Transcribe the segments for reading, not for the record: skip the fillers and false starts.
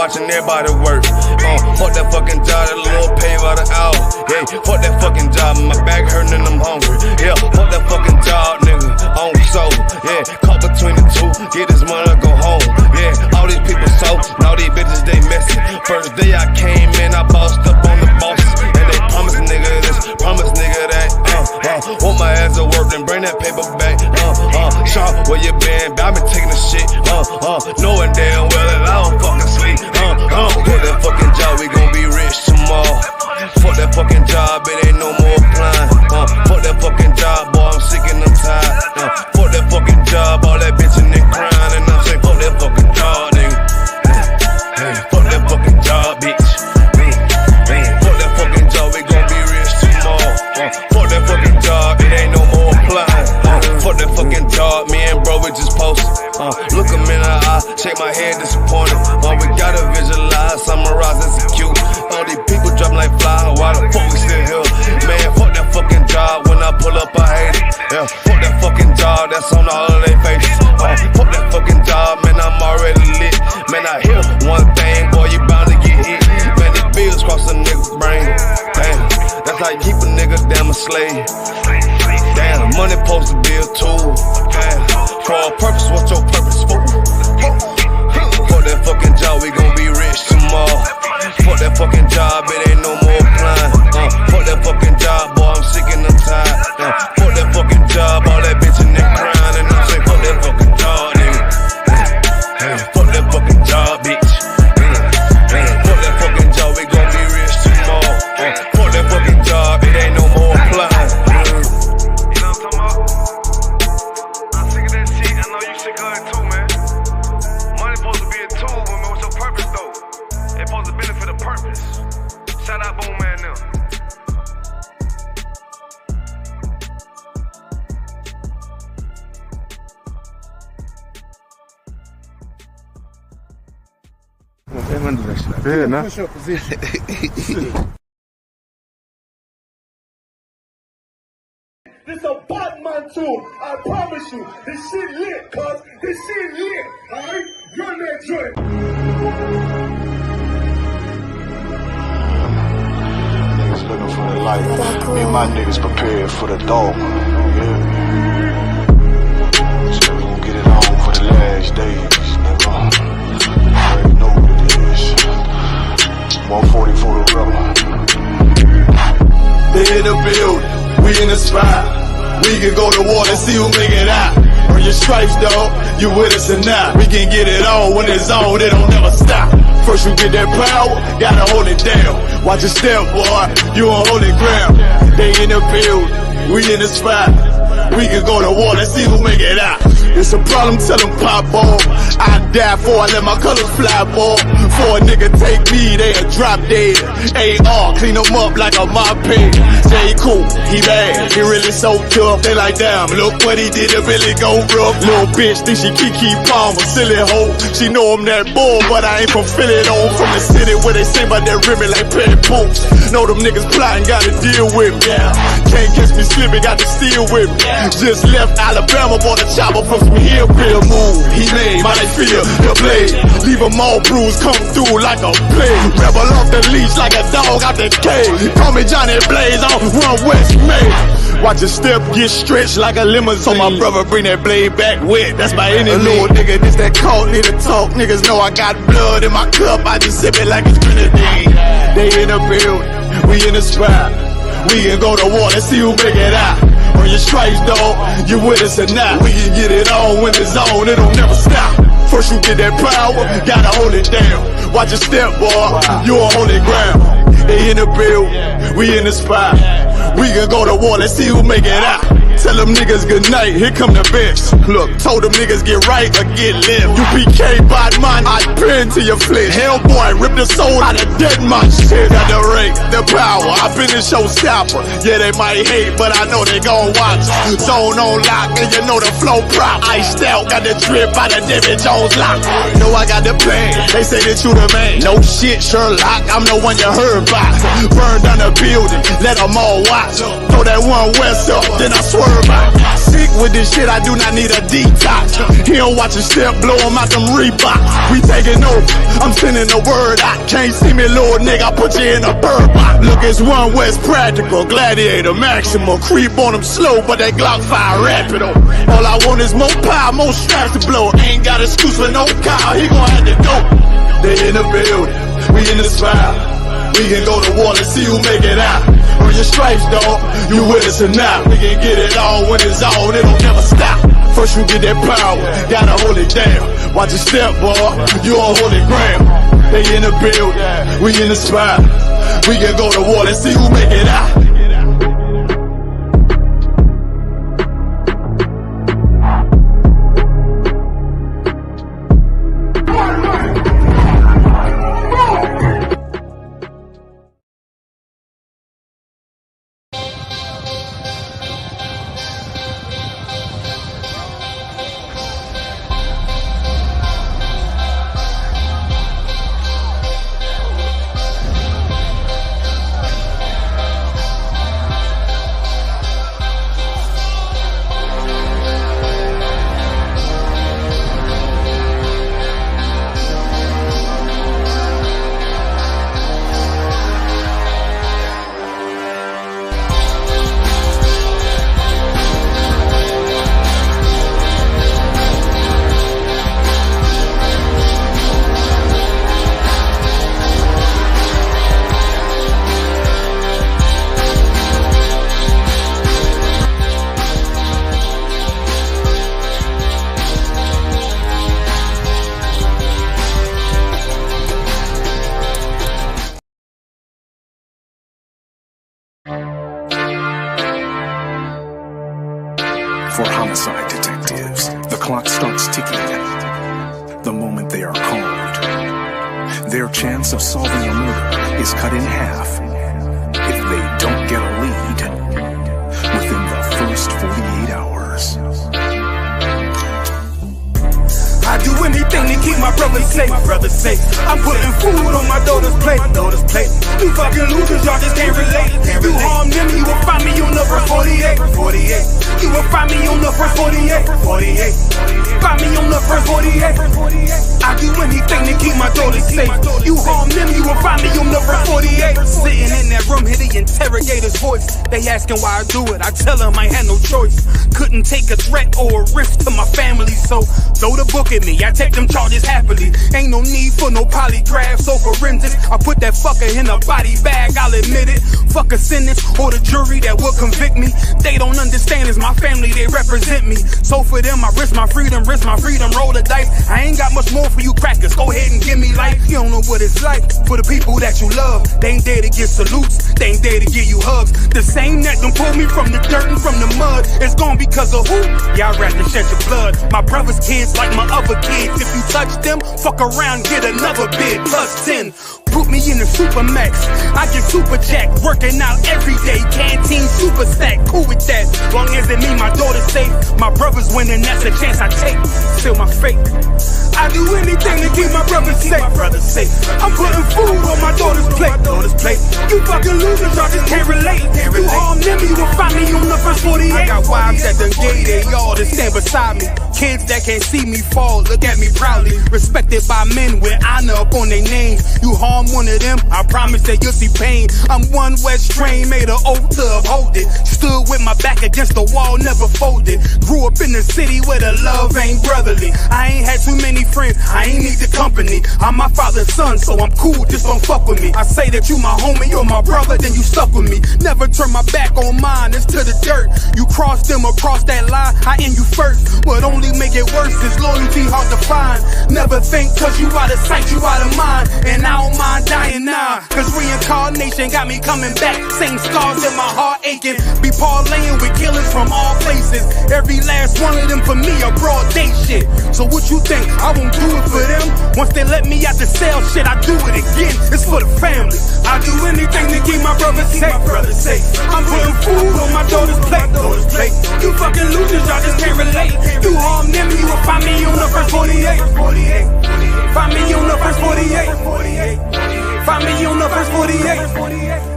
watching everybody work. Fuck that fucking job, that little pay by the hour. Yeah, fuck that fucking job, my back hurting and I'm hungry. Yeah, fuck that fucking job, nigga, on soul. Yeah, caught between the two, get this money, go home. Yeah, all these people so, all these bitches, they messy. First day I came in, I bossed up on the bosses. And they promised nigga this, promised nigga that. Want my ass to work, then bring that paper back. Sean, where you been? I been taking the shit. Knowing damn well that I don't fucking sleep. Fuck that fucking job, we gon' be rich tomorrow. Fuck that fucking job, it ain't no more applying. Fuck that fucking job, boy, I'm sick and I'm tired. Fuck that fucking job, all that bitching and crying. And I'm saying, fuck that fucking job, nigga. Fuck that fucking job, bitch. Fuck that fucking job, we gon' be rich tomorrow. Fuck that fucking job, it ain't no more applying. Fuck that fucking job, me and bro, we just posted. Look him in the eye, shake my head disappointed. We gotta visualize, summarize, execute. All these people dropping like fly, why the fuck we still here? Man, fuck that fucking job, when I pull up I hate it. Yeah, fuck that fucking job, that's on all of their faces. Fuck that fucking job, man, I'm already lit. Man, I hear one thing, boy, you bound to get hit. Man, the bills cross a nigga's brain. Damn, that's how you keep a nigga damn a slave. Damn, money supposed to be a tool. Damn, for a purpose, what's your purpose for? Fuck that fucking job, we gon' be rich tomorrow. Fuck that fucking job, it ain't no more applying. Fuck that fucking job, boy, I'm sick and I'm tired. Fuck that fucking job, all that bitching and crying. And I'm saying, fuck that fucking job, nigga. Fuck that fucking job, bitch. Fuck that fucking job, we gon' be rich tomorrow. Fuck that fucking job, it ain't no more applying. Shout out Boom Man now. Fair enough. Push up position. This a Batman tune, I promise you. This shit lit, cuz. This shit lit, alright? Run that joint. Niggas looking for the light. Me and my niggas prepared for the dog. Yeah. So we gon' get it on for the last days, nigga. You already know what it is. 140 for the rebel. They in the building, we in the spot. We can go to war and see who make it out. Earn your stripes, dog, you with us or not. We can get it on when it's on, it don't never stop. First you get that power, gotta hold it down. Watch your step, boy, you on holy ground. They in the building, we in the spot. We can go to war and see who make it out. It's a problem, tell them pop off. I die for I let my colors fly, boy. For a nigga take me, they'll drop dead. AR, clean them up like a mop pig. J. Cool, he bad, he really so tough. They like, damn, look what he did to really go rough. Little bitch think she Kiki Palmer, silly hoe. She know I'm that bull, but I ain't from Philly though. From the city where they say about that ribbon like petty poops. Know them niggas plotting, gotta deal with me. Can't catch me slipping, got to steal with me. Just left Alabama, bought a chopper from some hillbilly move. He made my life feel the blade. Leave them all bruised, come through like a plague. Rebel off the leash like a dog out the cage. Call me Johnny Blaze on Run West May. Watch your step get stretched like a limousine. So my brother bring that blade back wet. That's my enemy. Little nigga, this that cold, need to talk. Niggas know I got blood in my cup. I just sip it like it's grenadine. They in the building, we in the spot. We can go to war and see who make it out. Earn your stripes, dog, you with us or not. We can get it on when it's on, it don't never stop. First you get that power, gotta hold it down. Watch your step, boy, you on holy ground. They in the building, we in the spot. We can go to war, let's see who make it out. Tell them niggas good night, here come the best. Look, told them niggas get right or get left. UPK, bad man, I pin to your flesh. Hellboy, rip the soul out of dead man shit. Got the rate, the power, I been the showstopper. Yeah, they might hate, but I know they gon' watch. Zone on lock, and you know the flow prop. Iced out, got the drip out of David Jones lock. Know I got the plan, they say that you the man. No shit, Sherlock, I'm the one you heard about. Burn down the building, let them all watch. Throw that one west up, then I swerve turbine. Sick with this shit, I do not need a detox. He don't watch a step, blow him out them Reeboks. We taking over, I'm sending the word out. Can't see me, little nigga, I put you in a bird box. Look, it's one West practical, gladiator maximum. Creep on them slow, but that Glock fire rapido. All I want is more power, more straps to blow. Ain't got excuse for no car, he gon' have to go. They in the building, we in the spire. We can go to war and see who make it out. Earn your stripes, dog, you with us or not. We can get it all when it's on, it don't never stop. First you get that power, gotta hold it down. Watch your step, boy, you on holy ground. They in the building, we in the spot. We can go to war and see who make it out. For homicide detectives, the clock starts ticking. The moment they are called, their chance of solving a murder is cut in half if they don't get a lead within the first 48 hours. I do anything to keep my brother safe. I'm putting food on my daughter's plate. You fucking losers, y'all just can't relate. You harm them, you will find me on the first 48. You will find me on the first 48. Find me on the first 48. I do anything to keep my daughter safe. You harm them, you will find me on the first 48. Sitting in that room, hear the interrogator's voice. They asking why I do it, I tell them I had no choice. Couldn't take a threat or a risk to my family, so throw the book at me, I take them charges happily. Ain't no need for no polygraphs or forensics. I put that fucker in a body bag, I'll admit it. Fuck a sentence or the jury that will convict me. They don't understand, it's my family, they represent me. So for them, I risk my freedom, roll the dice. I ain't got much more for you crackers, go ahead and give me life. You don't know what it's like for the people that you love. They ain't there to get salutes, they ain't there to give you hugs. The same that done pulled me from the dirt and from the mud, it's gone because of who? Y'all rather shed your blood. My brother's kids like my other kids. If you touch them, fuck around, get another bid, plus 10. Put me in the Supermax, I get super jacked, working out every day, canteen super stack, cool with that. Long as it mean my daughter's safe, my brother's winning, that's a chance I take. Still my fate, I do anything to keep my brother safe. I'm putting food on my daughter's plate. You fucking losers, y'all just can't relate. You harm them, you will find me on the first 48. I got wives that done gave they all to stand beside me. Kids that can't see me fall, look at me proudly. Respected by men with honor up on their names. You harm one of them, I promise that you'll see pain. I'm one West train, made an oath to uphold it. Stood with my back against the wall, never folded. Grew up in the city where the love ain't brotherly. I ain't had too many friends, I ain't need the company. I'm my father's son, so I'm cool, just don't fuck with me. I say that you my homie, you're my brother, then you stuck with me. Never turn my back on mine, it's to the dirt. You cross them across that line, I end you first. What only make it worse is loyalty hard to find. Never think cause you out of sight, you out of mind. And I don't mind dying now, cause reincarnation got me coming back. Same scars in my heart aching. Be parlaying with killers from all places. Every last one of them for me a broad day shit. So what you think, I won't do it for them? Once they let me out the cell, shit, I do it again. It's for the family. I do anything to keep my brother safe. I'm putting food on my daughter's plate. You fucking losers, y'all just can't relate. You harm them, you will find me on the first 48. Find me on the first 48. Find me on the first first 48.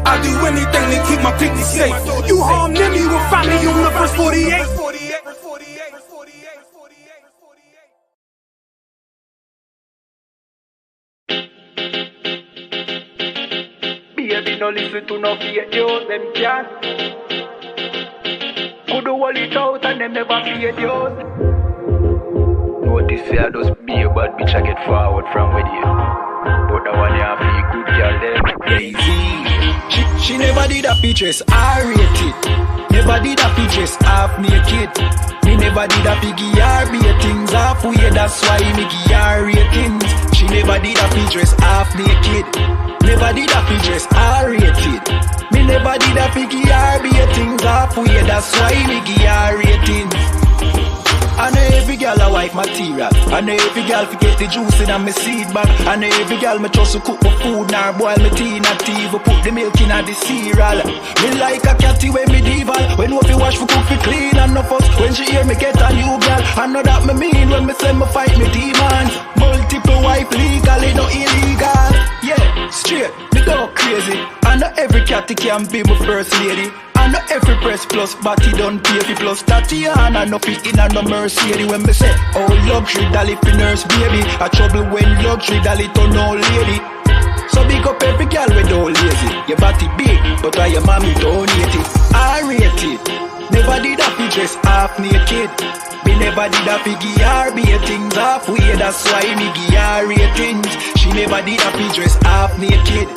I do anything to keep my pinky safe. You harm them, you will find me on the first 48. Baby, no listen to no fake news, them can't. Could do all it out and them never fake news. Notice say I just be a bad bitch, I get forward from with you. But the one you have feel good, girl, them easy. She never did a features, R-rated. Never did a features, half naked. Me never did a piggy R-bait things halfway, that's why me give her ratings. She never did a features, half naked. Never did a features, R-rated. Me never did a piggy R-bait things halfway, that's why me give her ratings. I know every girl a wife material. I know every girl fi get the juice in a me seed bag. I know every girl me trust to cook my food, nor boil me tea, not even put the milk in a the cereal. Me like a catty when me dival. When no fi wash fi cook fi clean and no fuss. When she hear me get a new girl, I know that me mean when me say me fight me demons. Multiple wife legally, no illegal. Yeah, straight, me go crazy. I know every catty can be my first lady. I know every press plus body done pay fi plus Yahanna no fit in a no Mercedes. When me say oh luxury dolly fi nurse baby, a trouble when luxury dolly turn old lady. So big up every girl we don't lazy. Your body big, but why your mommy donate it? I rate it. Never did a fi dress half naked. Me never did a fi give her be things halfway, that's why me give her ratings. She never did a fi dress half naked.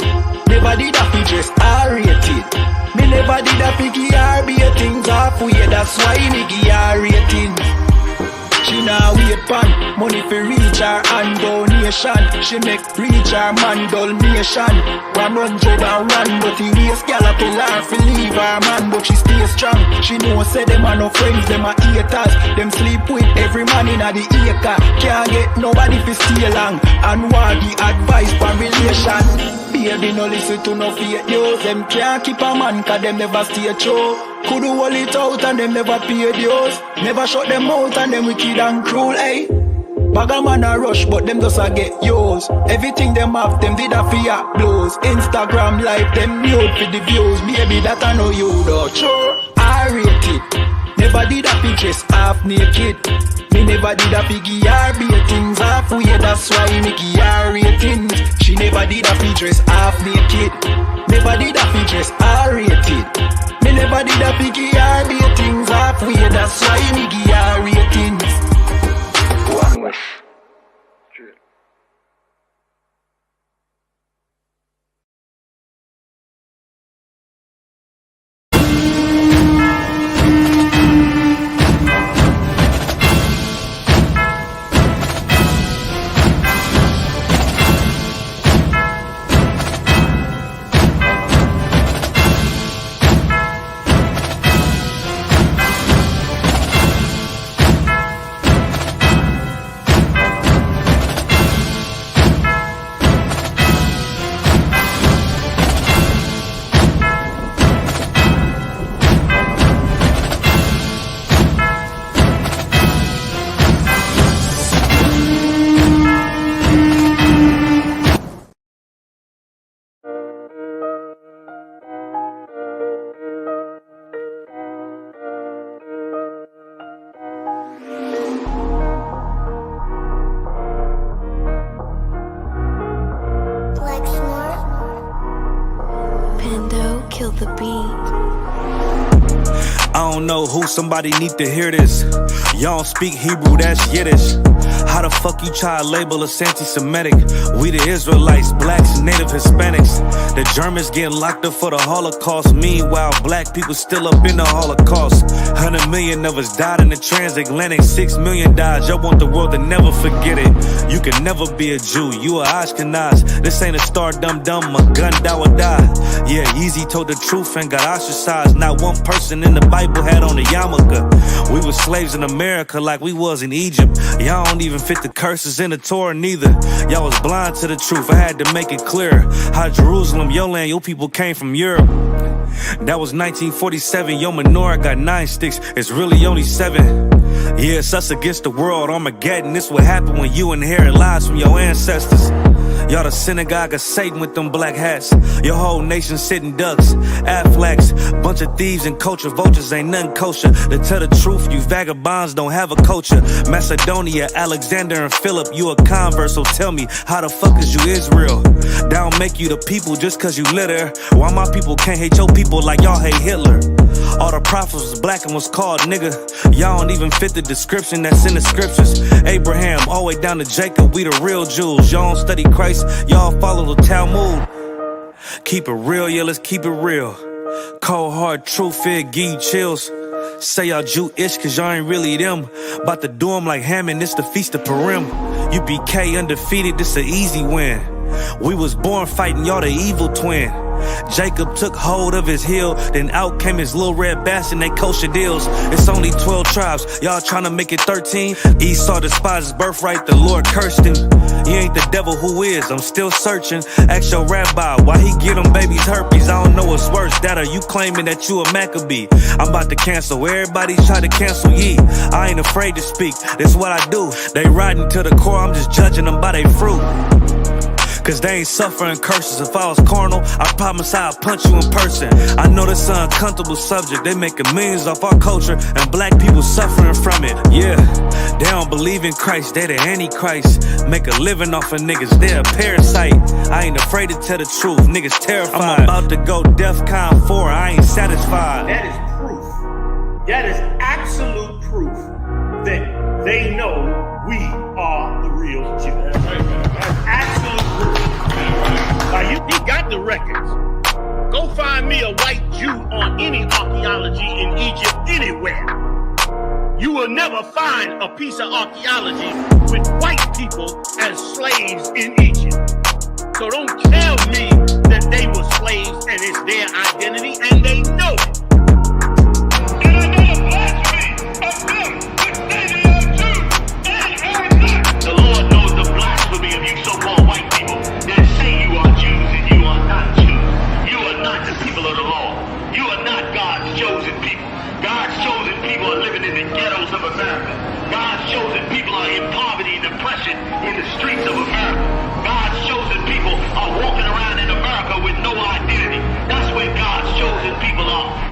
Never did a fi dress R-rated. Me never did a fi give her be things halfway, that's why me give her ratings. She now wait pan money for reach her and donation. She make reach her man donation. 100 and one, but he waste gal a tell her fi leave her man, but she stay strong. She know say them are no friends, them are haters. Them sleep with every man in a the acre. Can't get nobody fi stay long and want the advice for relation. Baby no listen to no fake news. Them can't keep a man cause them never stay true. Could do all it out and them never pay dues. Never shut them out and them wicked and cruel, eh? Bag a man a rush but them just a get yours. Everything them have them did a fear blows. Instagram live them nude for the views. Baby that I know you though. Sure, I rate it. Never did a pictures half naked. Me never did a piggy R-bait things halfway, that's why me give her ratings. She never did a features half naked. Never did a features R-rated. Me never did a piggy R-bait things halfway, that's why me give her ratings. One wish. the beat. I don't know who, somebody need to hear this. Y'all don't speak Hebrew, that's Yiddish. How the fuck you try to label us anti-Semitic? We the Israelites, blacks, native Hispanics. The Germans getting locked up for the Holocaust. Meanwhile, black people still up in the Holocaust. 100 million of us died in the transatlantic. 6 million died, y'all want the world to never forget it. You can never be a Jew, you a Ashkenaz. This ain't a star dum-dum, a gun that would die. Yeah, Yeezy told the truth and got ostracized. Not one person in the Bible had on a yarmulke. We were slaves in America like we was in Egypt. Y'all don't even fit the curses in the Torah neither. Y'all was blind to the truth, I had to make it clear. How Jerusalem, your land, your people came from Europe. That was 1947, your menorah got 9 sticks, it's really only 7. Yeah, it's us against the world, Armageddon. This what happened when you inherit lies from your ancestors. Y'all the synagogue of Satan with them black hats. Your whole nation sitting ducks, Aflacs. Bunch of thieves and culture vultures, ain't nothing kosher. To tell the truth, you vagabonds don't have a culture. Macedonia, Alexander and Philip, you a convert, so tell me, how the fuck is you Israel? That don't make you the people just cause you litter. Why my people can't hate your people like y'all hate Hitler? All the prophets was black and was called nigga. Y'all don't even fit the description that's in the scriptures. Abraham, all the way down to Jacob, we the real Jews. Y'all don't study Christ, y'all follow the Talmud. Keep it real, yeah, let's keep it real. Cold hard truth, it give you chills. Say y'all Jewish cause y'all ain't really them. About to do them like Hammond, it's the Feast of Purim. UPK undefeated, this an easy win. We was born fighting, y'all the evil twin. Jacob took hold of his heel, then out came his little red bass and they kosher deals. It's only 12 tribes, y'all tryna make it 13. Esau despised his birthright, the Lord cursed him. He ain't the devil, who is? I'm still searching. Ask your rabbi, why he get them babies herpes? I don't know what's worse, that or you claiming that you a Maccabee. I'm about to cancel, everybody try to cancel ye. I ain't afraid to speak, this what I do. They riding to the core, I'm just judging them by their fruit. Cause they ain't suffering curses. If I was carnal, I promise I'd punch you in person. I know this an uncomfortable subject. They making millions off our culture and black people suffering from it. Yeah, they don't believe in Christ, they the Antichrist. Make a living off of niggas, they a parasite. I ain't afraid to tell the truth, niggas terrified. I'm about to go DEFCON 4, I ain't satisfied. That is proof. That is absolute proof that they know we are the real Jews. That's absolute proof. Now you got the records. Go find me a white Jew on any archaeology in Egypt anywhere. You will never find a piece of archaeology with white people as slaves in Egypt. So don't tell me that they were slaves and it's their identity, and they know it. And another blasphemy of them which say they are Jews and are not. The Lord knows the blasphemy of you so-called white people that say you are Jews and you are not Jews. You are not the people of the law. You are not God's chosen people. God's chosen people are living in the ghettos of America. God's chosen people are in poverty and depression in the streets of America. God's chosen people are walking around in America with no identity. That's where God's chosen people are.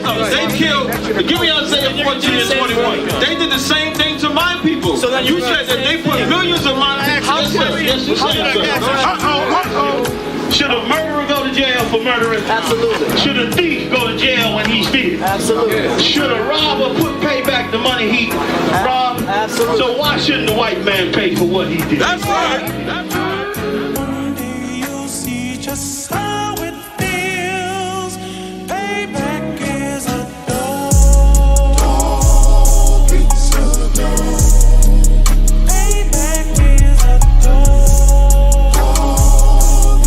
They killed, give me Isaiah 14 and 21. They did the same thing to my people. So you said that they put millions of my houses. Yes, you said. Should a murderer go to jail for murdering? Absolutely. Should a thief go to jail when he steals? Absolutely. Should a robber pay back the money he robbed? Absolutely. So why shouldn't the white man pay for what he did? That's right. That's right. One day you'll see just how it feels. Payback is a dog. It's a dog. Payback is a dog.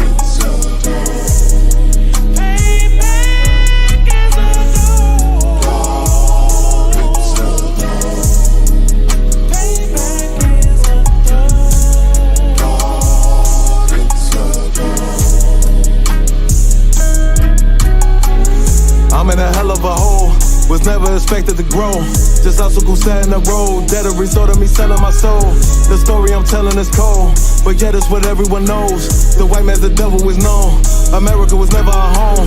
It's a dog. Payback is a dog. It's a dog. Payback is a dog. It's a dog. I'm in a hell of a hole, was never expected to grow. Just also go set in the road, that a result of me selling my soul. The story I'm telling is cold, but yet it's what everyone knows. The white man's the devil is known. America was never a home,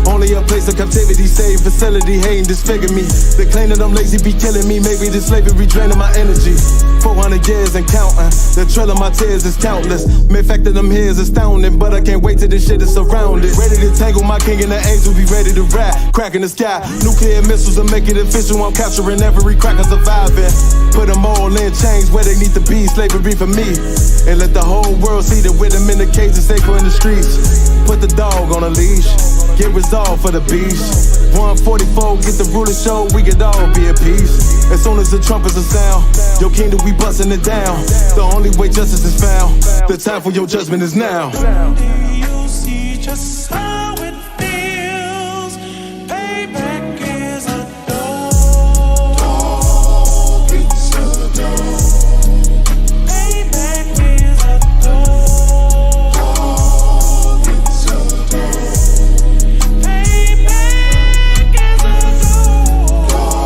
only a place of captivity, safe facility, hating, disfigure me. They claim that I'm lazy, be killing me. Maybe the slavery draining my energy. 400 years and counting, the trail of my tears is countless. Main fact that I'm here is astounding, but I can't wait till this shit is surrounded. Ready to tangle my king and the angel, be ready to rap. Crack in the sky, nuclear missiles and make it official. I'm capturing every cracker surviving. Put them all in chains where they need to be, slavery for me. And let the whole world see that with them in the cage is safer in the streets. Put the dog on a leash, get resolved for the beast. 144, get the ruler show, we could all be at peace. As soon as the trumpets are sound, your kingdom we busting it down. The only way justice is found, the time for your judgment is now. You'll see just how it feels. Payback is a dog. It's a dog. Payback is a dog. It's a dog. Payback is a dog.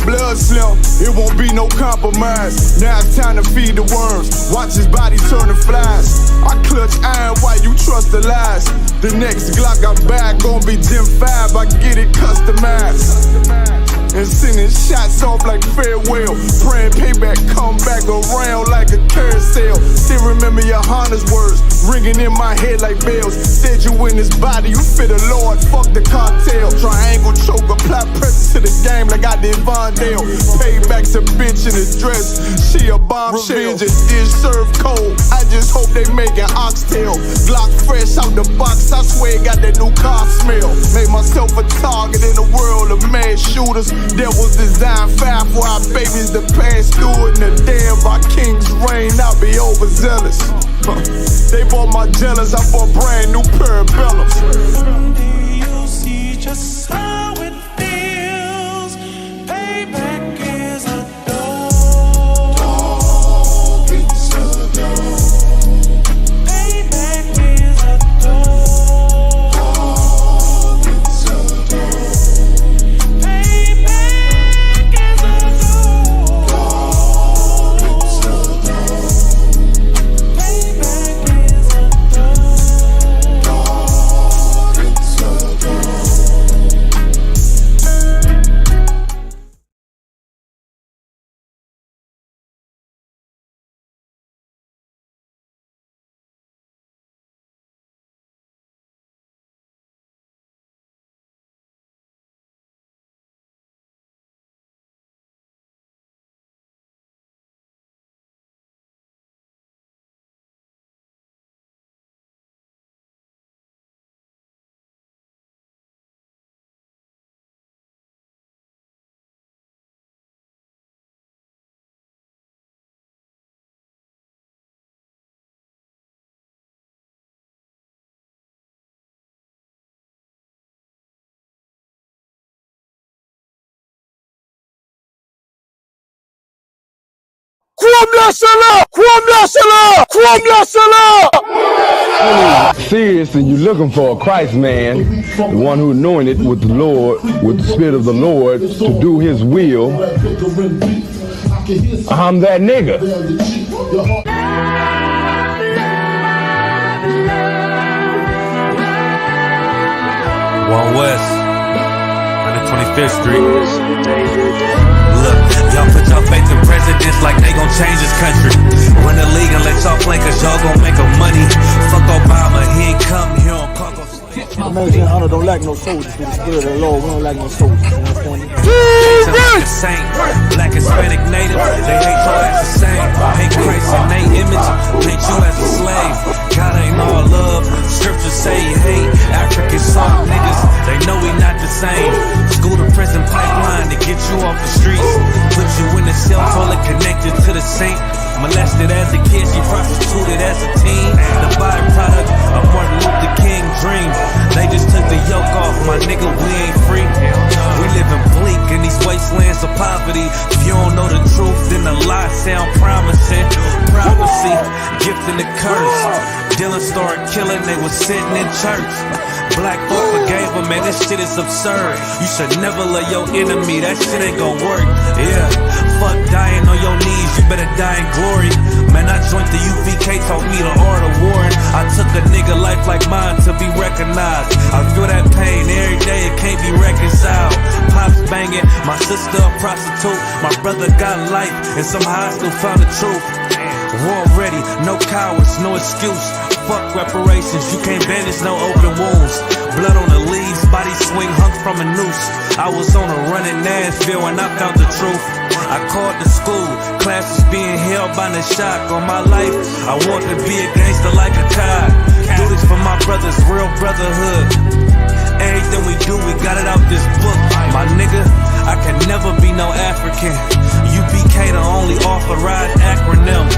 blood slim, it won't be no compromise. Now it's time to feed the worms, watch his body turn to flies. I clutch iron while you trust the lies. The next Glock I'm back gon' be Gen 5, I get it customized. And sending shots off like farewell, praying payback come back around like a carousel. Still remember Yahanna's words ringing in my head like bells. Said you in this body, you fit the Lord, fuck the cartel. Triangle choke, apply pressure to the game like I did Vondale. Payback's a bitch in a dress, she a bombshell. Revenge is served cold, I just hope they making oxtail. Glock fresh out the box, I swear it got that new car smell. Made myself a target in a world of mad shooters. Devils design fire for our babies to pass through. In the day of our king's reign, I'll be overzealous. They bought my jealous, I bought brand new parabellums. You'll see just how it feels. Payback is a dog. It's a dog. Payback is a dog. It's a dog. Payback is a dog. It's a dog. Payback is a dog. It's a dog. Seriously, you're looking for a Christ man, the one who anointed with the Lord, with the Spirit of the Lord, to do His will. I'm that nigga. One West, 125th Street. Look, y'all put your faith in presidents like they gon' change this country. Run the league and let y'all play cause y'all gon' make a money. Fuck Obama, he ain't come here on Paco. Imagine Yahanna don't like no soldiers. With the Spirit of the Lord, we don't like no soldiers. You understand me? Like a saint, black, Hispanic, native, they hate y'all as the same. Hate Christ in they image, paint you as a slave. God ain't all love, scriptures say he hate African soft niggas, they know we not the same. School to prison pipeline to get you off the streets. Put you in the cell toilet connected to the sink. Molested as a kid, she prostituted as a teen. The byproduct of Martin Luther King dream. They just took the yoke off, my nigga, we ain't free. We living bleak in these wastelands of poverty. If you don't know the truth, then the lie sound promising. Prophecy, gift and the curse. Dylan started killing, they was sitting in church. Black folk forgave him, man, this shit is absurd. You should never love your enemy, that shit ain't gon' work. Yeah, fuck dying on your knees, you better die in glory. Man, I joined the UPK, taught me the art of warring. I took a nigga life like mine to be recognized. I feel that pain every day, it can't be reconciled. Pops banging, my sister a prostitute. My brother got life, and somehow I still found the truth. War ready, no cowards, no excuse. Fuck reparations, you can't bandage no open wounds. Blood on the leaves, body swing hung from a noose. I was on a run in Nashville and I found the truth. I called the school, classes being held by the shock. On my life, I want to be a gangster like a cop. Do this for my brothers, real brotherhood. Everything we do, we got it out this book. My nigga, I can never be no African. UPK the only authorized acronym.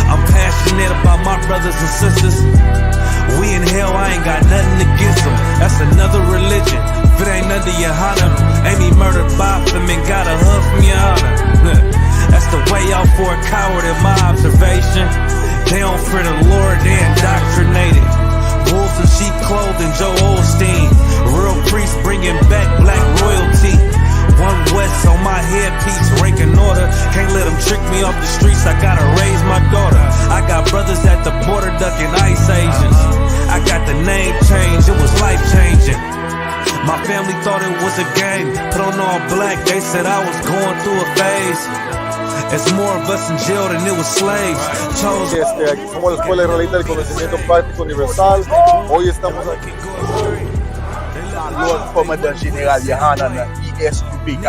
I'm passionate about my brothers and sisters. We in hell, I ain't got nothing against them. That's another religion. If it ain't under Yahanna, Amy murdered Botham and got a hug from Yahanna. That's the way out for a coward in my observation. They don't fear the Lord, they indoctrinated. Wolves in sheep clothing, Joe Osteen. Real priests bringing back black royalty. One West on my headpiece, ranking order. Can't let them trick me off the streets, I gotta raise my daughter. I got brothers at the border ducking ICE agents. I got the name change, it was life changing. My family thought it was a game, put on all black, they said I was going through a phase. It's more of us in jail than it was slaves. Aquí somos la Escuela Israelita del Conocimiento Práctico Universal. Hoy estamos aquí. Lord Commandant General Yahanna na ISUPK.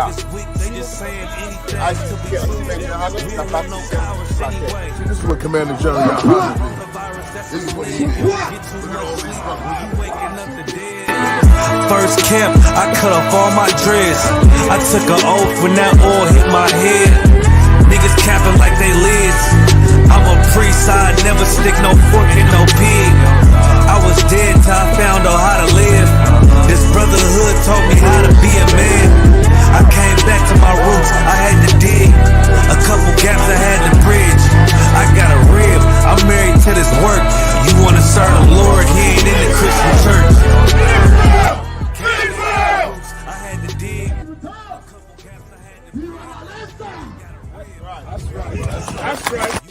This is what Commander General Yahanna did. This is what he did. First camp, I cut off all my dreads. I took an oath when that oil hit my head. Niggas capping like they lids. I'm a priest, I never stick no fork in no pig. I was dead till I found out how to live. This brotherhood taught me how to be a man. I came back to my roots, I had to dig. A couple gaps I had to bridge. I got a rib, I'm married to this work. You wanna serve the Lord, he ain't in the Christian church. That's right.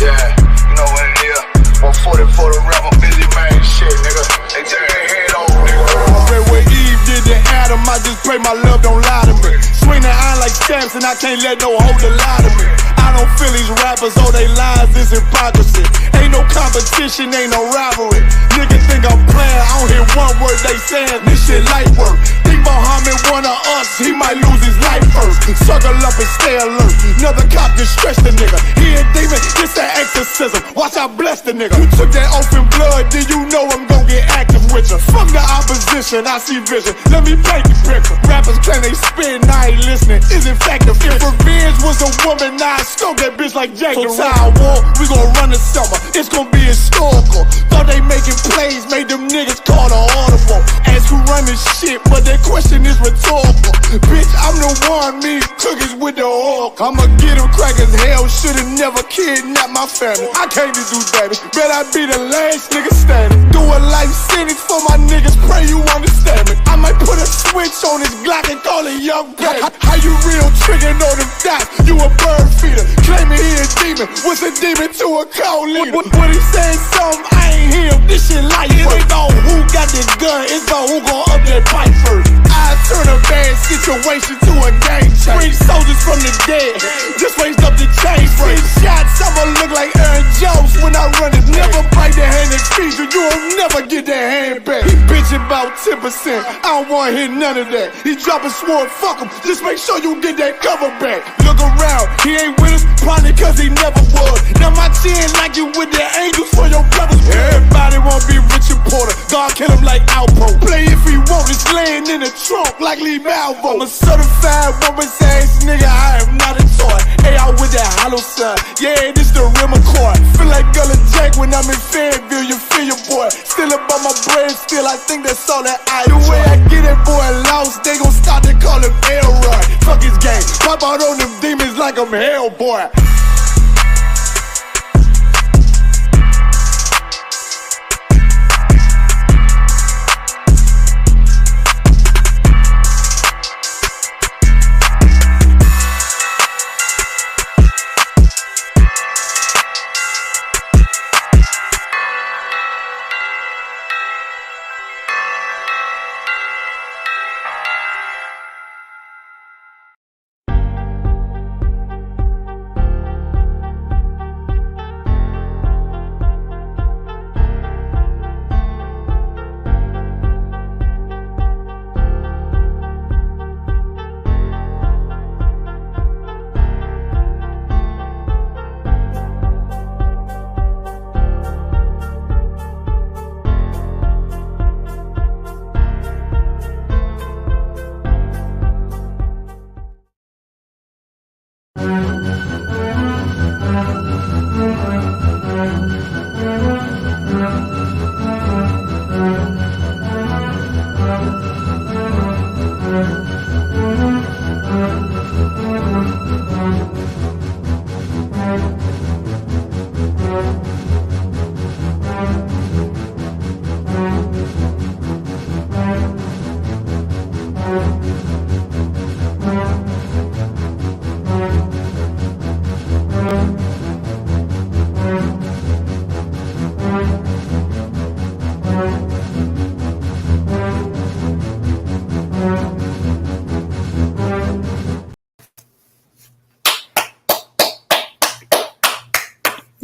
Yeah, you know what it is. 140 for the rebel, busy man, shit, nigga. They turn their head over, nigga. I pray what Eve did to Adam, I just pray my love don't lie to me. Swing the iron like stamps and I can't let no holder lie to me. I don't feel these rappers, all they lies is hypocrisy. Ain't no competition, ain't no rivalry. Niggas think I'm playing, I don't hear one word they saying, this shit light work. Think Muhammad one of us, he might lose his life first. Circle up and stay alert, another cop can stretch the nigga. He a demon, this an exorcism, watch I bless the nigga. You took that oath in blood, then you know I'm gon' get active with you. Fuck the opposition, I see vision, let me paint the picture. Rappers claim they spit, I ain't listening, is in fact the If revenge was a woman, now I stroke that bitch like Jake the Ripper. War, we gon' run the summer, it's gon' be historical. Thought they making plays, made them niggas call the audible. Ask who run this shit, but that question is rhetorical. Bitch, I'm the one, me cookies with the oil. I'ma get them crackers, hell, should've never kidnapped my family. I can't do that, bet I be the last nigga standing. Do a life sentence for my niggas, pray you understand me. I might put a switch on this Glock and call it young baby. How you real trigger know them dots? You a bird feeder, claiming he a demon. What's a demon to a cold leader? What he saying something, I ain't hear him, this shit light work. It ain't about who got this gun, it's about who gon' up that pipe first. I turn a bad situation to a game changer. Bring soldiers from the dead, just raised up the chain frame. Shots, I'ma look like Aaron Jones when I run it. Never bite the hand that feeds you, you'll never get that hand back. He bitchin' about 10%, I don't wanna hear none of that. He dropping sword, fuck him, just make sure you get that cover back. Look around, he ain't with us, probably cause he never was. Now my chin like you with the angels for your brothers. Everybody wanna be Richard Porter, God kill him like Alpo. Play if he want, it's laying in the trunk like Lee Malvo. I'm a certified woman's ass nigga, I am not a toy. Hey, I with that hollow sign, yeah, this the rim accord. Feel like Gullah Jack when I'm in Fayetteville, you feel your boy. Still about my brain, still I think that's all that I do. The way I get that boy lost, they gon' start to call him Elroy. Fuck his game, pop out on them demons like I'm Hellboy.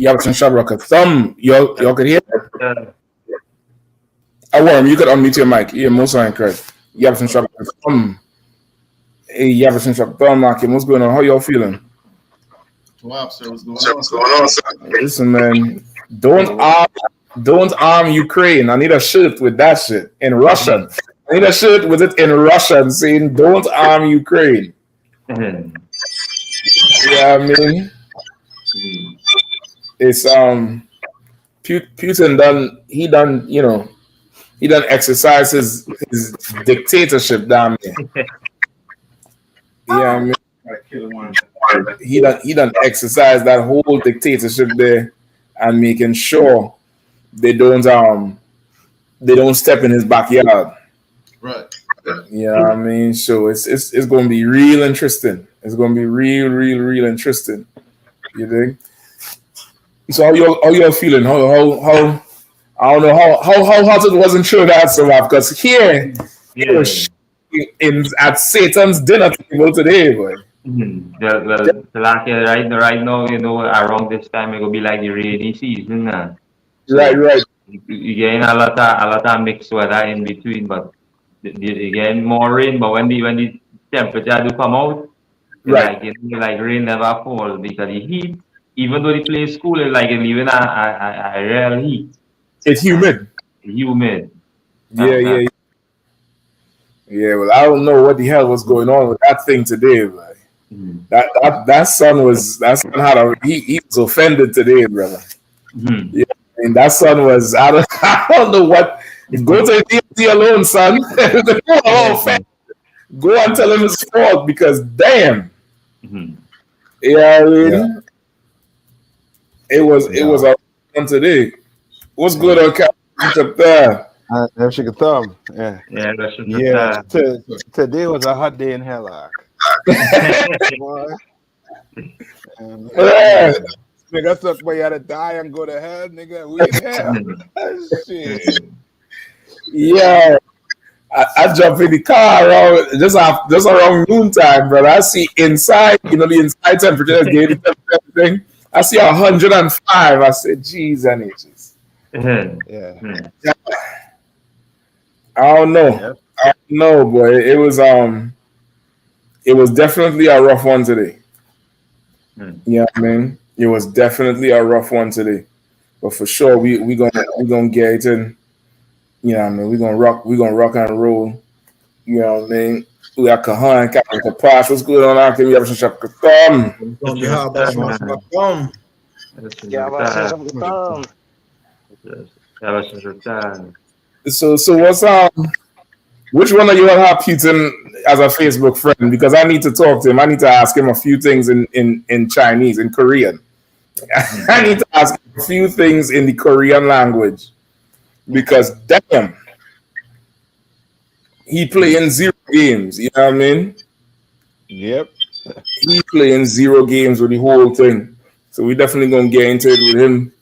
Yabson Shabraka. Thumb, y'all could hear? A worm, you could unmute your mic. Yeah, most are correct. Yabson Shabraka. Thumb. Hey, Yabson Shabraka. Thumb, Marky, what's going on? How y'all feeling? Wow, sir, what's going on, sir? Listen, man, don't arm Ukraine. I need a shirt with that shit in Russian. I need a shirt with it in Russian saying "Don't arm Ukraine." Yeah, I mean, it's Putin done exercise his dictatorship down there. Yeah, I mean, he done exercise that whole dictatorship there and making sure they don't step in his backyard. Right. Yeah, I mean, so it's going to be real interesting. It's going to be real interesting. You think? So how y'all feeling? How I don't know how hot it was in Trinidad so much because here it was at Satan's dinner table today, boy. Well, like right now, around this time it will be like the rainy season. So Right. you get a lot of mixed weather in between, but you get more rain. But when the temperature do come out, right, like rain never fall because the heat, even though the place cool, it's like leaving a real heat. It's humid. Yeah. Well, I don't know what the hell was going on with that thing today, man. That son he was offended today, brother. Yeah, I mean that son was I don't know what. Go to the DMZ alone, son. Go and tell him his fault because damn. Yeah, I mean, it was a fun today. What's good on up there? That's your thumb. Yeah. Yeah. Today was a hot day in Hellock. Nigga, I thought we had to die and go to hell, nigga. We in hell. Shit. Yeah. I jump in the car around just around noontime, brother. I see inside, the inside temperature, gated temperature, everything. I see 105. I said, geez, and ages. Yeah. I don't know, boy. It was definitely a rough one today. Yeah, I mean, it was definitely a rough one today. But for sure, we gonna get it in. You know what I mean? We're gonna rock and roll. You know what I mean? We got Kahan, Captain Kapash. What's going on out here? We have some shop Katham. So what's which one of you all have Putin as a Facebook friend? Because I need to talk to him. I need to ask him a few things in Chinese, in Korean. I need to ask him a few things in the Korean language. Because damn, he playing 0 games. You know what I mean? Yep. He playing 0 games with the whole thing. So we definitely gonna get into it with him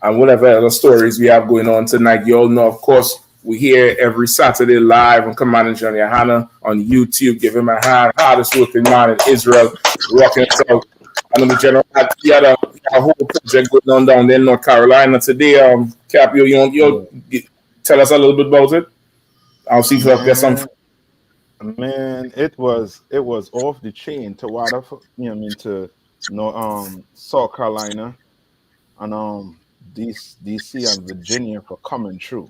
and whatever other stories we have going on tonight. You all know, of course, we here every Saturday live on Command John Yahanna on YouTube. Give him a hand. Hardest working man in Israel, rocking it out. I know the general he had a whole project going on down there in North Carolina today. Cap, you tell us a little bit about it. I'll see if I get some. Man, it was off the chain to Waterford, to South Carolina and DC and Virginia for coming through.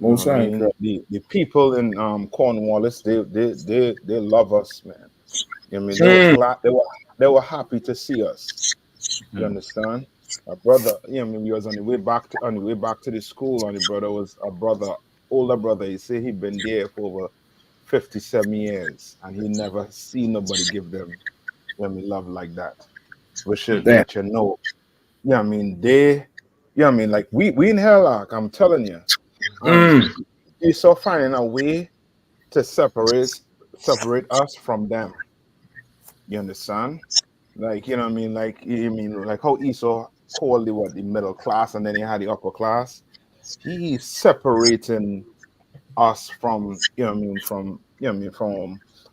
The people in Cornwallis, they love us, man. You know what I mean? They were happy to see us. You understand? My brother, we was on the way back to the school, and the brother was older brother. He said he'd been there for over 57 years, and he never seen nobody give them love like that. We should let you know. Yeah, I mean like we in Hellock, I'm telling you. You're so finding a way to separate us from them. You understand? Like, you know what I mean? Like how Esau called the middle class and then he had the upper class. He's separating us from, from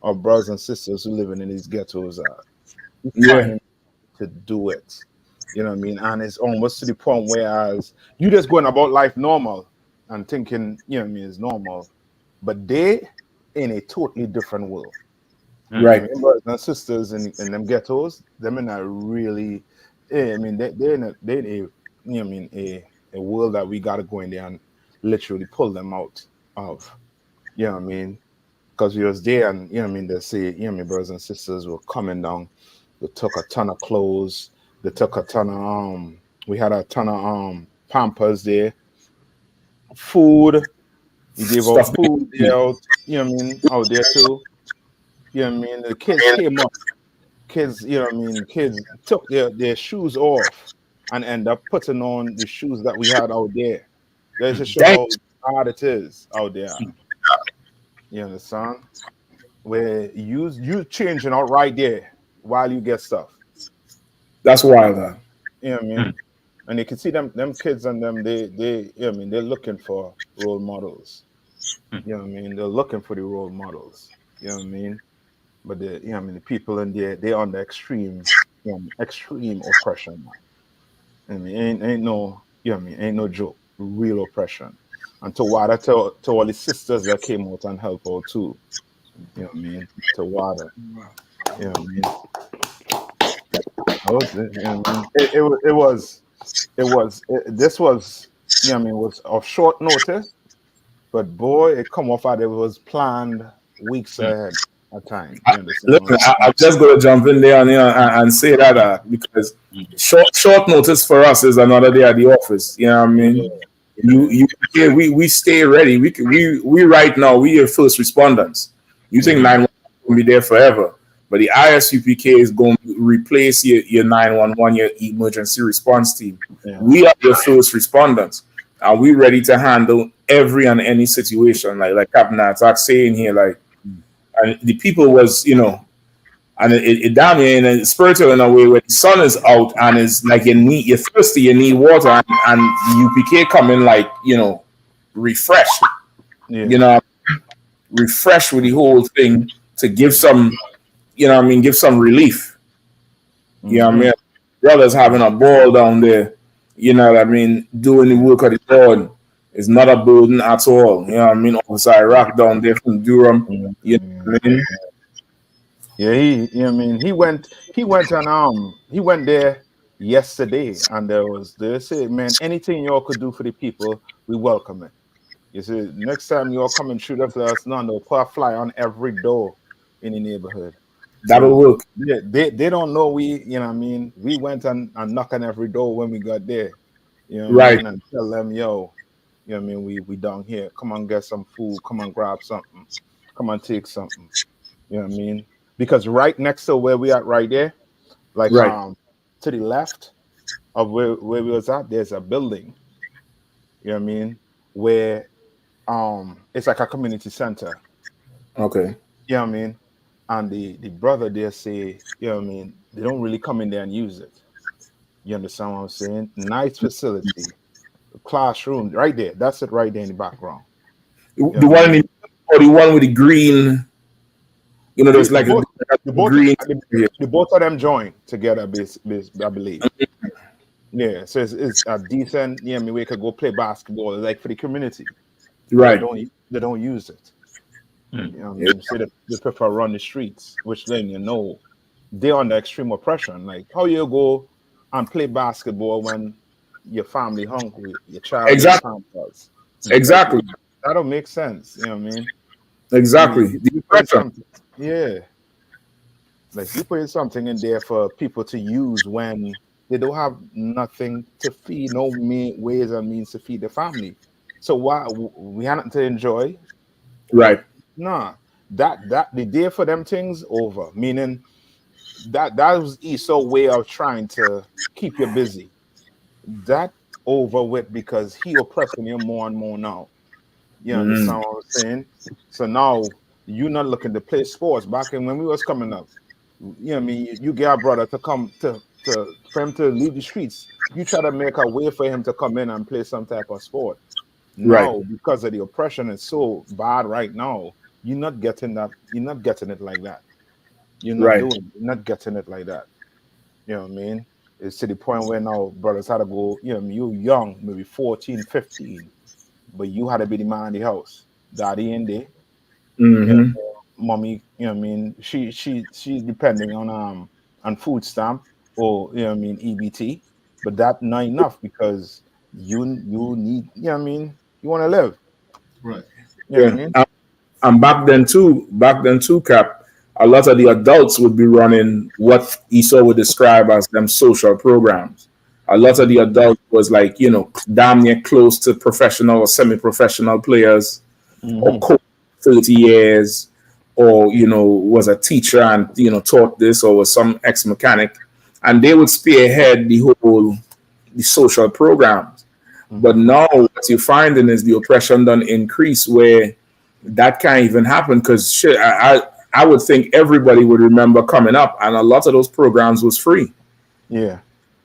our brothers and sisters who living in these ghettos. He's trying to do it. You know what I mean? And it's almost to the point whereas you just going about life normal and thinking, you know what I mean, it's normal. But they in a totally different world. You know Right. what I mean? Brothers and sisters in them ghettos, them in a really, I mean, they're in a, you know what I mean, a world that we got to go in there and literally pull them out of. You know what I mean? Because we was there and, you know what I mean, they say, you know what I mean, brothers and sisters were coming down. They took a ton of clothes. They took a ton of, we had a ton of Pampers there. Food. We gave out Stuff. food there out, you know what I mean, out there too. You know what I mean? The kids came up. Kids, you know what I mean, kids took their shoes off and end up putting on the shoes that we had out there. That just show Dang. how hard it is out there. You understand? Where you changing out right there while you get stuff. That's wild, huh? You know what I mean? And you can see them kids and them, they you know what I mean, they're looking for role models. You know what I mean? They're looking for the role models. You know what I mean? But the you know what I mean, the people in there, they're under extreme, you know, extreme oppression. I mean, ain't no, you know what I mean, ain't no joke, real oppression. And to Wada, to all the sisters that came out and helped out too. You know what I mean? To Wada. You know what I mean? That was it. You know what I mean? This was, you know what I mean, was of short notice, but boy, it come off that it was planned weeks ahead of time. You understand? Listen, I'm just going to jump in there and say that because short notice for us is another day at the office. You know what I mean? We stay ready. We right now we are first responders. You think 911 will be there forever, but the ISUPK is going to replace your 911, your emergency response team. Yeah. We are the first responders. Are we ready to handle every and any situation? Like Captain Attack saying here, like, and the people was, you know, and it damn you in a spiritual in a way where the sun is out and is like you're thirsty, you need water, and the UPK coming like, you know, refreshed, you know, refreshed with the whole thing to give some, you know what I mean, give some relief. You know what I mean? Brothers having a ball down there, you know what I mean, doing the work of the Lord is not a burden at all. You know what I mean? Officer Iraq down there from Durham, you know what I mean? Yeah, you know what I mean, he went there yesterday and they said, man, anything y'all could do for the people, we welcome it. You see, next time y'all come and shoot us, let us know. They'll put a fly on every door in the neighborhood. That'll work. They don't know you know what I mean? We went and knocked on every door when we got there. You know what Right. I mean? And tell them, yo, you know what I mean, we down here. Come on, get some food. Come on, grab something. Come on, take something. You know what I mean? Because right next to where we at right there, like Right. to the left of where we was at, there's a building. You know what I mean? Where it's like a community center. Okay. You know what I mean? And the brother there say, you know what I mean, they don't really come in there and use it. You understand what I'm saying? Nice facility, classroom right there. That's it right there in the background. The one or the one with the green, you know, there's like the green. both of them join together, I believe. Yeah, so it's a decent, you know, I mean, we could go play basketball like for the community. Right. They don't use it. You know what I mean? So they prefer run the streets, which then you know they're under extreme oppression. Like how you go and play basketball when your family hungry, your child Exactly. Pampers. Exactly. Like, that don't make sense. You know what I mean? Exactly. I mean, you put something, yeah. Like you put something in there for people to use when they don't have nothing to feed, no ways and means to feed the family. So why we had nothing to enjoy? Right. Nah, that the day for them things over. Meaning that was Esau's way of trying to keep you busy. That over with because he oppressing you more and more now. You understand what I'm saying? So now you're not looking to play sports. Back in when we was coming up, you know what I mean, you get our brother to come for him to leave the streets. You try to make a way for him to come in and play some type of sport. Now, because of the oppression is so bad right now, you're not getting that. You're not getting it like that. You're not doing. You're not getting it like that. You know what I mean? It's to the point where now brothers had to go, you young, maybe 14, 15, but you had to be the man in the house. Daddy in there, Mm-hmm. mommy, she's depending on food stamp or EBT, but that not enough because you need, you want to live. Right. You know what I mean? And back then too, Cap, a lot of the adults would be running what Esau would describe as them social programs. A lot of the adults was like, damn near close to professional or semi-professional players, or coach 30 years, or was a teacher and taught this, or was some ex-mechanic, and they would spearhead the social programs. But now what you're finding is the oppression done increase where that can't even happen because shit, I would think everybody would remember coming up and a lot of those programs was free. Yeah.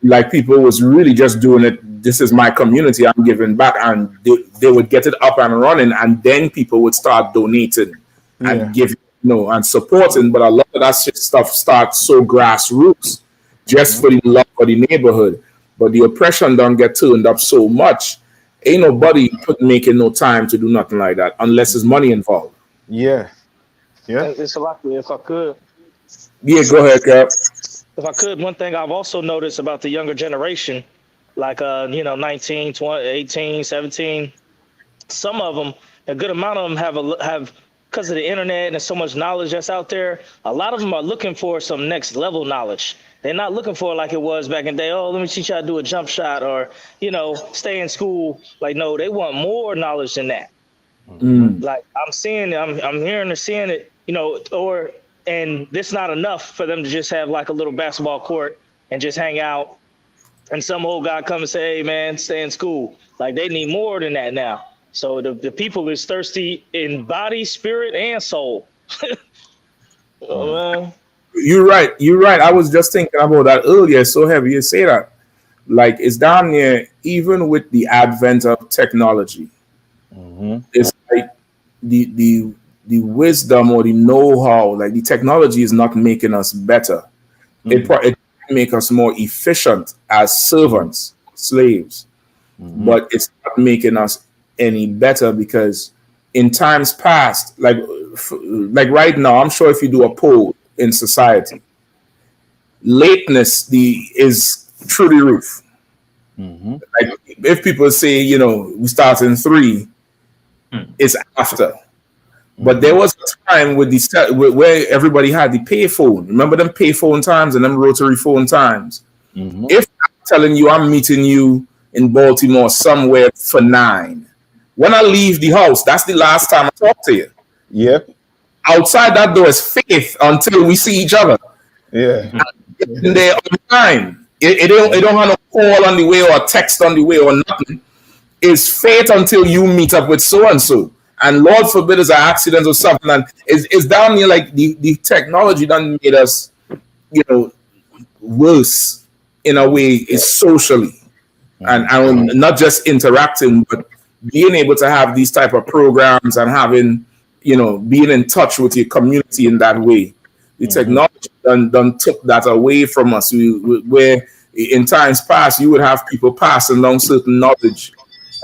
Like people was really just doing it. This is my community. I'm giving back, and they would get it up and running, and then people would start donating and giving, and supporting. But a lot of that stuff starts so grassroots, just for the love of the neighborhood. But the oppression don't get turned up so much. Ain't nobody making no time to do nothing like that unless there's money involved. Yeah. It's a lot. If I could. Yeah, go ahead, Cap. If I could, one thing I've also noticed about the younger generation, like 19, 20, 18, 17, some of them, a good amount of them have because of the internet and so much knowledge that's out there, a lot of them are looking for some next level knowledge. They're not looking for like it was back in the day, oh, let me teach you how to do a jump shot or, stay in school. Like, no, they want more knowledge than that. Like I'm hearing and seeing it, and it's not enough for them to just have like a little basketball court and just hang out. And some old guy come and say, hey man, stay in school. Like they need more than that now. So the people is thirsty in body, spirit, and soul. You're right. I was just thinking about that earlier. It's so heavy you say that. Like it's down there, even with the advent of technology, it's like the wisdom or the know-how, like the technology is not making us better. It make us more efficient as servants, slaves, but it's not making us any better because in times past, like right now, I'm sure if you do a poll in society, lateness is through the roof. Like if people say, we start in 3, it's after. But there was a time with where everybody had the payphone. Remember them payphone times and them rotary phone times? If I'm telling you I'm meeting you in Baltimore somewhere for 9, when I leave the house, that's the last time I talk to you. Yep. Outside that door is faith until we see each other. Yeah. And they're on time. It don't have no call on the way or a text on the way or nothing. It's faith until you meet up with so and so. And Lord forbid it's an accident or something. And it's down here like the technology done made us, worse in a way is socially. And not just interacting, but being able to have these type of programs and having, being in touch with your community in that way. The technology done took that away from us. Where in times past, you would have people passing along certain knowledge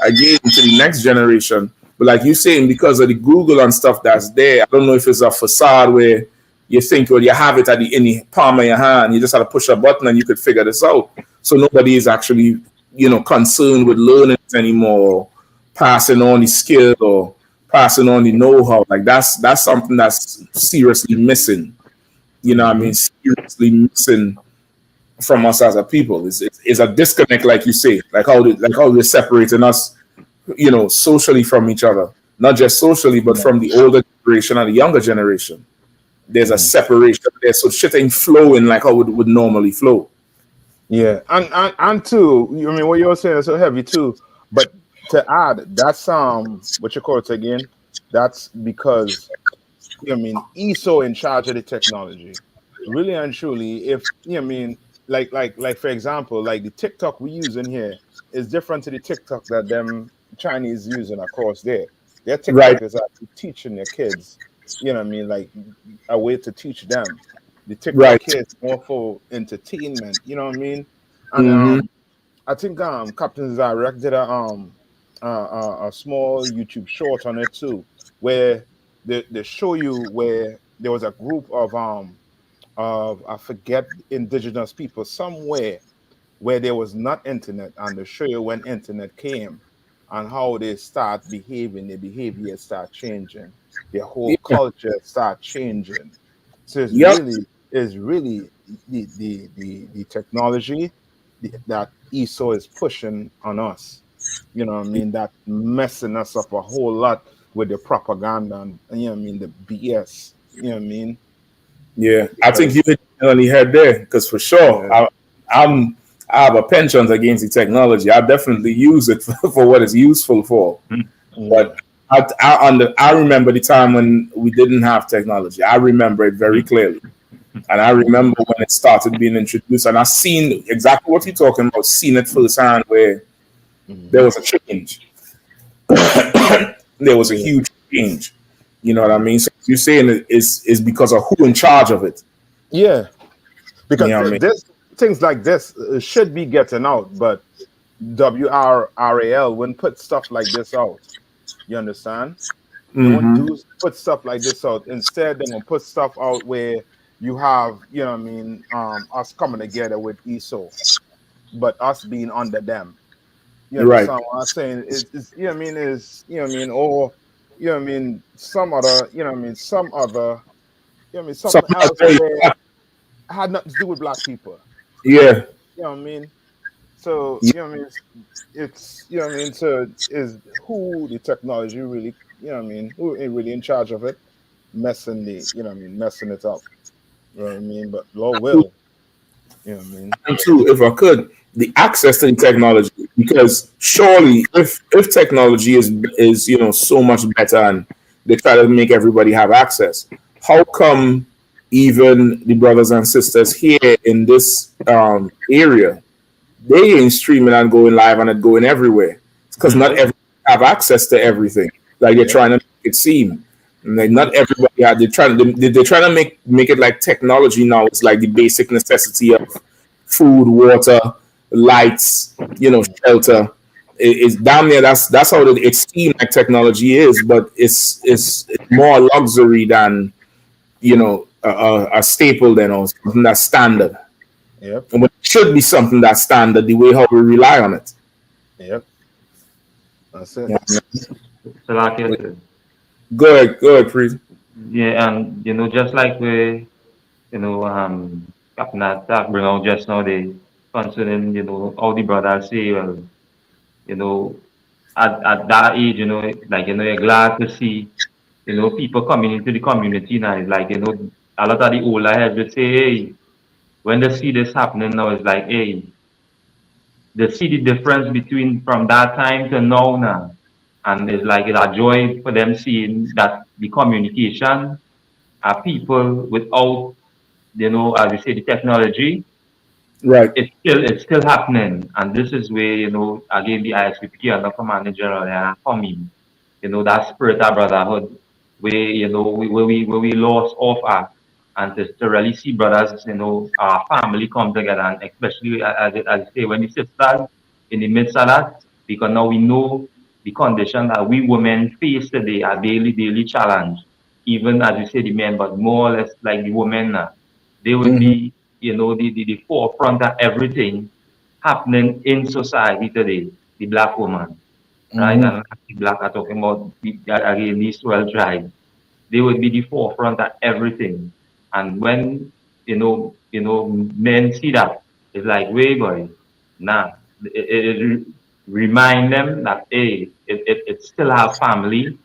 again to the next generation. But like you're saying, because of the Google and stuff that's there, I don't know if it's a facade where you think, well, you have it in the palm of your hand. You just have to push a button and you could figure this out. So nobody is actually, concerned with learning anymore, passing on the skill or passing on the know-how. Like that's something that's seriously missing. Seriously missing from us as a people. It's a disconnect, like you say, like how they're separating us, socially from each other. Not just socially, but from the older generation and the younger generation. There's a separation there, so shit ain't flowing like how it would normally flow. Yeah, and too, what you're saying is so heavy too. But to add, that's what you call it again. That's because Esau in charge of the technology. Really and truly, if like for example, like the TikTok we use in here is different to the TikTok that them Chinese using across there. Their TikTok is actually teaching their kids, like a way to teach them. The TikTok kids more for entertainment, And Mm-hmm. I think Captain Zarek did a small YouTube short on it too, where they show you where there was a group of I forget indigenous people somewhere where there was not internet, and they show you when internet came and how they start behaving, their behavior start changing, their whole Yeah. culture start changing. So Yep. it's really the technology that ESO is pushing on us. You know what I mean? That messing us up a whole lot with the propaganda and you know what I mean, the BS. You know what I mean? Yeah, I think Because you hit it on the head there because for sure, yeah, I'm I have a penchant against the technology. I definitely use it for what it's useful for. yeah, But I remember the time when we didn't have technology. I remember it very clearly, and I remember when it started being introduced, and I seen exactly what you're talking about. Seen it firsthand where there was a change. There was a yeah, huge change. You know what I mean? So you're saying it is because of who in charge of it. yeah. You Because know what I mean? this things like this should be getting out, but WRRAL wouldn't put stuff like this out. You understand? They won't Mm-hmm. put stuff like this out. Instead, they're gonna put stuff out where you have, you know what I mean, us coming together with ESO, but us being under them. You Right. understand what I'm saying? It's you know what I mean, is you know what I mean, or you know what I mean, some other, you know what I mean, some other, you know what I mean, something Something else else very where it had nothing to do with black people. yeah. You know what I mean? So, Yeah. you know what I mean? It's you know what I mean? So is who the technology really, you know what I mean, who is really in charge of it, messing the, you know what I mean, messing it up. You know what I mean? But Lord will, you know what I mean? And two, if I could, the access to the technology, because surely if technology is so much better and they try to make everybody have access, how come even the brothers and sisters here in this area, they ain't streaming and going live and it going everywhere? It's because not everyone have access to everything. Like they're Yep, trying to make it seem. And like not yep, everybody they're trying to make it like technology now. It's like the basic necessity of food, water, lights, shelter. It's down there. That's how it seems like technology is, but it's more luxury than a staple than or something that's standard. yep, And it should be something that's standard the way how we rely on it. yep. That's it. Yeah. So like you said, Go ahead, please. yeah, and just like we, Captain Attack bring out just now, the concerning, all the brothers say, well, you know, at that age, like, you're glad to see, people coming into the community now. It's like, a lot of the older heads will say, hey, when they see this happening now, it's like, hey, they see the difference between from that time to now. And it's like it's a joy for them seeing that the communication are people without, as you say, the technology, Right. it's still happening. And this is where, again, the ISUPK and the Command General are coming. That spirit of brotherhood where, where we lost off at. And to really see brothers, our family come together, and especially as I say, when the sisters in the midst of that, because now we know the condition that we women face today, a daily challenge. Even as you say, the men, but more or less like the women now. They would Mm-hmm. be, the forefront of everything happening in society today, the black woman, right? Mm-hmm. And the black are talking about again these 12 tribes. They would be the forefront of everything. And when men see that, it's like, wait, boy, nah. It remind them that hey, it still have family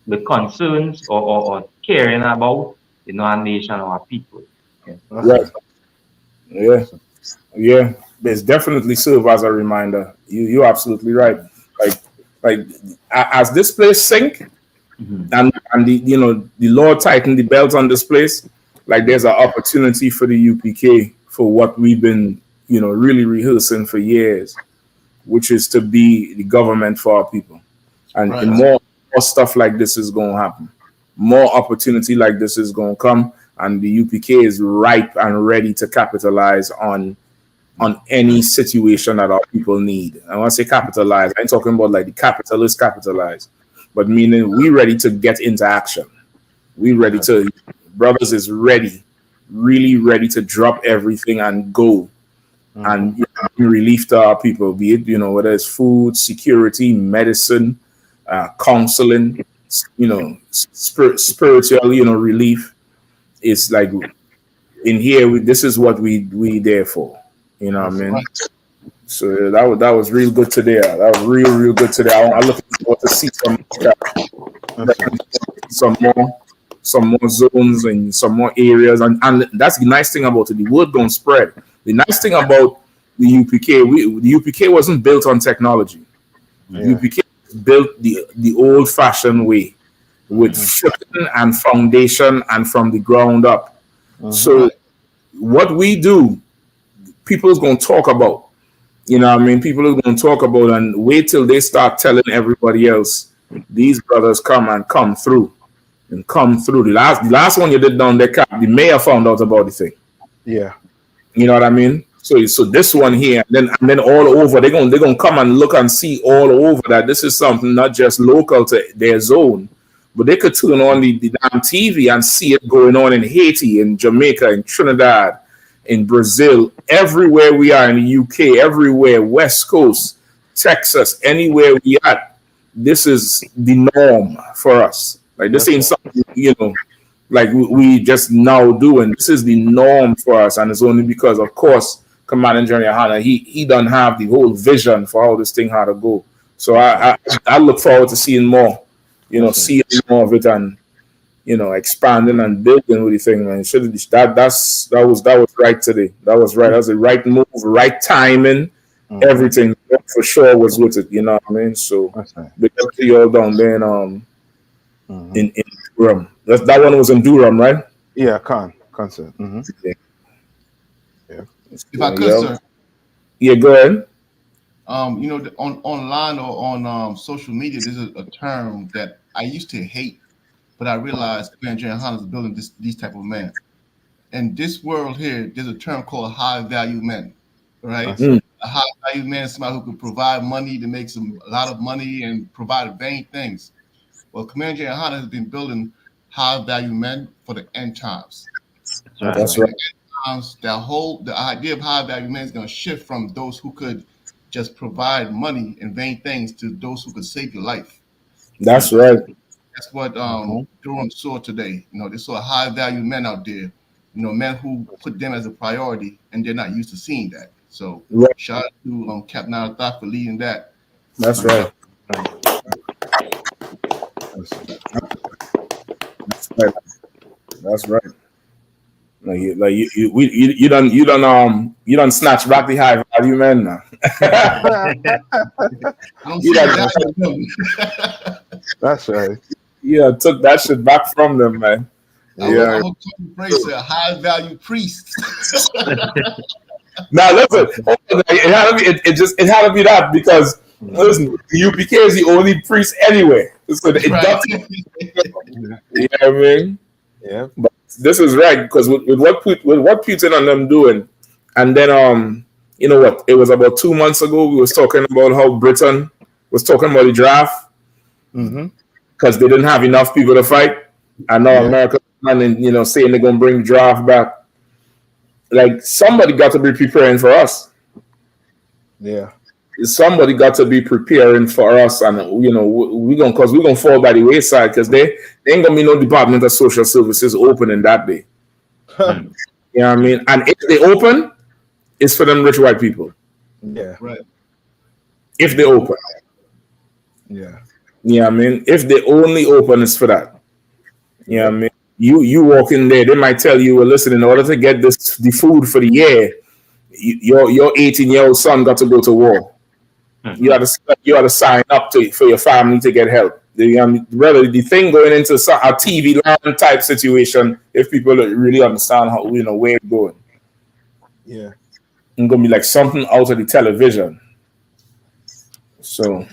with concerns or caring about our nation or our people. Yeah. That's Right. it. Yeah. That's it. Yeah. It's definitely serve as a reminder. You're absolutely right. Like like as this place sink Mhm. and the Lord tighten the belt on this place, like there's an opportunity for the UPK for what we've been really rehearsing for years, which is to be the government for our people. And Right. more stuff like this is going to happen. More opportunity like this is going to come, and the UPK is ripe and ready to capitalize on on any situation that our people need. I want to say capitalize. I ain't talking about like the capitalist capitalize, but meaning we ready to get into action. We ready to, brothers is ready, really ready to drop everything and go and bring relief to our people, be it, whether it's food, security, medicine, counseling, spiritual, relief. It's like in here, this is what we there for. You know what I mean? So that was real good today. That was real good today. I'm looking forward to see some more zones and some more areas, and that's the nice thing about it. The word don't spread. The nice thing about the UPK, the UPK wasn't built on technology. The UPK was built the old-fashioned way, with footing and foundation and from the ground up. So what we do, people's gonna talk about. You know what I mean? People are going to talk about and wait till they start telling everybody else. These brothers come through. The last one you did down there, the mayor found out about the thing. Yeah. You know what I mean? So this one here, and then all over, they're gonna come and look and see all over that this is something not just local to their zone, but they could turn on the damn TV and see it going on in Haiti, in Jamaica, in Trinidad, in Brazil, everywhere we are in the UK, everywhere, West Coast, Texas, anywhere we at, this is the norm for us. Like this ain't something, like we just now doing. This is the norm for us, and it's only because, of course, Commander General Yahanna, he doesn't have the whole vision for how this thing had to go. So I look forward to seeing more, seeing more of it and expanding and building with the thing, man. That was right today. That was right. That was the right move, right timing, everything for sure was with it. You know what I mean? So big up to you all down there in Durham. That one was in Durham, right? Yeah, concert. Yeah. If I could, sir. Yeah, go ahead. Online or on social media, there's a term that I used to hate, but I realized Commander Yahanna is building these type of men. In this world here, there's a term called high value men, right? A high value man is somebody who can provide money to make a lot of money and provide vain things. Well, Commander Yahanna has been building high value men for the end times. That's right. The idea of high value men is going to shift from those who could just provide money and vain things to those who could save your life. That's right. That's what Durham saw today. They saw high value men out there, men who put them as a priority, and they're not used to seeing that. So shout out to Captain Aratha for leading that. That's right. That's right. You done snatch back the high value men now. That's right. Yeah, took that shit back from them, man. I'm a praise a high value priest. Now listen, it had to be that because listen, the UPK is the only priest anyway. So you know what I mean? Yeah. But this is right because with what Putin and them doing, and then you know what? It was about 2 months ago we was talking about how Britain was talking about the draft because they didn't have enough people to fight, and now America and saying they're gonna bring the draft back. Like somebody got to be preparing for us. Yeah. Somebody got to be preparing for us, and we're gonna fall by the wayside because they ain't gonna be no Department of Social Services opening that day. You know what I mean? And if they open, it's for them rich white people. Yeah. Right. If they open. Yeah. You know what I mean? If they only open, it's for that. You know what I mean? You walk in there, they might tell you, well, listen, in order to get the food for the year, your 18-year-old son got to go to war. You had to sign up for your family to get help. The thing going into a TV land type situation, if people really understand how where it's going, yeah, it's gonna be like something out of the television. So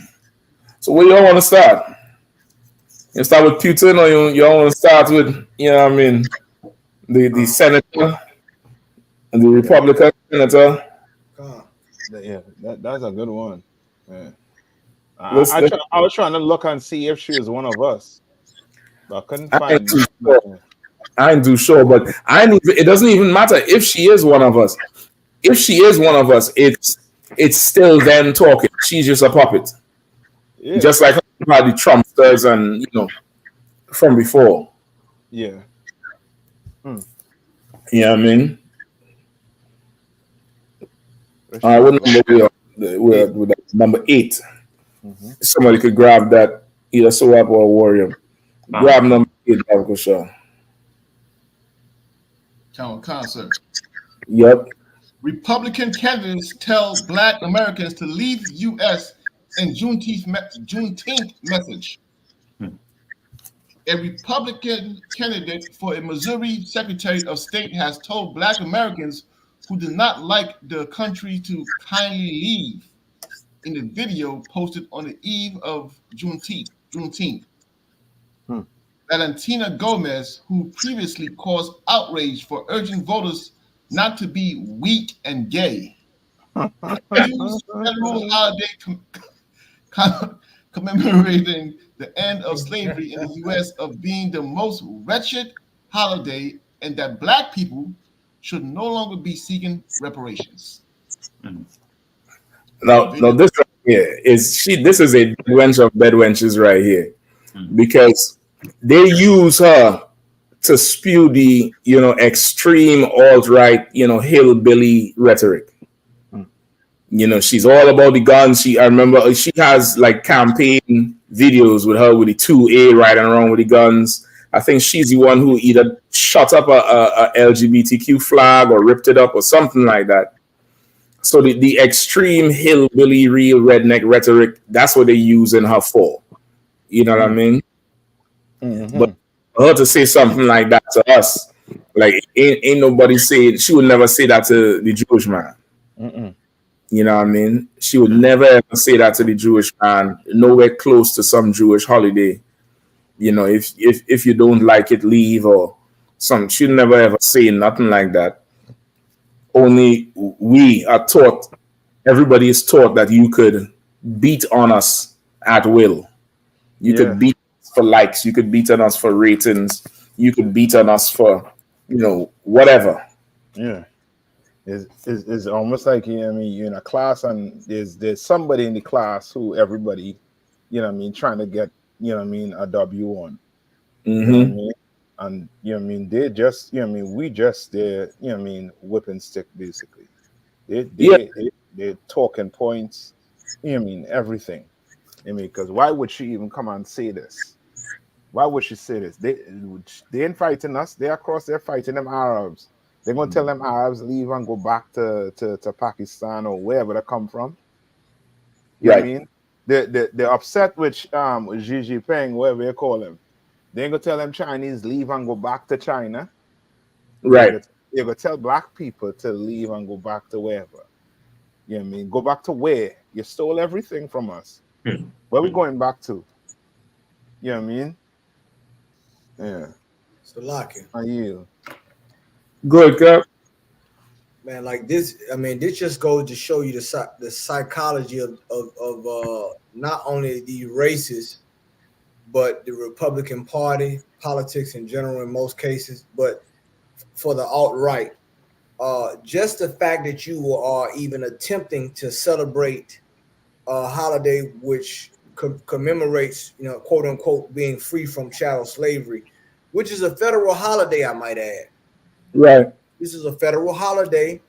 where you all want to start? You start with Putin, or you all want to start with what I mean, the senator and the Republican senator? That's a good one. Yeah. Let's, let's, I was trying to look and see if she was one of us, but I couldn't I ain't find too nothing. sure. I ain't too sure, but I ain't even, it doesn't even matter if she is one of us. If she is one of us, it's still them talking. She's just a puppet, Yeah. just like how the Trumpsters and from before. Yeah. You know what I mean? What number we're with that? Number 8. Somebody could grab that, either Swap or Warrior. Grab number 8, Uncle Shaw. Town concert. Yep. Republican candidates tell Black Americans to leave U.S. in Juneteenth message. A Republican candidate for a Missouri Secretary of State has told Black Americans who do not like the country to kindly leave in a video posted on the eve of Juneteenth. Valentina Gomez, who previously caused outrage for urging voters not to be weak and gay, accused federal holiday commemorating the end of slavery in the U.S. of being the most wretched holiday, and that Black people should no longer be seeking reparations. Now this right here is this is a wench of bedwenches right here, because they use her to spew the extreme alt-right hillbilly rhetoric. She's all about the guns. I remember she has like campaign videos with her with the 2A riding around with the guns. I think she's the one who either shot up a LGBTQ flag or ripped it up or something like that. So the extreme hillbilly, real redneck rhetoric, that's what they're using her for. You know what I mean? But for her to say something like that to us, like ain't nobody say, she would never say that to the Jewish man. You know what I mean? She would never ever say that to the Jewish man, nowhere close to some Jewish holiday. If you don't like it, leave or something. She'd never ever say nothing like that. Only we are taught, everybody is taught that you could beat on us at will. You could beat us for likes, you could beat on us for ratings, you could beat on us for, whatever. Yeah. It's almost like you're in a class and there's somebody in the class who everybody, trying to get, a W on. You know what I mean? And they just, we just there, whipping stick basically. They're talking points, everything. Because why would she even come and say this? Why would she say this? They ain't fighting us. They're across there fighting them Arabs. They're gonna tell them Arabs leave and go back to Pakistan or wherever they come from. You know what I mean? They're upset with Xi Jinping, whatever you call him. They ain't gonna tell them Chinese leave and go back to China. Right. You're gonna tell Black people to leave and go back to wherever. You know what I mean? Go back to where? You stole everything from us. Where we going back to? You know what I mean? Yeah. So locking. Are you? Good, Cap. Man, like this, this just goes to show you the psychology of not only the races, but the Republican Party, politics in general in most cases, but for the alt-right. Just the fact that you are even attempting to celebrate a holiday which commemorates, quote unquote, being free from chattel slavery, which is a federal holiday, I might add. Right. This is a federal holiday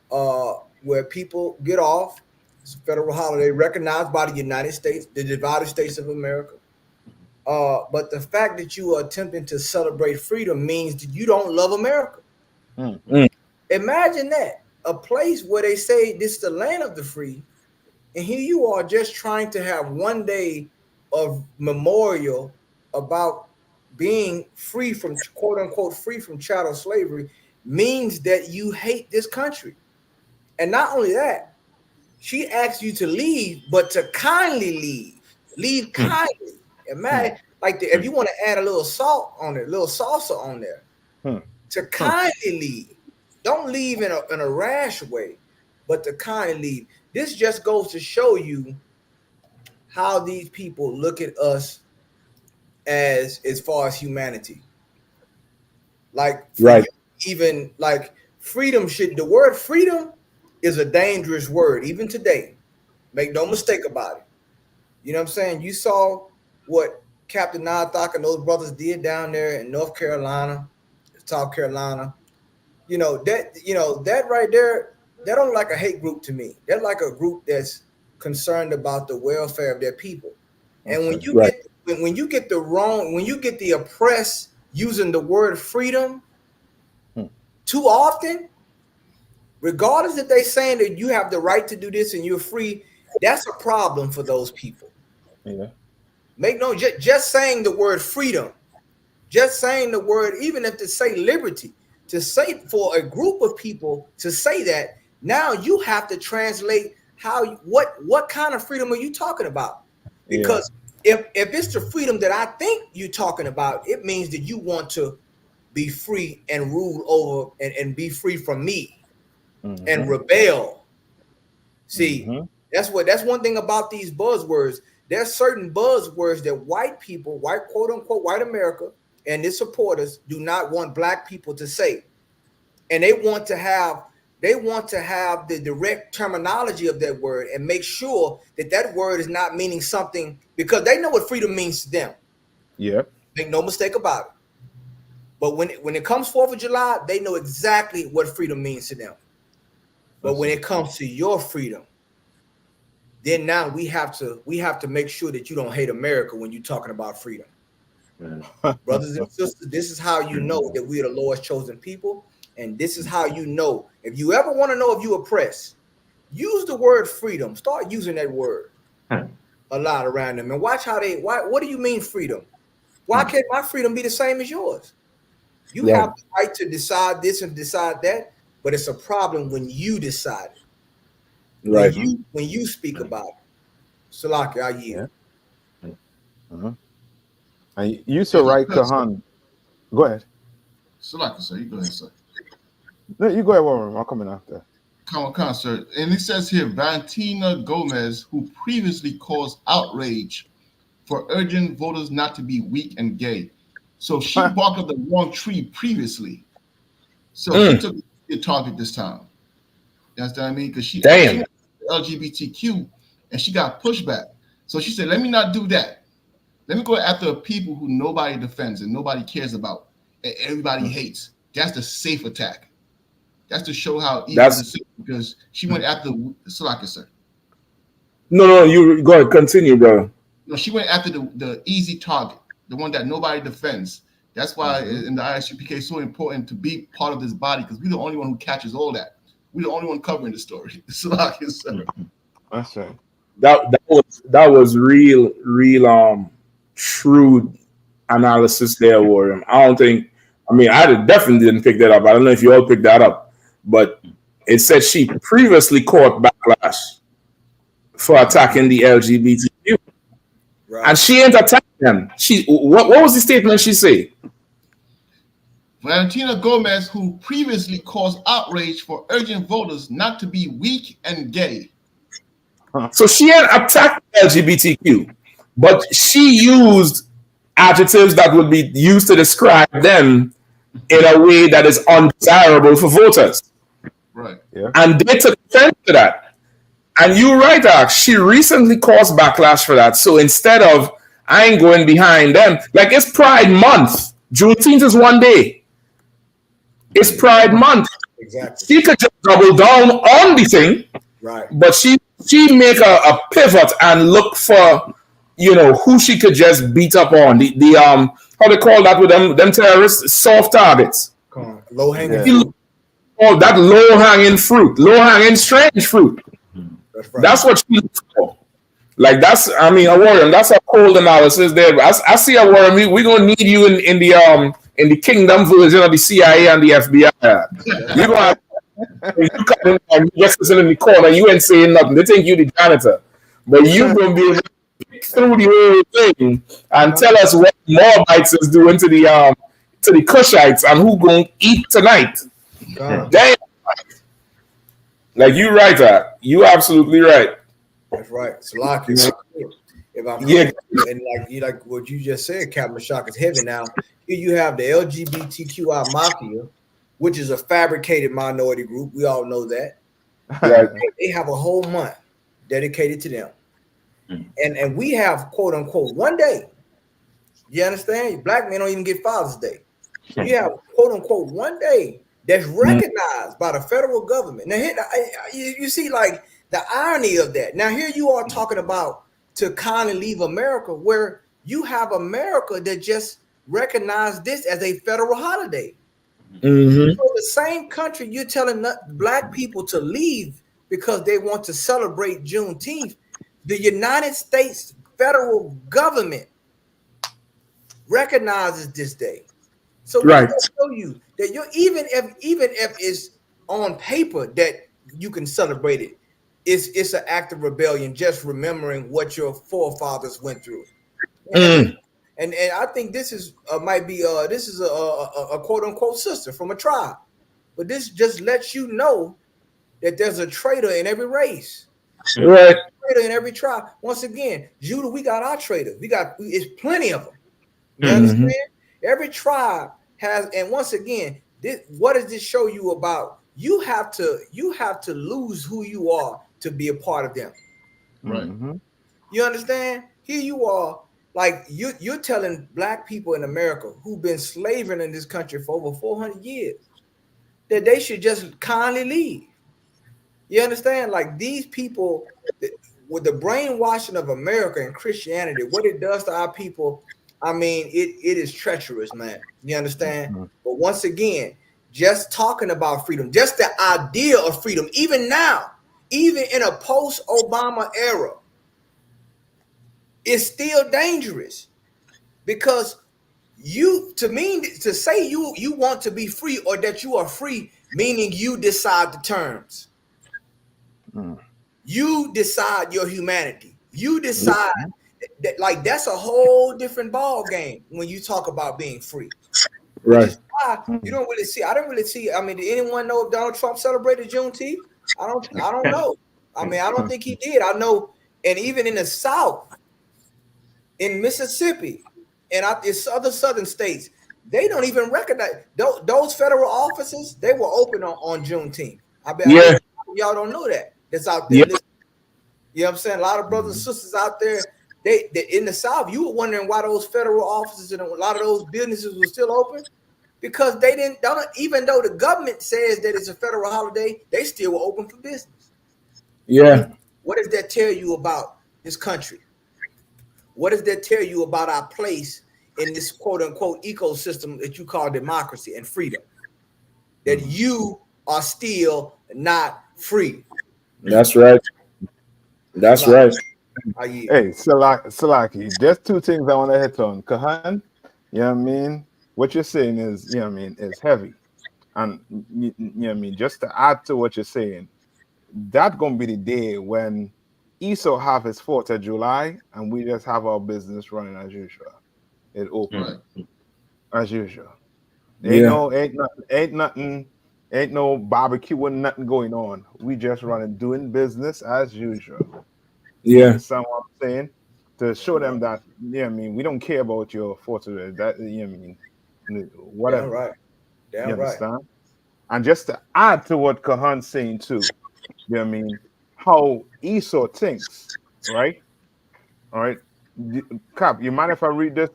where people get off. It's a federal holiday recognized by the United States, the divided states of America. But the fact that you are attempting to celebrate freedom means that you don't love America. Imagine that. A place where they say this is the land of the free, and here you are just trying to have one day of memorial about being free from, quote unquote, free from chattel slavery, means that you hate this country. And not only that, she asks you to leave, but to kindly leave. Leave kindly. Imagine, if you want to add a little salt on it, a little salsa on there, to kindly leave. Don't leave in a rash way. but to kindly lead. This just goes to show you how these people look at us as far as humanity. Like, right. Even like freedom the word freedom is a dangerous word, even today. Make no mistake about it. You know what I'm saying? You saw what Captain Nathok and those brothers did down there in North Carolina, South Carolina. That right there, that don't like a hate group to me. They're like a group that's concerned about the welfare of their people. And when you get the oppressed using the word freedom too often, regardless if they saying that you have the right to do this and you're free, that's a problem for those people. Yeah. Just saying the word freedom, just saying the word, even if to say liberty, to say for a group of people to say that, now you have to translate what kind of freedom are you talking about? Because if it's the freedom that I think you're talking about, it means that you want to be free and rule over and be free from me and rebel. See, that's one thing about these buzzwords. There's certain buzzwords that white people, quote unquote white America and its supporters do not want black people to say. And they want to have the direct terminology of that word and make sure that word is not meaning something, because they know what freedom means to them. Yeah. Make no mistake about it. But when it comes 4th of July, they know exactly what freedom means to them. But when it comes to your freedom, then now we have to make sure that you don't hate America when you're talking about freedom. Brothers and sisters, this is how you know that we are the Lord's chosen people. And this is how you know. If you ever want to know if you oppressed, use the word freedom. Start using that word a lot around them. And watch what do you mean freedom? Why can't my freedom be the same as yours? You have the right to decide this and decide that, but it's a problem when you decide it. Right. When you speak about it. Salaki, I yield. And you so right, Kahan. Go ahead. Salaki, sir. You go ahead, sir. No, you go ahead, Warren. I'll come in after. Come on, sir. And it says here, Valentina Gomez, who previously caused outrage for urging voters not to be weak and gay. So she barked up the wrong tree previously. So she took the target this time. You understand what I mean? Because she LGBTQ and she got pushback. So she said, let me not do that. Let me go after people who nobody defends and nobody cares about and everybody hates. That's the safe attack. That's to show how evil this is, because she went after Salaka, sir. No, you go ahead, continue, bro. No, she went after the easy target, the one that nobody defends. That's why in the ISUPK it's so important to be part of this body, because we're the only one who catches all that. We're the only one covering the story. Salaka, sir. That's right. That was real shrewd analysis there, Warren. I definitely didn't pick that up. I don't know if you all picked that up, but it said she previously caught backlash for attacking the LGBTQ, and she ain't attacking them. What was the statement she said? Valentina Gomez, who previously caused outrage for urging voters not to be weak and gay. So she ain't attacked LGBTQ, but she used adjectives that would be used to describe them in a way that is undesirable for voters. Right. Yeah. And they took offense to that. And you're right, Ash. She recently caused backlash for that. So instead of, I ain't going behind them, like it's Pride Month. Juneteenth is one day. It's Pride Month. Exactly. She could just double down on the thing. Right. But she make a pivot and look for, who she could just beat up on. The how they call that with them terrorists? Soft targets. Low hanging fruit. Oh, that low hanging fruit, low hanging strange fruit. That's right. That's what she looks for. Like a Warren. That's a cold analysis there. I see a Warren. We're gonna need you in the kingdom version of the CIA and the FBI. You're gonna you come in and you just sit in the corner. You ain't saying nothing. They think you the janitor, but you gonna be able to pick through the whole thing and tell us what Moabites is doing to the Cushites and who gonna eat tonight. Damn. Like you right, that you absolutely right. That's right. Salaki, if I Yeah. could, and like what you just said, Captain Shock is heavy. Now here you have the LGBTQI mafia, which is a fabricated minority group. We all know that. Right. They have a whole month dedicated to them, and we have quote unquote one day. You understand? Black men don't even get Father's Day. We have quote unquote one day that's recognized by the federal government. Now, here, you see, like the irony of that. Now, here you are talking about to kindly leave America, where you have America that just recognized this as a federal holiday. Mm-hmm. So the same country you're telling black people to leave because they want to celebrate Juneteenth, the United States federal government recognizes this day. So what does Right. that show you? That you're even if it's on paper that you can celebrate it, it's an act of rebellion, just remembering what your forefathers went through. And I think this is might be this is a quote unquote sister from a tribe, but this just lets you know that there's a traitor in every race. Right. Traitor in every tribe. Once again, Judah, we got our traitors. It's plenty of them. You Mm-hmm. understand? Every tribe has, and once again, what does this show you about? You have to lose who you are to be a part of them. Right. You understand? Here you are, like you're telling black people in America who've been slaving in this country for over 400 years that they should just kindly leave. You understand? Like these people, with the brainwashing of America and Christianity, what it does to our people, I mean, it is treacherous, man. You understand? But once again, just talking about freedom, just the idea of freedom, even now, even in a post-Obama era, is still dangerous because to say you want to be free or that you are free, meaning you decide the terms. You decide your humanity. You decide that, like, that's a whole different ball game when you talk about being free. Which Right. is why you don't really see. I don't really see. I mean, did anyone know if Donald Trump celebrated Juneteenth? I don't know. I mean, I don't think he did. I know, and even in the South, in Mississippi, and it's other southern states, they don't even recognize those federal offices. They were open on Juneteenth. I bet y'all don't know that. That's out there. Yeah. You know what I'm saying? A lot of brothers and sisters out there, they in the South, you were wondering why those federal offices and a lot of those businesses were still open because they didn't, even though the government says that it's a federal holiday, they still were open for business. Yeah. What does that tell you about this country? What does that tell you about our place in this quote unquote ecosystem that you call democracy and freedom? That you are still not free. That's right. That's right. Hey, Salaki, just two things I want to hit on. Kahan, you know what I mean? What you're saying is, you know what I mean, is heavy. And, you know what I mean? Just to add to what you're saying, that's going to be the day when Esau have his 4th of July and we just have our business running as usual. It open as usual. Ain't no barbecue and nothing going on. We just running, doing business as usual. You understand what I'm saying? To show them that, I mean, we don't care about your 4th of July, that, I mean, whatever. Damn right. Damn you right. understand? And just to add to what Kahan's saying too, you know what I mean, how Esau thinks, right? All right. Cap, you mind if I read this?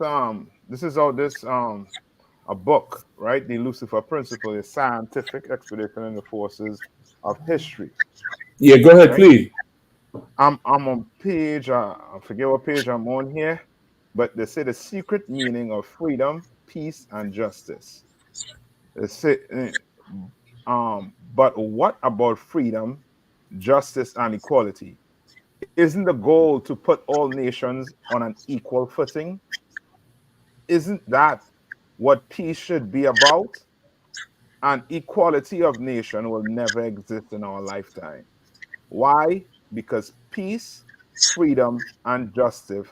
This is all this a book, right? The Lucifer Principle, a scientific expedition in the forces of history. Yeah, go ahead, please. I'm on page, I forget what page I'm on here, but they say the secret meaning of freedom, peace, and justice. They say, but what about freedom, justice, and equality? Isn't the goal to put all nations on an equal footing? Isn't that what peace should be about? And equality of nation will never exist in our lifetime. Why? Because peace, freedom, and justice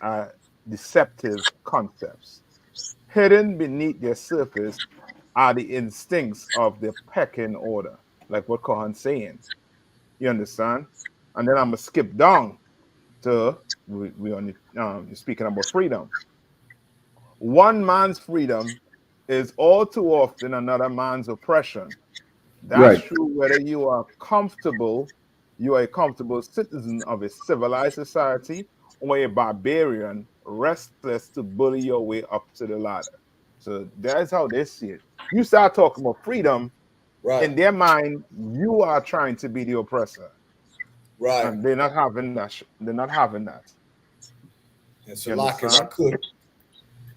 are deceptive concepts. Hidden beneath their surface are the instincts of the pecking order. like what Kohan's saying. You understand? And then I'm gonna skip down to we only speaking about freedom. One man's freedom is all too often another man's oppression. That's Right. true whether you are comfortable, you are a comfortable citizen of a civilized society, or a barbarian restless to bully your way up to the ladder. So that's how they see it. You start talking about freedom, Right. in their mind, you are trying to be the oppressor. Right. And they're not having that. They're not having that. And so, You like, if I understand? could,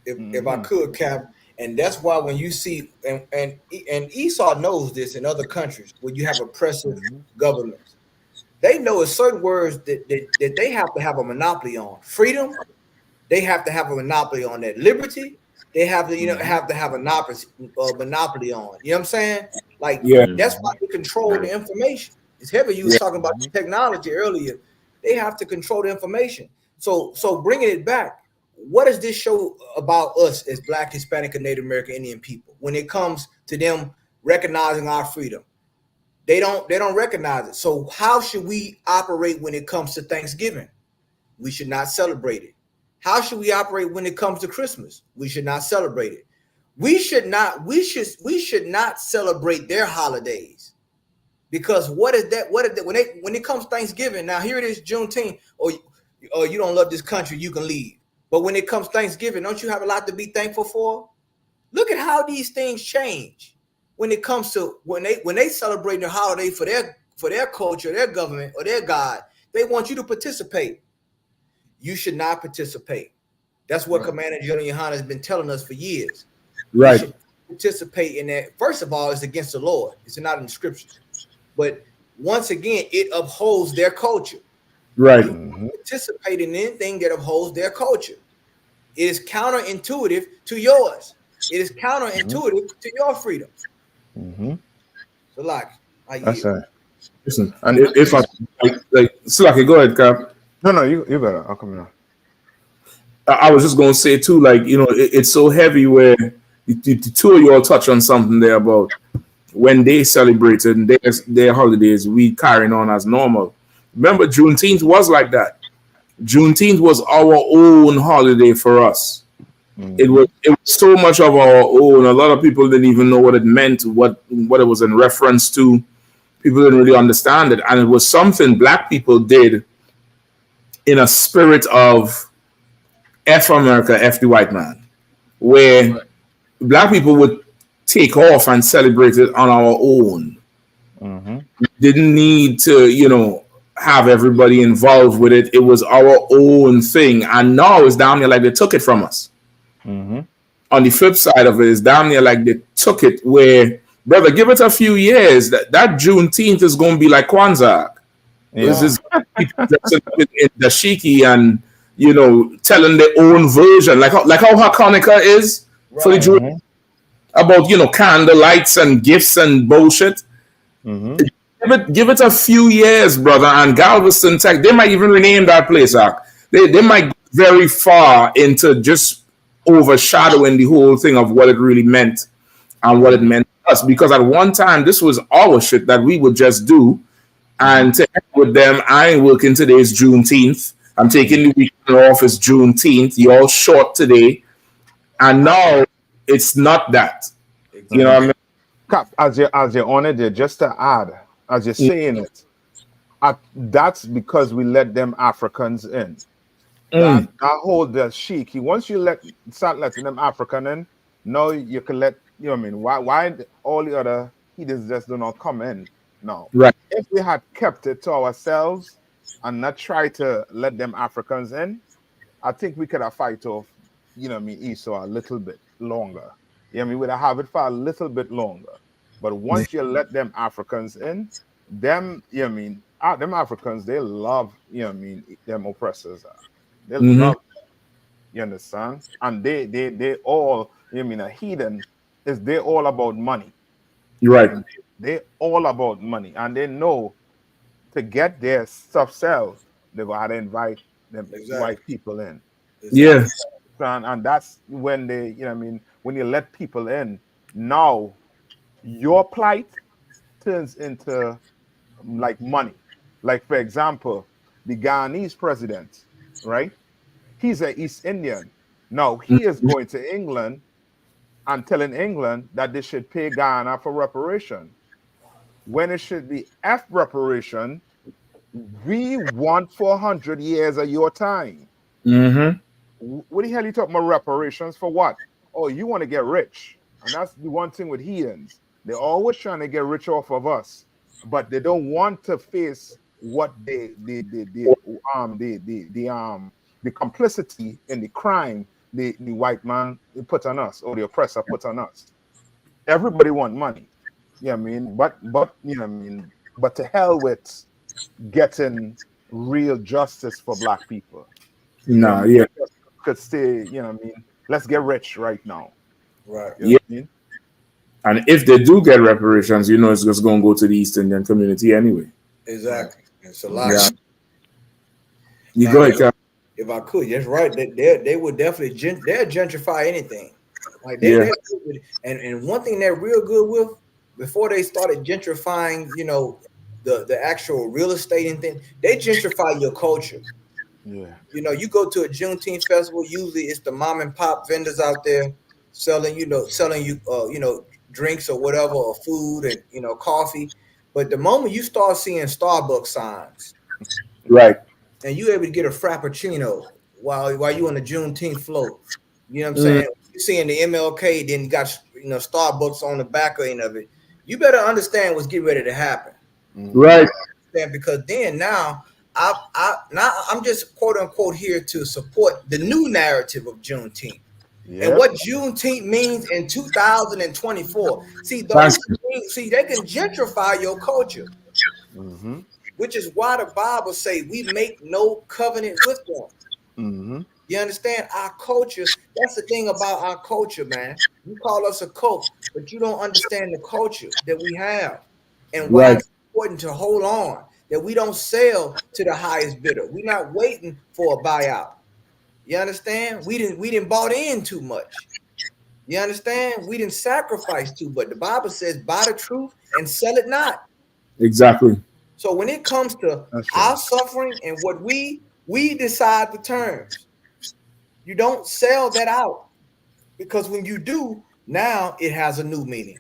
if I could, Cap, and that's why when you see and Esau knows this in other countries where you have oppressive governments, they know certain words that they have to have a monopoly on. Freedom, they have to have a monopoly on that. Liberty, they have to have to have a monopoly on. You know what I'm saying? Like Yeah. that's why they control the information. It's heavy. You was talking about technology earlier. They have to control the information. So bringing it back, what does this show about us as Black, Hispanic, and Native American Indian people when it comes to them recognizing our freedom? They don't recognize it. So how should we operate when it comes to Thanksgiving? We should not celebrate it. How should we operate when it comes to Christmas? We should not celebrate it. We should not celebrate their holidays. Because what is that? When it comes Thanksgiving? Now here it is, Juneteenth. Or you don't love this country, you can leave. But when it comes Thanksgiving, don't you have a lot to be thankful for? Look at how these things change when it comes to when they celebrate their holiday for their culture, their government, or their God. They want you to participate. You should not participate. That's what Commander General Yahanna has been telling us for years. Right. We should participate in that. First of all, it's against the Lord. It's not in the scriptures. But once again, it upholds their culture. Right. You participate in anything that upholds their culture. It is counterintuitive to yours. It is counterintuitive to your freedom. So, like, That's right. Listen, and if I Slaki, go ahead, Cap. No, you better. I'll come in. I was just going to say too, like, it's so heavy where the two of you all touch on something there about when they celebrated their holidays, we carrying on as normal. Remember, Juneteenth was like that. Juneteenth was our own holiday for us. It was so much of our own. A lot of people didn't even know what it meant, what it was in reference to. People didn't really understand it, and it was something Black people did in a spirit of F America, F the white man, where Black people would take off and celebrate it on our own. We didn't need to, have everybody involved with it. It was our own thing. And now it's damn near like they took it from us. On the flip side of it, it's damn near like they took it where, brother, give it a few years. That Juneteenth is going to be like Kwanzaa. This is people dressing up in dashiki and, telling their own version. Like how Hanukkah is for the Jews. About, candle lights and gifts and bullshit. Give it a few years, brother, and Galveston, Tech, they might even rename that place. They might go very far into just overshadowing the whole thing of what it really meant and what it meant to us. Because at one time, this was our shit that we would just do. And to heck with them, I ain't working today. It's Juneteenth. I'm taking the weekend off. It's Juneteenth. You're all short today. And now it's not that. You know what I mean? Cap, as you're on it there, just to add, as you're saying it, that's because we let them Africans in. That hold the sheik. Once you start letting them African in, now you can let, why all the other heathens just do not come in now? Right. If we had kept it to ourselves and not try to let them Africans in, I think we could have fight off, Esau a little bit longer. We'd have it for a little bit longer. But once you let them Africans in, them Africans, they love, them oppressors. They love, you understand? And they all, a heathen they all about money. Right. They all about money. And they know to get their stuff sold, they go ahead and invite them white people in. Yeah. And that's when they, when you let people in, now your plight turns into like money. Like for example, the Ghanese president, right? He's an East Indian. Now he is going to England and telling England that they should pay Ghana for reparation. When it should be F reparation, we want 400 years of your time. Mm-hmm. What the hell you talking about reparations for what? Oh, you want to get rich. And that's the one thing with heathens. They're always trying to get rich off of us, but they don't want to face what the complicity in the crime the white man put on us or the oppressor put on us. Everybody want money. Yeah, I mean, but you know what I mean, but to hell with getting real justice for black people. Nah, yeah. Could stay, you know what I mean? Let's get rich right now. Right. You know what I mean? And if they do get reparations, you know it's just going to go to the East Indian community anyway. Exactly. It's a lot. Yeah. You go ahead, if I could, that's right. They would definitely they'll gentrify anything. Like and one thing they're real good with before they started gentrifying, you know, the actual real estate and thing, they gentrify your culture. Yeah. You know, you go to a Juneteenth festival, usually it's the mom and pop vendors out there selling you drinks or whatever, or food and, you know, coffee. But the moment you start seeing Starbucks signs, right, and you able to get a frappuccino while you on the Juneteenth float, you know what I'm saying? You're seeing the MLK, then you got, you know, Starbucks on the back end of it. You better understand what's getting ready to happen, right? Because then now I'm just quote unquote here to support the new narrative of Juneteenth. Yep. And what Juneteenth means in 2024. See, those things, they can gentrify your culture. Mm-hmm. Which is why the Bible say we make no covenant with them. Mm-hmm. You understand? Our culture, that's the thing about our culture, man. You call us a cult, but you don't understand the culture that we have and why it's important to hold on, that we don't sell to the highest bidder. We're not waiting for a buyout. You understand? We didn't bought in too much. You understand? We didn't sacrifice too much. The Bible says, buy the truth and sell it not. Exactly. So when it comes to our suffering and what we decide the terms, you don't sell that out, because when you do, now it has a new meaning.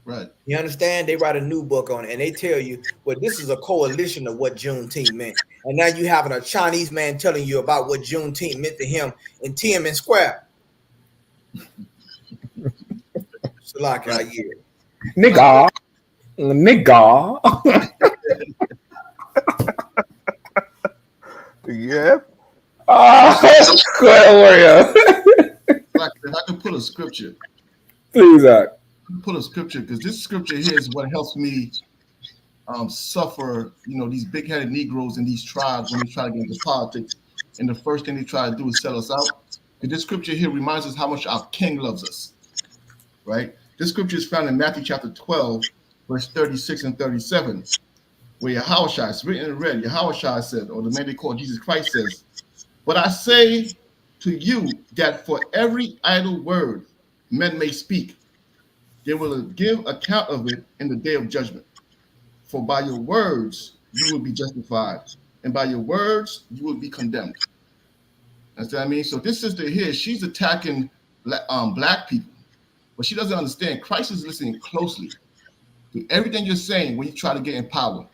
Right. You understand? They write a new book on it and they tell you, well, this is a coalition of what Juneteenth meant. And now you having a Chinese man telling you about what Juneteenth meant to him in Tiananmen Square. So like I hear. Nigga. Yeah. Oh, good warrior. If I could pull a scripture. Please, Zach. Pull a scripture, because this scripture here is what helps me suffer, you know, these big-headed Negroes in these tribes when they try to get into politics. And the first thing they try to do is sell us out. Because this scripture here reminds us how much our King loves us, right? This scripture is found in Matthew chapter 12, verse 36 and 37, where Yahushua, it's written in red, Yahushua said, or the man they call Jesus Christ says, but I say to you that for every idle word men may speak, they will give account of it in the day of judgment. For by your words you will be justified, and by your words you will be condemned. That's what I mean. So this sister here, she's attacking black people, but she doesn't understand. Christ is listening closely to everything you're saying when you try to get in power,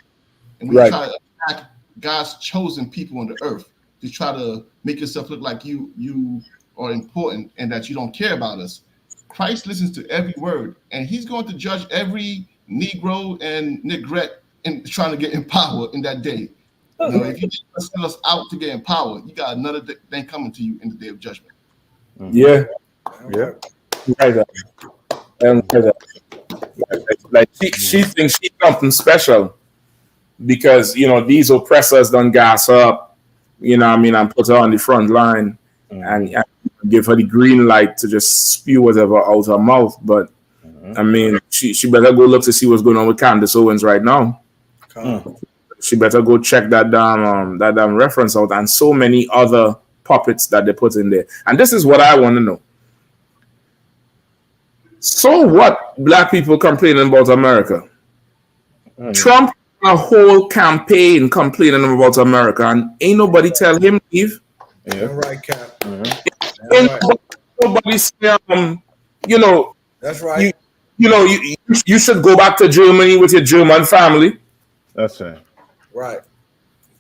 and when you try to attack God's chosen people on the earth, to try to make yourself look like you are important and that you don't care about us. Christ listens to every word, and he's going to judge every Negro and negrette in trying to get in power in that day. You know, if you just sell us out to get in power, you got another thing coming to you in the day of judgment. Yeah. Yeah. Like she thinks she's something special because, you know, these oppressors done gas up, you know what I mean, and put her on the front line and give her the green light to just spew whatever out her mouth. But I mean, she better go look to see what's going on with Candace Owens right now. She better go check that damn reference out, and so many other puppets that they put in there. And this is what I want to know. So what black people complaining about America? Trump a whole campaign complaining about America, and ain't nobody tell him leave. That's right, Cap. Ain't nobody say, you know, that's right. You should go back to Germany with your German family. That's right. Right.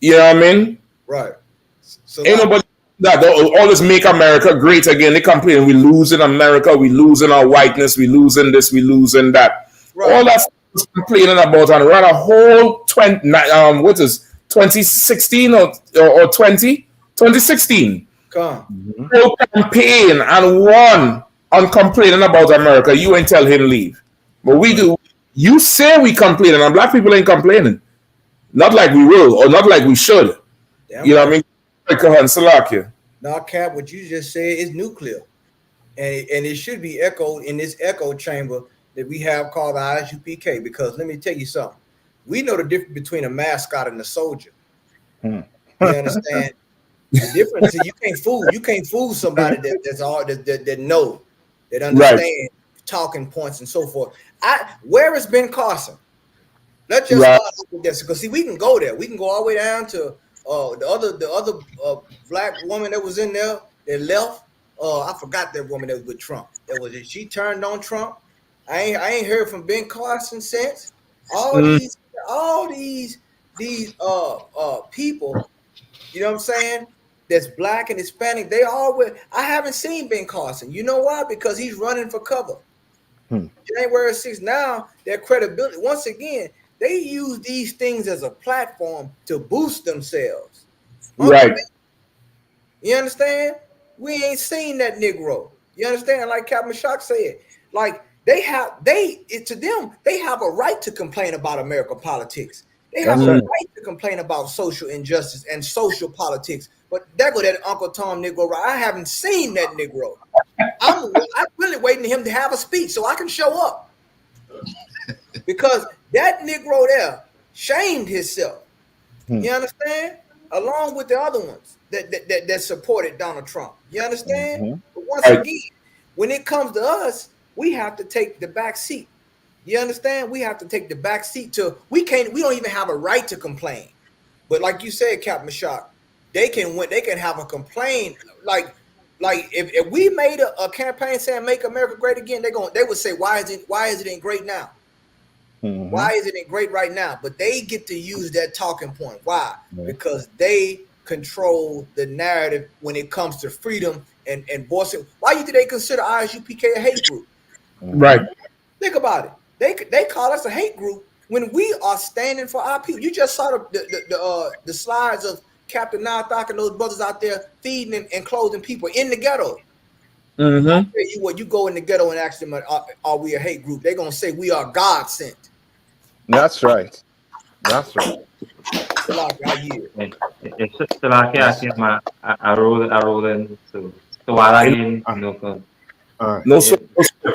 You know what I mean? Right. So ain't nobody that all this make America great again. They complain we losing America, we losing our whiteness, we losing this, we losing that. Right. All that complaining about and run a whole 2016 or 2016 whole campaign and won on complaining about America. You ain't tell him leave. But we do. You say we complaining and black people ain't complaining. Not like we will or not like we should. You know what I mean? Now, Cap, what you just said is nuclear. And it should be echoed in this echo chamber that we have called the ISUPK, because let me tell you something. We know the difference between a mascot and a soldier. You understand? The difference is you can't fool somebody that know, that understand talking points and so forth. Where is Ben Carson? Let's just start with this, because see, we can go there. We can go all the way down to the other black woman that was in there that left. I forgot that woman that was with Trump. She turned on Trump. I ain't heard from Ben Carson since. All these people, you know what I'm saying, that's black and Hispanic, I haven't seen Ben Carson. You know why? Because he's running for cover. January 6th, now their credibility, once again, they use these things as a platform to boost themselves. Right. You understand? We ain't seen that Negro. You understand? Like Captain Shock said, like they have a right to complain about American politics. They have a right to complain about social injustice and social politics. But there go that Uncle Tom Negro. I haven't seen that Negro. I'm really waiting for him to have a speech so I can show up. Because that Negro there shamed himself. You understand? Along with the other ones that supported Donald Trump. You understand? But once again, when it comes to us, we have to take the back seat. You understand? We have to take the back seat we don't even have a right to complain. But like you said, Captain Shock, they can have a complaint. Like if we made a campaign saying make America great again, they would say, why is it ain't great now? Why is it ain't great right now? But they get to use that talking point. Why? Because they control the narrative when it comes to freedom and voicing. Why do they consider ISUPK a hate group? Right. Think about it. They call us a hate group when we are standing for our people. You just saw the slides of Captain Nathak and those brothers out there feeding and clothing people in the ghetto. I'll tell you what, you go in the ghetto and ask them, are we a hate group? They're going to say we are God sent. That's right. That's right. I roll in. So while I in, no, sir.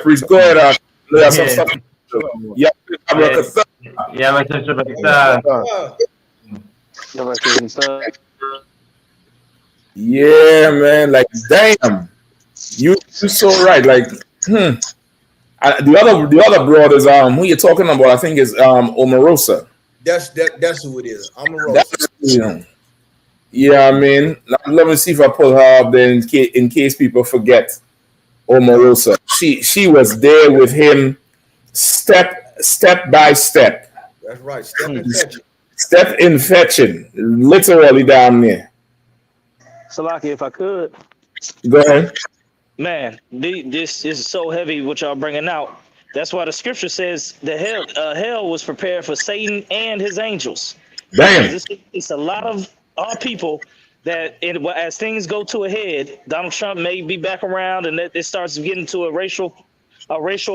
Please go ahead. Some stuff. Yeah, yeah, man. Like, damn, you're so right. Like, the other brothers, who you talking about? I think is Omarosa. That's who it is. Omarosa. Yeah, I mean, let me see if I pull her up there in case people forget. Omarosa. She was there with him, step by step. That's right. Step in fetching, literally down there. Salaki, if I could. Go ahead. Man, this is so heavy what y'all bringing out. That's why the scripture says the hell was prepared for Satan and his angels. Damn. It's a lot of our people that as things go to a head, Donald Trump may be back around and it starts getting to a racial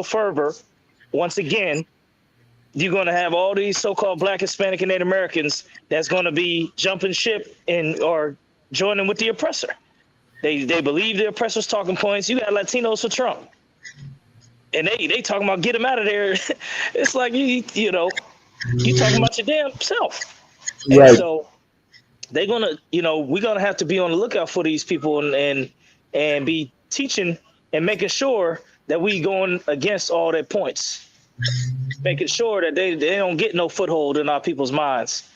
fervor. Once again, you're going to have all these so-called Black, Hispanic, and Native Americans that's going to be jumping ship or joining with the oppressor. They believe the oppressor's talking points. You got Latinos for Trump, and they talking about get him out of there. It's like you talking about your damn self. Right. And so they're gonna, we're gonna have to be on the lookout for these people and be teaching and making sure that we going against all their points. making sure that they don't get no foothold in our people's minds.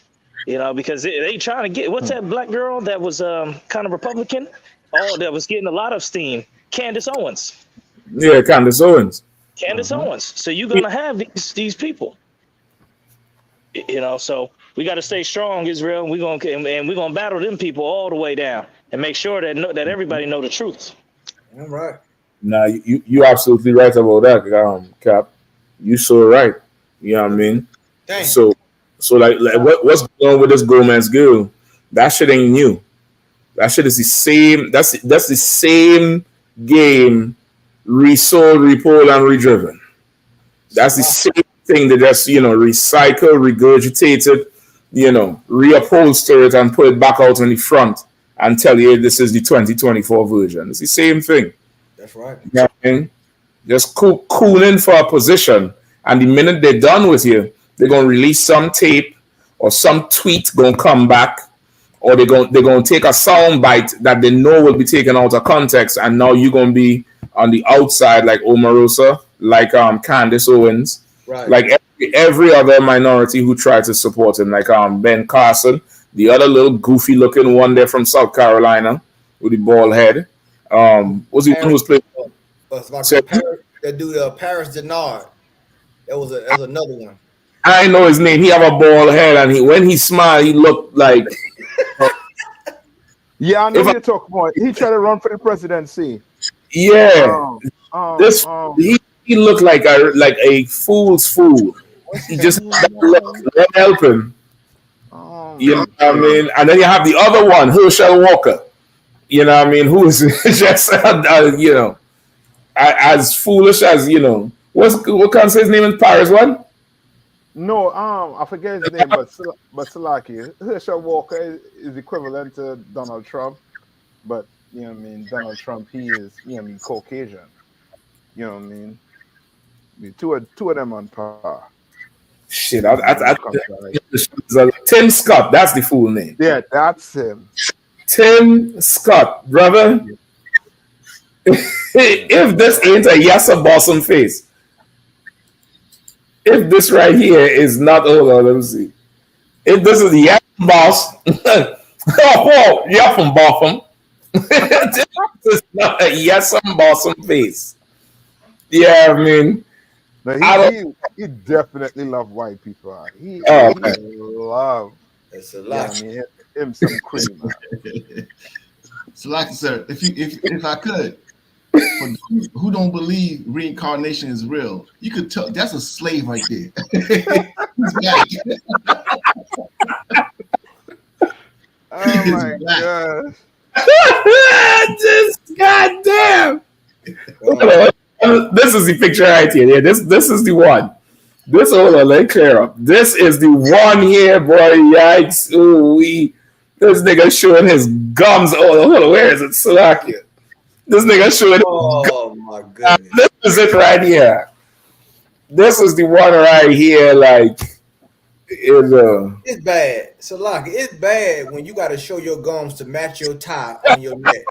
You know, because they trying to get, what's that black girl that was kind of Republican? Oh, that was getting a lot of steam. Candace Owens. Yeah, Candace Owens. Candace Owens. So you're gonna have these people. You know, so we got to stay strong, Israel. We're gonna battle them people all the way down and make sure that everybody know the truth. All right. Nah, you absolutely right about that, Cap. You so right. You know what I mean? Dang. So like what's going on with this Gomez girl? That shit ain't new. That shit is the same. That's the same game resold, repoed, and redriven. That's the same thing that just, recycle, regurgitated, reupholster it and put it back out on the front and tell you this is the 2024 version. It's the same thing. That's right. You know what I mean? Just cooling for a position, and the minute they're done with you, they're gonna release some tape or some tweet gonna come back, or they're gonna take a sound bite that they know will be taken out of context, and now you're gonna be on the outside like Omarosa, like Candace Owens, right. Like every other minority who tried to support him, like Ben Carson, the other little goofy looking one there from South Carolina with the bald head. What's the one who was playing? That dude, Paris Denard. That was another one. I know his name. He have a bald head, and when he smiled, he looked like. Yeah, I know you're talking about. He tried to run for the presidency. Yeah, he looked like a fool's fool. He just look help him. You know what I mean? And then you have the other one, Herschel Walker. You know what I mean? Who is just as foolish as what can say his name in Paris one? No, I forget his name, but Salaki. Herschel Walker is equivalent to Donald Trump, but Donald Trump, he is Caucasian. You know what I mean? The two of them on par. Shit, Tim Scott, that's the full name. Yeah, that's him. Tim Scott, brother. If this ain't a Yassa Bossum face, if this right here is not, hold on, let me see. If this is the Yassa Boss, Yassam Bossum, this is not a Yassa Bossum face. Yeah, I mean, he definitely love white people. He love. It's a lot. Yeah, I mean, him some cream. So, like I said, if I could, for who don't believe reincarnation is real, you could tell that's a slave right there. Oh my gosh! Just goddamn. This is the picture right here. Yeah, this is the one. Hold on, let me clear up. This is the one here, boy. Yikes! Ooh, this nigga showing his gums. Hold on, where is it? Slovakia. This nigga showing his gums. Oh my goodness. This is it right here. This is the one right here. Like, it's bad. So, like, it's bad when you got to show your gums to match your tie on your neck.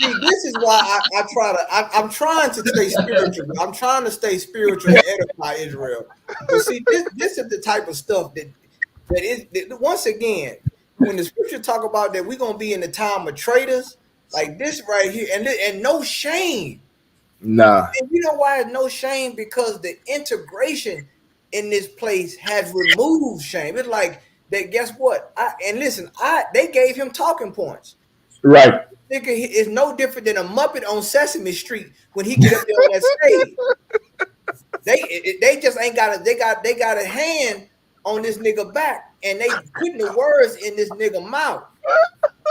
See, this is why I'm trying to stay spiritual. I'm trying to stay spiritual and edify Israel. But see, this is the type of stuff that once again, when the scripture talk about that we're gonna be in the time of traitors, like this right here, and no shame. Nah. And you know why no shame? Because the integration in this place has removed shame. It's like that. Guess what? They gave him talking points. Right. It's no different than a Muppet on Sesame Street when he get up there on that stage. They just ain't got a they got a hand on this nigga back, and they putting the words in this nigga mouth.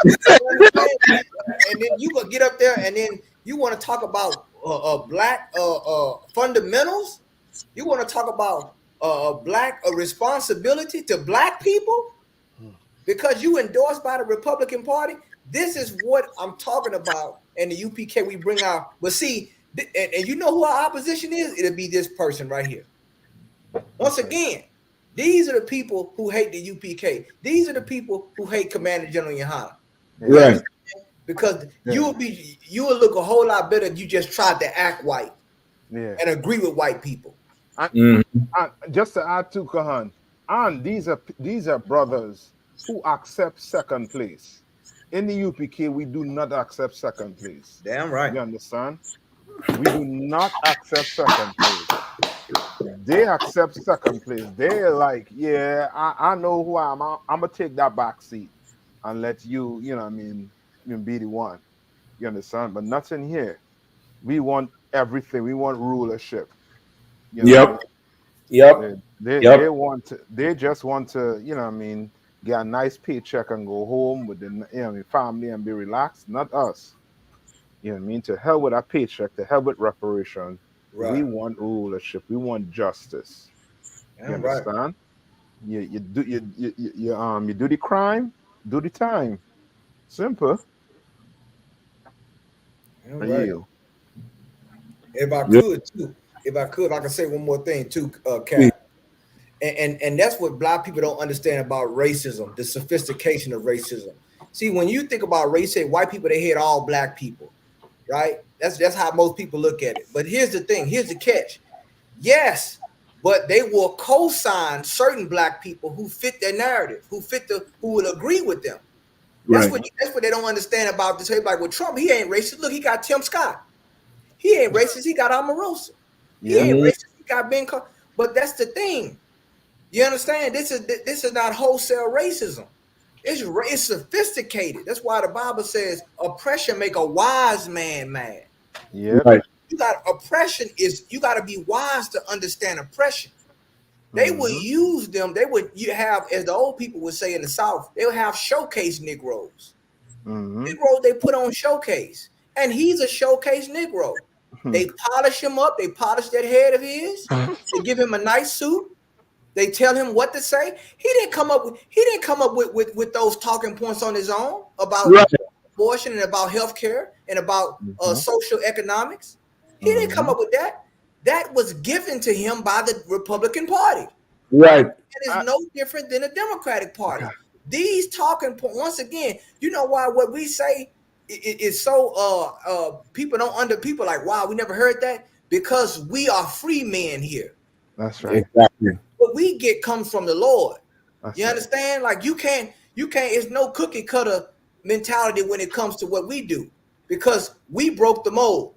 And then you gonna get up there, and then you want to talk about black fundamentals. You want to talk about black responsibility to black people because you endorsed by the Republican Party. This is what I'm talking about. And the UPK we bring out. But see, and you know who our opposition is? It'll be this person right here. Once again, these are the people who hate the UPK. These are the people who hate Commander General Yahanna. Right. Because you will look a whole lot better if you just tried to act white. Yeah. and agree with white people. And just to add to Kahan, and these are brothers who accept second place. In the UPK, we do not accept second place. Damn right. You understand? We do not accept second place. They accept second place. They're like, yeah, I know who I am. I'm gonna take that back seat and let you, you know what I mean, you be the one. You understand? But nothing here. We want everything. We want rulership. You know what I mean? They want to, they just want to, you know what I mean, get a nice paycheck and go home with the, you know what I mean, family and be relaxed. Not us. You know what I mean? To hell with our paycheck, to hell with reparation. We Right. want rulership. We want justice. You Damn right. understand? You do the crime, do the time. Simple. Damn Are right. you? If I could too, if I could say one more thing too, Cap. And that's what black people don't understand about racism, the sophistication of racism. See, when you think about racism, white people, they hate all black people, right? That's how most people look at it. But here's the thing, here's the catch. Yes, but they will co-sign certain black people who fit their narrative, who will agree with them. That's what they don't understand about this. Like with Trump, he ain't racist. Look, he got Tim Scott. He ain't racist. He got Omarosa. He ain't racist. He got Ben. But that's the thing. You understand? This is not wholesale racism. It's sophisticated. That's why the Bible says oppression make a wise man mad. Yeah. Right. You got oppression is you got to be wise to understand oppression. They will use them. You have, as the old people would say in the South, they will have showcase Negroes. Negroes they put on showcase, and he's a showcase Negro. They polish him up. They polish that head of his. They give him a nice suit. They tell him what to say. He didn't come up with those talking points on his own about abortion and about healthcare and about social economics. He didn't come up with that. That was given to him by the Republican Party. Right. It is no different than the Democratic Party. These talking points, once again, you know why what we say is so people are like, wow, we never heard that, because we are free men here. That's right. Exactly. What we get comes from the Lord. You understand? Like you can't, it's no cookie cutter mentality when it comes to what we do, because we broke the mold.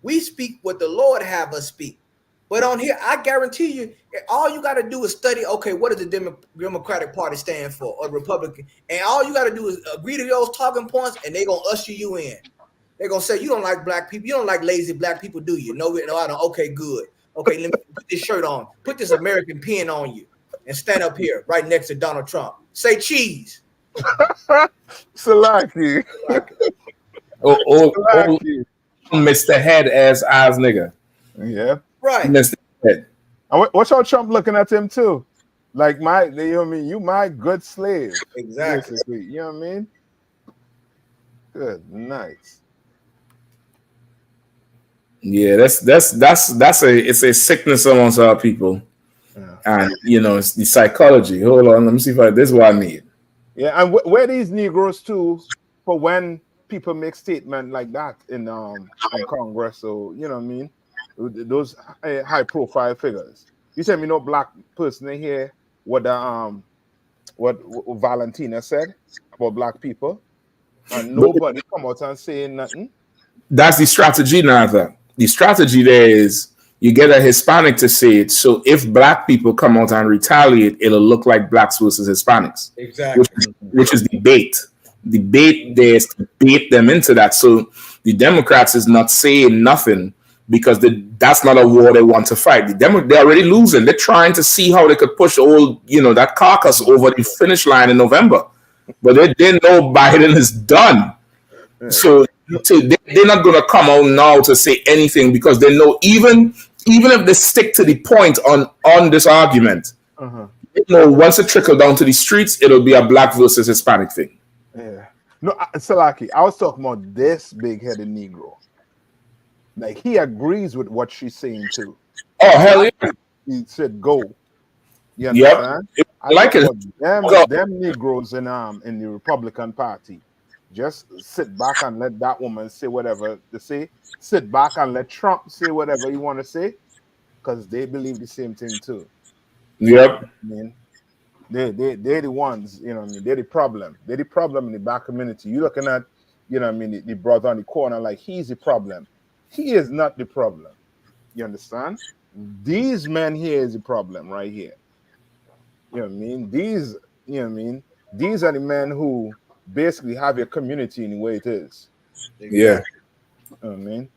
We speak what the Lord have us speak. But on here, I guarantee you, all you got to do is study, okay, what does the Democratic Party stand for, or Republican? And all you got to do is agree to those talking points, and they're going to usher you in. They're going to say, you don't like black people. You don't like lazy black people, do you? No, I don't. Okay, good. Okay, let me put this shirt on. Put this American pin on you and stand up here right next to Donald Trump. Say cheese. Salaki. Mr. Head as Oz nigga. Yeah. Right. Mr. Head. And what's your Trump looking at him too? Like you know what I mean? You my good slave. Exactly. Basically. You know what I mean? Good night. Yeah, that's a sickness amongst our people. And it's the psychology. Hold on, let me see this is what I need. Yeah, and where these Negroes too for when people make statement like that in Congress, so you know what I mean, those high profile figures. You said me no black person in here what Valentina said about black people, and nobody come out and say nothing. That's the strategy, Nathan. The strategy there is you get a Hispanic to say it, so if black people come out and retaliate, it'll look like blacks versus Hispanics. Exactly. Which is the bait. The bait there is to bait them into that. So the Democrats is not saying nothing because that's not a war they want to fight. They're already losing. They're trying to see how they could push that caucus over the finish line in November. But they know Biden is done. So they're not going to come out now to say anything because they know even if they stick to the point on this argument, once it trickles down to the streets, it'll be a black versus Hispanic thing. Yeah. No, Salaki, I was talking about this big-headed Negro. Like, he agrees with what she's saying, too. Oh, hell yeah. He said go. You understand? Yep. I like it. Them Negroes in the Republican Party. Just sit back and let that woman say whatever they say. Sit back and let Trump say whatever you want to say, because they believe the same thing too. Yep. I mean, they're the ones, you know what I mean? They're the problem. They're the problem in the black community. You're looking at, you know what I mean, the brother on the corner like he's the problem. He is not the problem. You understand? These men here is the problem right here. You know what I mean? These, you know what I mean? These are the men who basically have your community in the way it is. Yeah. You know what I mean?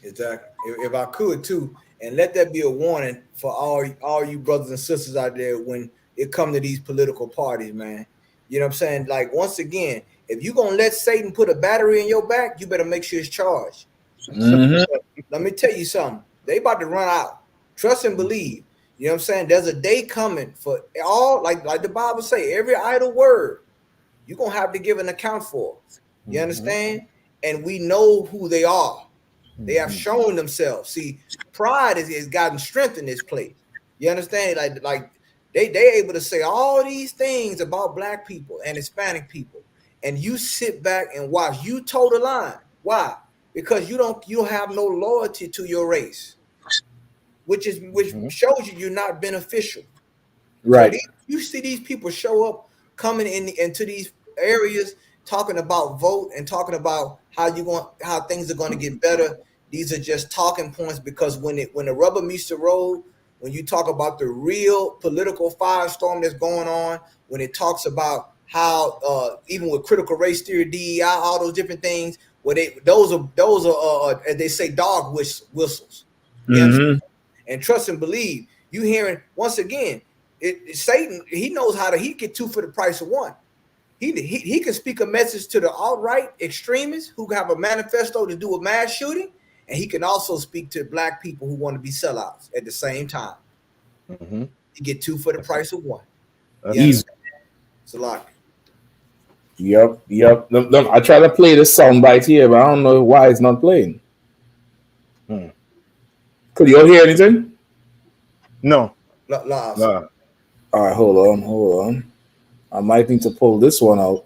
Exactly. If I could too, and let that be a warning for all you brothers and sisters out there when it come to these political parties, man. You know what I'm saying? Like, once again, if you're gonna let Satan put a battery in your back, you better make sure it's charged. Let me tell you something. They about to run out. Trust and believe. You know what I'm saying? There's a day coming for all, like the Bible say, every idle word you're gonna have to give an account for. You understand? And we know who they are. They have shown themselves. See, pride has gotten strength in this place. You understand? Like they able to say all these things about black people and Hispanic people, and you sit back and watch. You toe the line. Why? Because you don't have no loyalty to your race, which shows you're not beneficial. Right. So you see these people show up coming into these areas talking about vote and talking about how things are going to get better. These are just talking points, because when the rubber meets the road, when you talk about the real political firestorm that's going on, when it talks about how even with critical race theory, DEI, all those different things, those are as they say, dog whistles. You understand? And trust and believe. You hearing once again. Satan, he knows how to get two for the price of one. He can speak a message to the alt-right extremists who have a manifesto to do a mass shooting, and he can also speak to black people who want to be sellouts at the same time. You get two for the price of one. Easy. It's a lot. Yep. I try to play this soundbite here, but I don't know why it's not playing. Could you all hear anything? No. No. All right, hold on. I might need to pull this one out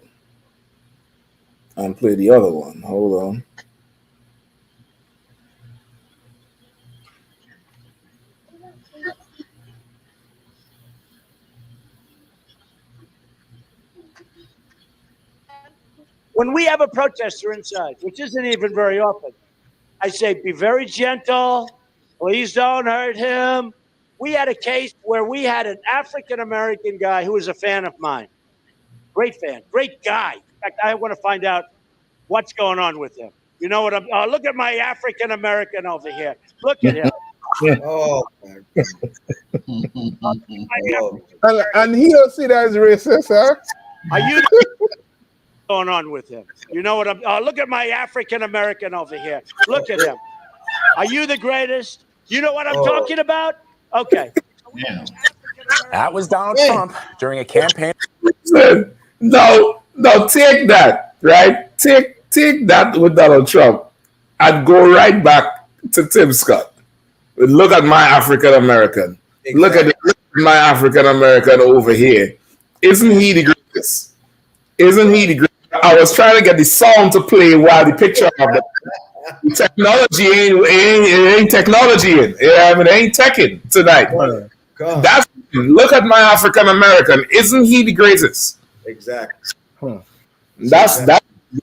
and play the other one. Hold on. When we have a protester inside, which isn't even very often, I say, be very gentle. Please don't hurt him. We had a case where we had an African-American guy who was a fan of mine. Great fan, great guy. In fact, I want to find out what's going on with him. You know what? Look at my African-American over here. Look at him. Oh, and he'll see that as racist, huh? Are you going on with him? You know what? Look at my African-American over here. Look at him. Are you the greatest? You know what I'm talking about? Okay. Yeah. That was Donald Trump during a campaign. No, take that, right? Take that with Donald Trump. I'd go right back to Tim Scott. Look at my African American. Exactly. Look at my African American over here. Isn't he the greatest? Isn't he the greatest? I was trying to get the song to play while the picture of the technology ain't technology in. Yeah, I mean, it ain't teching tonight. That's look at my African American. Isn't he the greatest? Exactly. That's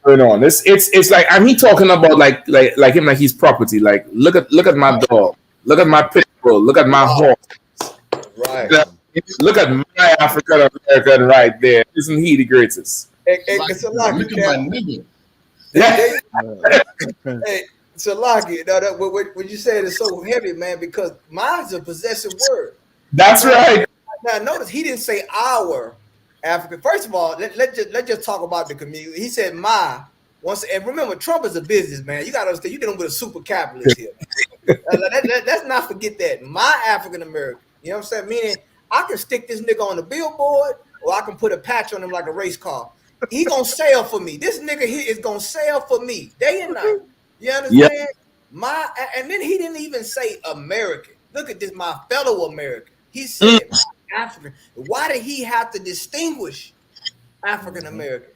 going on. It's like, and he talking about like him like he's property. Like look at my dog. Look at my pit bull. Look at my horse. Right. Look at my African American right there. Isn't he the greatest? It's a lot. Look at my nigga. Hey, Salaki, what you said is so heavy, man, because mine's a possessive word. That's right. Now, notice he didn't say our African. First of all, let's just talk about the community. He said my once, and remember, Trump is a businessman. You got to understand, you're dealing with a super capitalist here. Let's not forget that. My African American. You know what I'm saying? Meaning, I can stick this nigga on the billboard, or I can put a patch on him like a race car. He gonna sell for me. This nigga here is gonna sell for me day and night. You understand? Yep. And then he didn't even say American. Look at this, my fellow American. He said African. Why did he have to distinguish African American?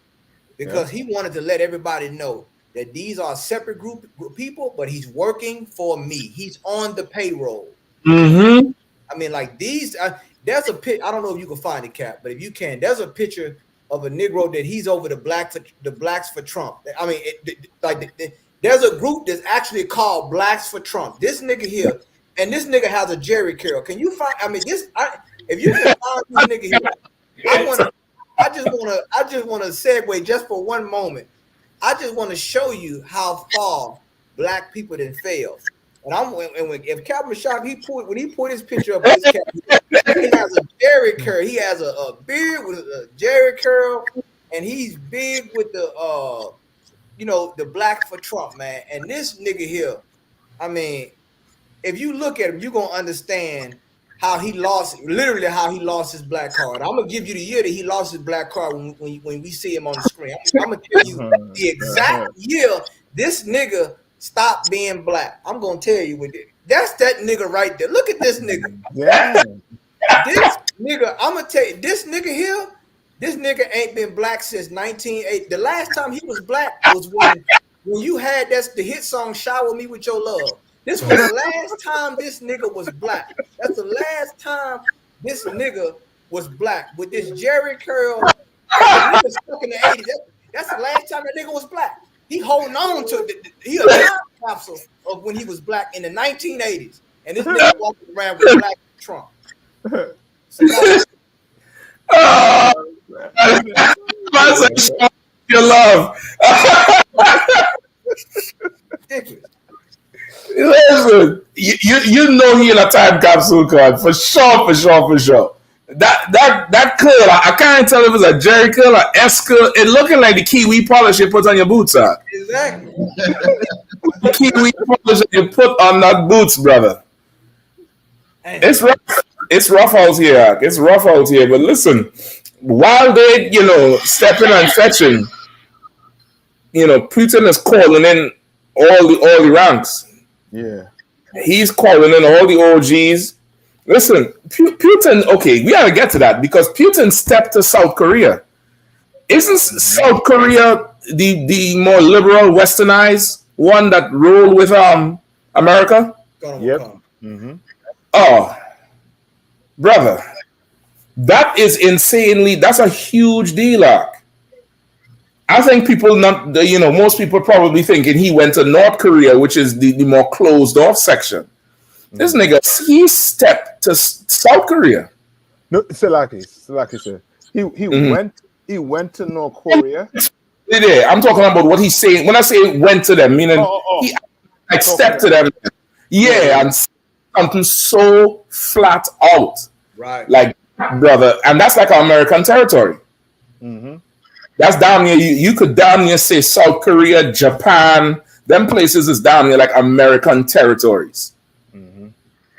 because he wanted to let everybody know that these are separate group people, but he's working for me. He's on the payroll. Mm-hmm. I mean, like these. There's a pic. I don't know if you can find it, Cap, but if you can, there's a picture of a Negro that he's over the blacks for Trump. I mean, there's a group that's actually called Blacks for Trump. This nigga here, and this nigga has a Jerry curl. Can you find? I mean, if you can find this nigga here, I just want to segue just for one moment. I just want to show you how far black people then fail. And if Captain Shock, when he put his picture up, his cap, he has a Jerry curl. He has a beard with a Jerry curl, and he's big with the the black for Trump, man. And this nigga here, I mean, if you look at him, you're gonna understand how he lost his black card. I'm gonna give you the year that he lost his black card when we see him on the screen. I'm gonna tell you the exact year this nigga stopped being black. I'm gonna tell you with it. That's that nigga right there. Look at this nigga. Yeah. This nigga, I'm gonna tell you, this nigga here, this nigga ain't been black since 1980. The last time he was black was when you had the hit song "Shower Me with Your Love." This was the last time this nigga was black. That's the last time this nigga was black with this Jerry curl. Nigga stuck in the 80s. That's the last time that nigga was black. He holding on to he a time capsule of when he was black in the 1980s, and this nigga walking around with black Trump. Your love. Ridiculous. Listen, you know he in a time capsule card for sure. That curl, I can't tell if it's a Jerry curl or S curl. It looking like the kiwi polish you put on your boots, sir. Exactly. The kiwi polish you put on that boots, brother. It's rough. It's rough out here. It's rough out here. But listen, while they, stepping and fetching, Putin is calling in all the ranks. Yeah. He's calling in all the OGs. Listen, Putin, okay, we gotta get to that because Putin stepped to South Korea. Isn't South Korea the more liberal, westernized one that roll with America? Yep. Mm-hmm. Oh, brother, that is insanely, that's a huge deal, Ark. I think most people probably thinking he went to North Korea, which is the more closed off section. This nigga, he stepped to South Korea. No, Selaki said he went to North Korea. Yeah, I'm talking about what he's saying. When I say went to them, meaning he stepped to them. Yeah, and something so flat out. Right. Like, brother, and that's like American territory. Mm-hmm. That's down near you could damn near say South Korea, Japan, them places is down near like American territories. Mm-hmm.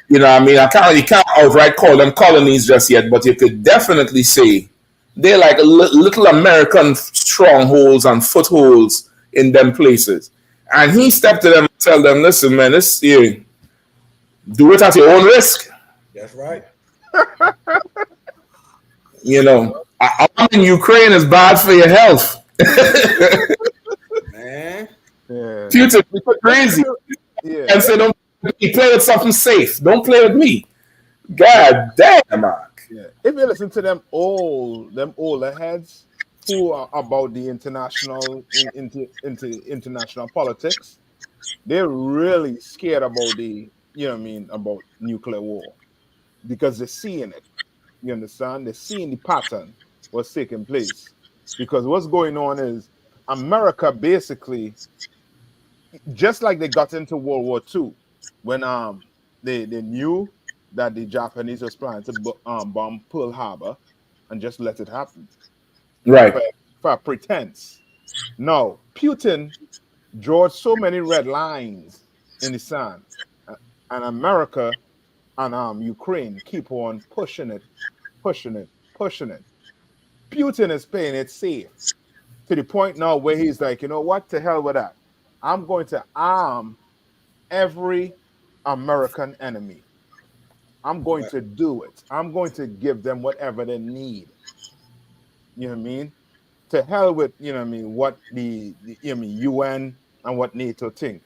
You know what I mean? You can't outright call them colonies just yet, but you could definitely say they're like little American strongholds and footholds in them places. And he stepped to them and tell them, listen, man, do it at your own risk. That's right. I'm in Ukraine is bad for your health. Man. Yeah. Putin, crazy. Yeah. And say, don't play with something safe. Don't play with me. God damn, Mark. Yeah. If you listen to them older heads who are about the international into international politics, they're really scared about about nuclear war because they're seeing it. You understand? They're seeing the pattern what's taking place. Because what's going on is America basically, just like they got into World War II, when they knew that the Japanese was planning to bomb Pearl Harbor and just let it happen. Right. For pretense. Now, Putin drew so many red lines in the sand. And America and Ukraine keep on pushing it. Putin is playing it safe to the point now where he's like, you know what, to hell with that. I'm going to arm every American enemy. I'm going to do it. I'm going to give them whatever they need. You know what I mean? to hell with what the UN and what NATO think.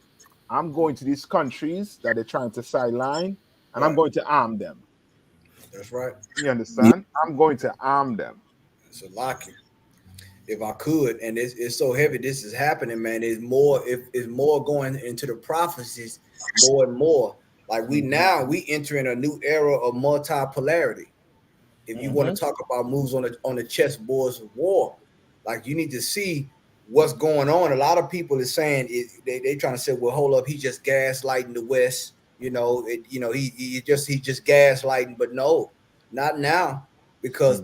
I'm going to these countries that they're trying to sideline, and I'm Right. going to arm them. That's right. You understand? I'm going to arm them. So lock it. If I could, and it's so heavy, this is happening, man. It's more, if it's more going into the prophecies, more and more. Like we enter in a new era of multipolarity. If you want to talk about moves on the chessboards of war, like you need to see what's going on. A lot of people is saying they trying to say, well, hold up, he just gaslighting the West. He just gaslighting, but no, not now, because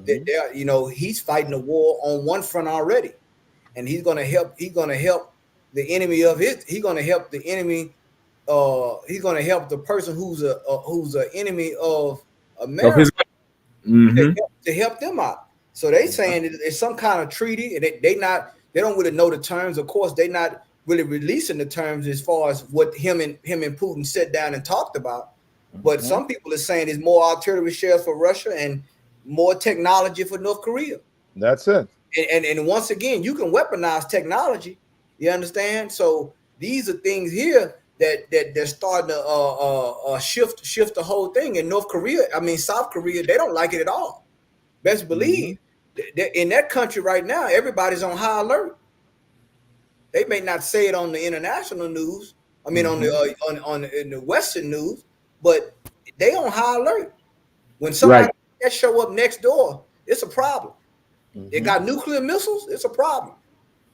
he's fighting a war on one front already, and he's gonna help. He's gonna help the enemy of it. He's gonna help the enemy. He's gonna help the person who's an enemy of America to help them out. So they saying it's some kind of treaty, and they don't really know the terms. Of course, they not really releasing the terms as far as what him and Putin sat down and talked about. But some people are saying there's more artillery shells for Russia and more technology for North Korea. That's it. And once again, you can weaponize technology. You understand? So these are things here that they're starting to shift the whole thing. In North Korea, South Korea, they don't like it at all. Best believe in that country right now, everybody's on high alert. They may not say it on the international news. On the Western news, but they on high alert. When somebody that show up next door, it's a problem. They got nuclear missiles, it's a problem.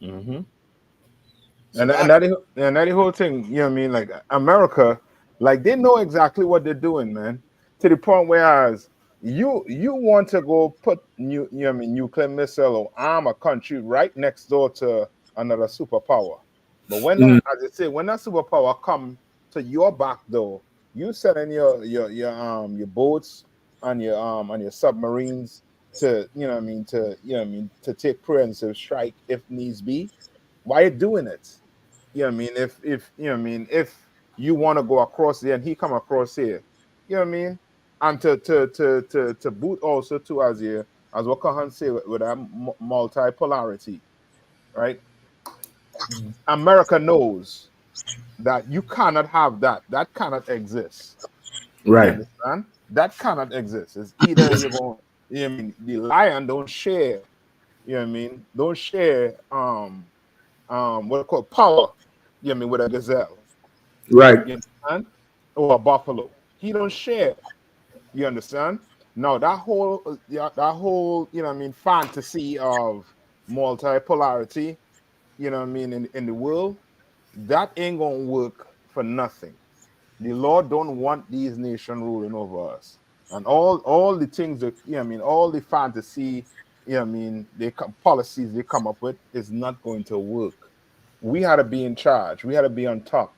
And that whole thing, like America, like they know exactly what they're doing, man. To the point whereas you want to go put nuclear missile or arm a country right next door to another superpower. But when as I say, when that superpower come to your back door, you send in your boats and your submarines to to take preemptive strike if needs be. Why are you doing it? If you want to go across there and he come across here, and to boot also too, as what Kahan say with that multipolarity, right? America knows that you cannot have that. That cannot exist. Right. You understand? That cannot exist. It's either you're going, the lion don't share, don't share what I call power, with a gazelle. Right. You understand? Or a buffalo. He don't share. You understand? Now that whole fantasy of multipolarity, in the world, that ain't gonna work for nothing. The Lord don't want these nations ruling over us. And all the things that all the fantasy, policies they come up with is not going to work. We had to be in charge. We had to be on top.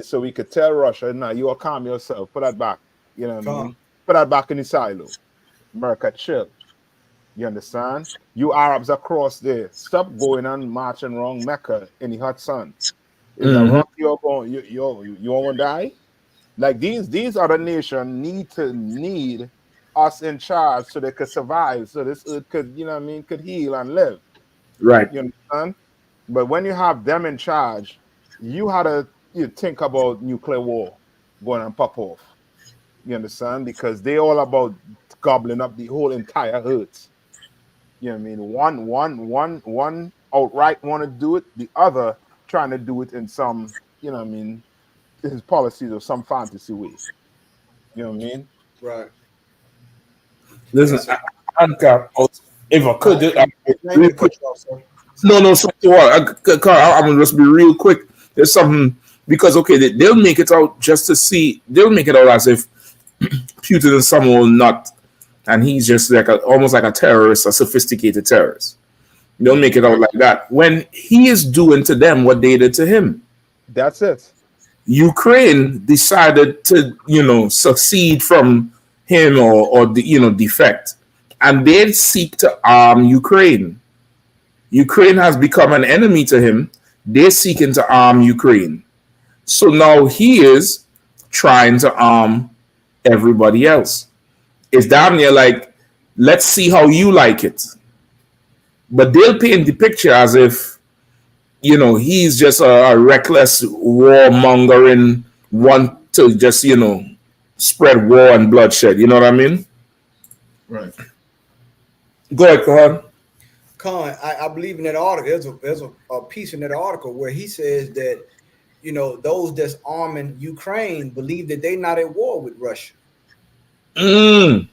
So we could tell Russia, "Nah, you will calm yourself. Put that back." Put that back in the silo. America, chill. You understand? You Arabs across there, stop going and marching around Mecca in the hot sun. Is that rock you're going? You won't die? Like these other nations need us in charge so they could survive, so this earth could could heal and live. Right. You understand? But when you have them in charge, you had to think about nuclear war going and pop off. You understand? Because they all about gobbling up the whole entire earth. One outright want to do it, the other trying to do it in some, his policies or some fantasy way. You know what I mean? Right. Listen, if I could, real quick. I'm gonna just be real quick. There's something because they'll make it out just to see. They'll make it out as if Putin is some old nut, and he's just like almost like a terrorist, a sophisticated terrorist. They'll make it out like that when he is doing to them what they did to him. That's it. Ukraine decided to succeed from him or defect, and they seek to arm Ukraine. Ukraine has become an enemy to him. They're seeking to arm Ukraine. So now he is trying to arm everybody else. It's damn near like, let's see how you like it. but they'll paint the picture as if he's just a reckless warmongering one to just spread war and bloodshed. You know what I mean? Right. Go ahead, Kahan. Con, I believe in that article. There's a piece in that article where he says that those that's arming Ukraine believe that they're not at war with Russia. Mm.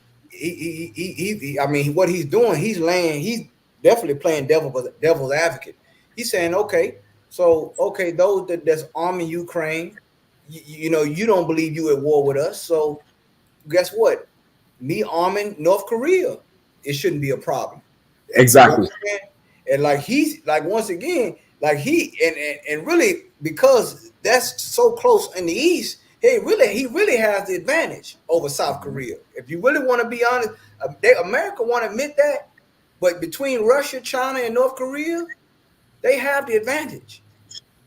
I mean, what he's doing, he's definitely playing devil's advocate. He's saying, okay, those that's arming Ukraine, you don't believe you at war with us. So guess what? Me arming North Korea, it shouldn't be a problem. Exactly. You know, and like he's like, once again, like he and really, because that's so close in the East, he really has the advantage over South Korea. If you really want to be honest, America won't admit that, but between Russia, China, and North Korea, they have the advantage.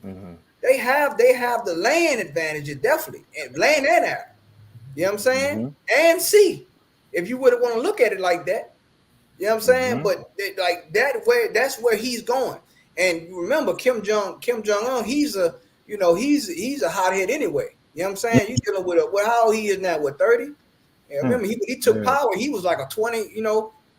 Mm-hmm. They have the land advantage, definitely, and land and air. You know what I'm saying? Mm-hmm. And sea, if you would want to look at it like that. You know what I'm saying? Mm-hmm. But that's where he's going. And remember, Kim Jong Un, he's a hothead anyway. You know what I'm saying? You dealing with how old he is now? What, 30? Yeah, remember he took power. He was like a 20,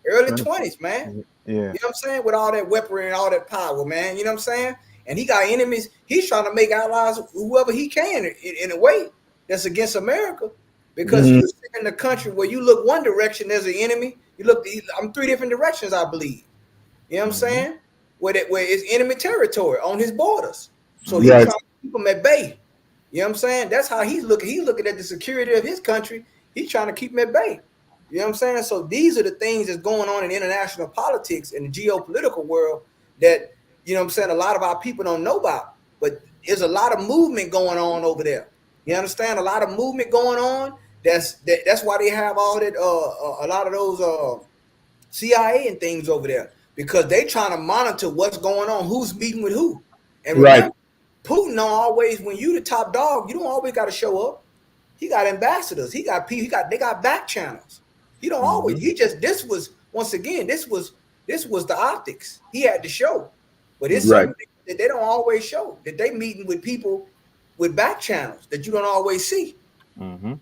early 20s, man. Yeah. You know what I'm saying? With all that weaponry and all that power, man. You know what I'm saying? And he got enemies. He's trying to make allies whoever he can in a way that's against America. Because you're in a country where you look one direction, there's an enemy. You look, I'm 3 different directions, I believe. You know what I'm saying? Where it's enemy territory on his borders. So he's trying to keep them at bay. You know what I'm saying? That's how he's looking. He's looking at the security of his country. He's trying to keep them at bay. You know what I'm saying? So these are the things that's going on in international politics and the geopolitical world that, you know what I'm saying, a lot of our people don't know about. But there's a lot of movement going on over there. You understand? A lot of movement going on. That's why they have all that a lot of those CIA and things over there, because they trying to monitor what's going on, who's meeting with who. And remember, Putin don't always, when you the top dog, you don't always got to show up. He got ambassadors. He got people. They got back channels. He don't always. This was the optics. He had to show, but it's something that they don't always show. That they meeting with people with back channels that you don't always see. Mm-hmm.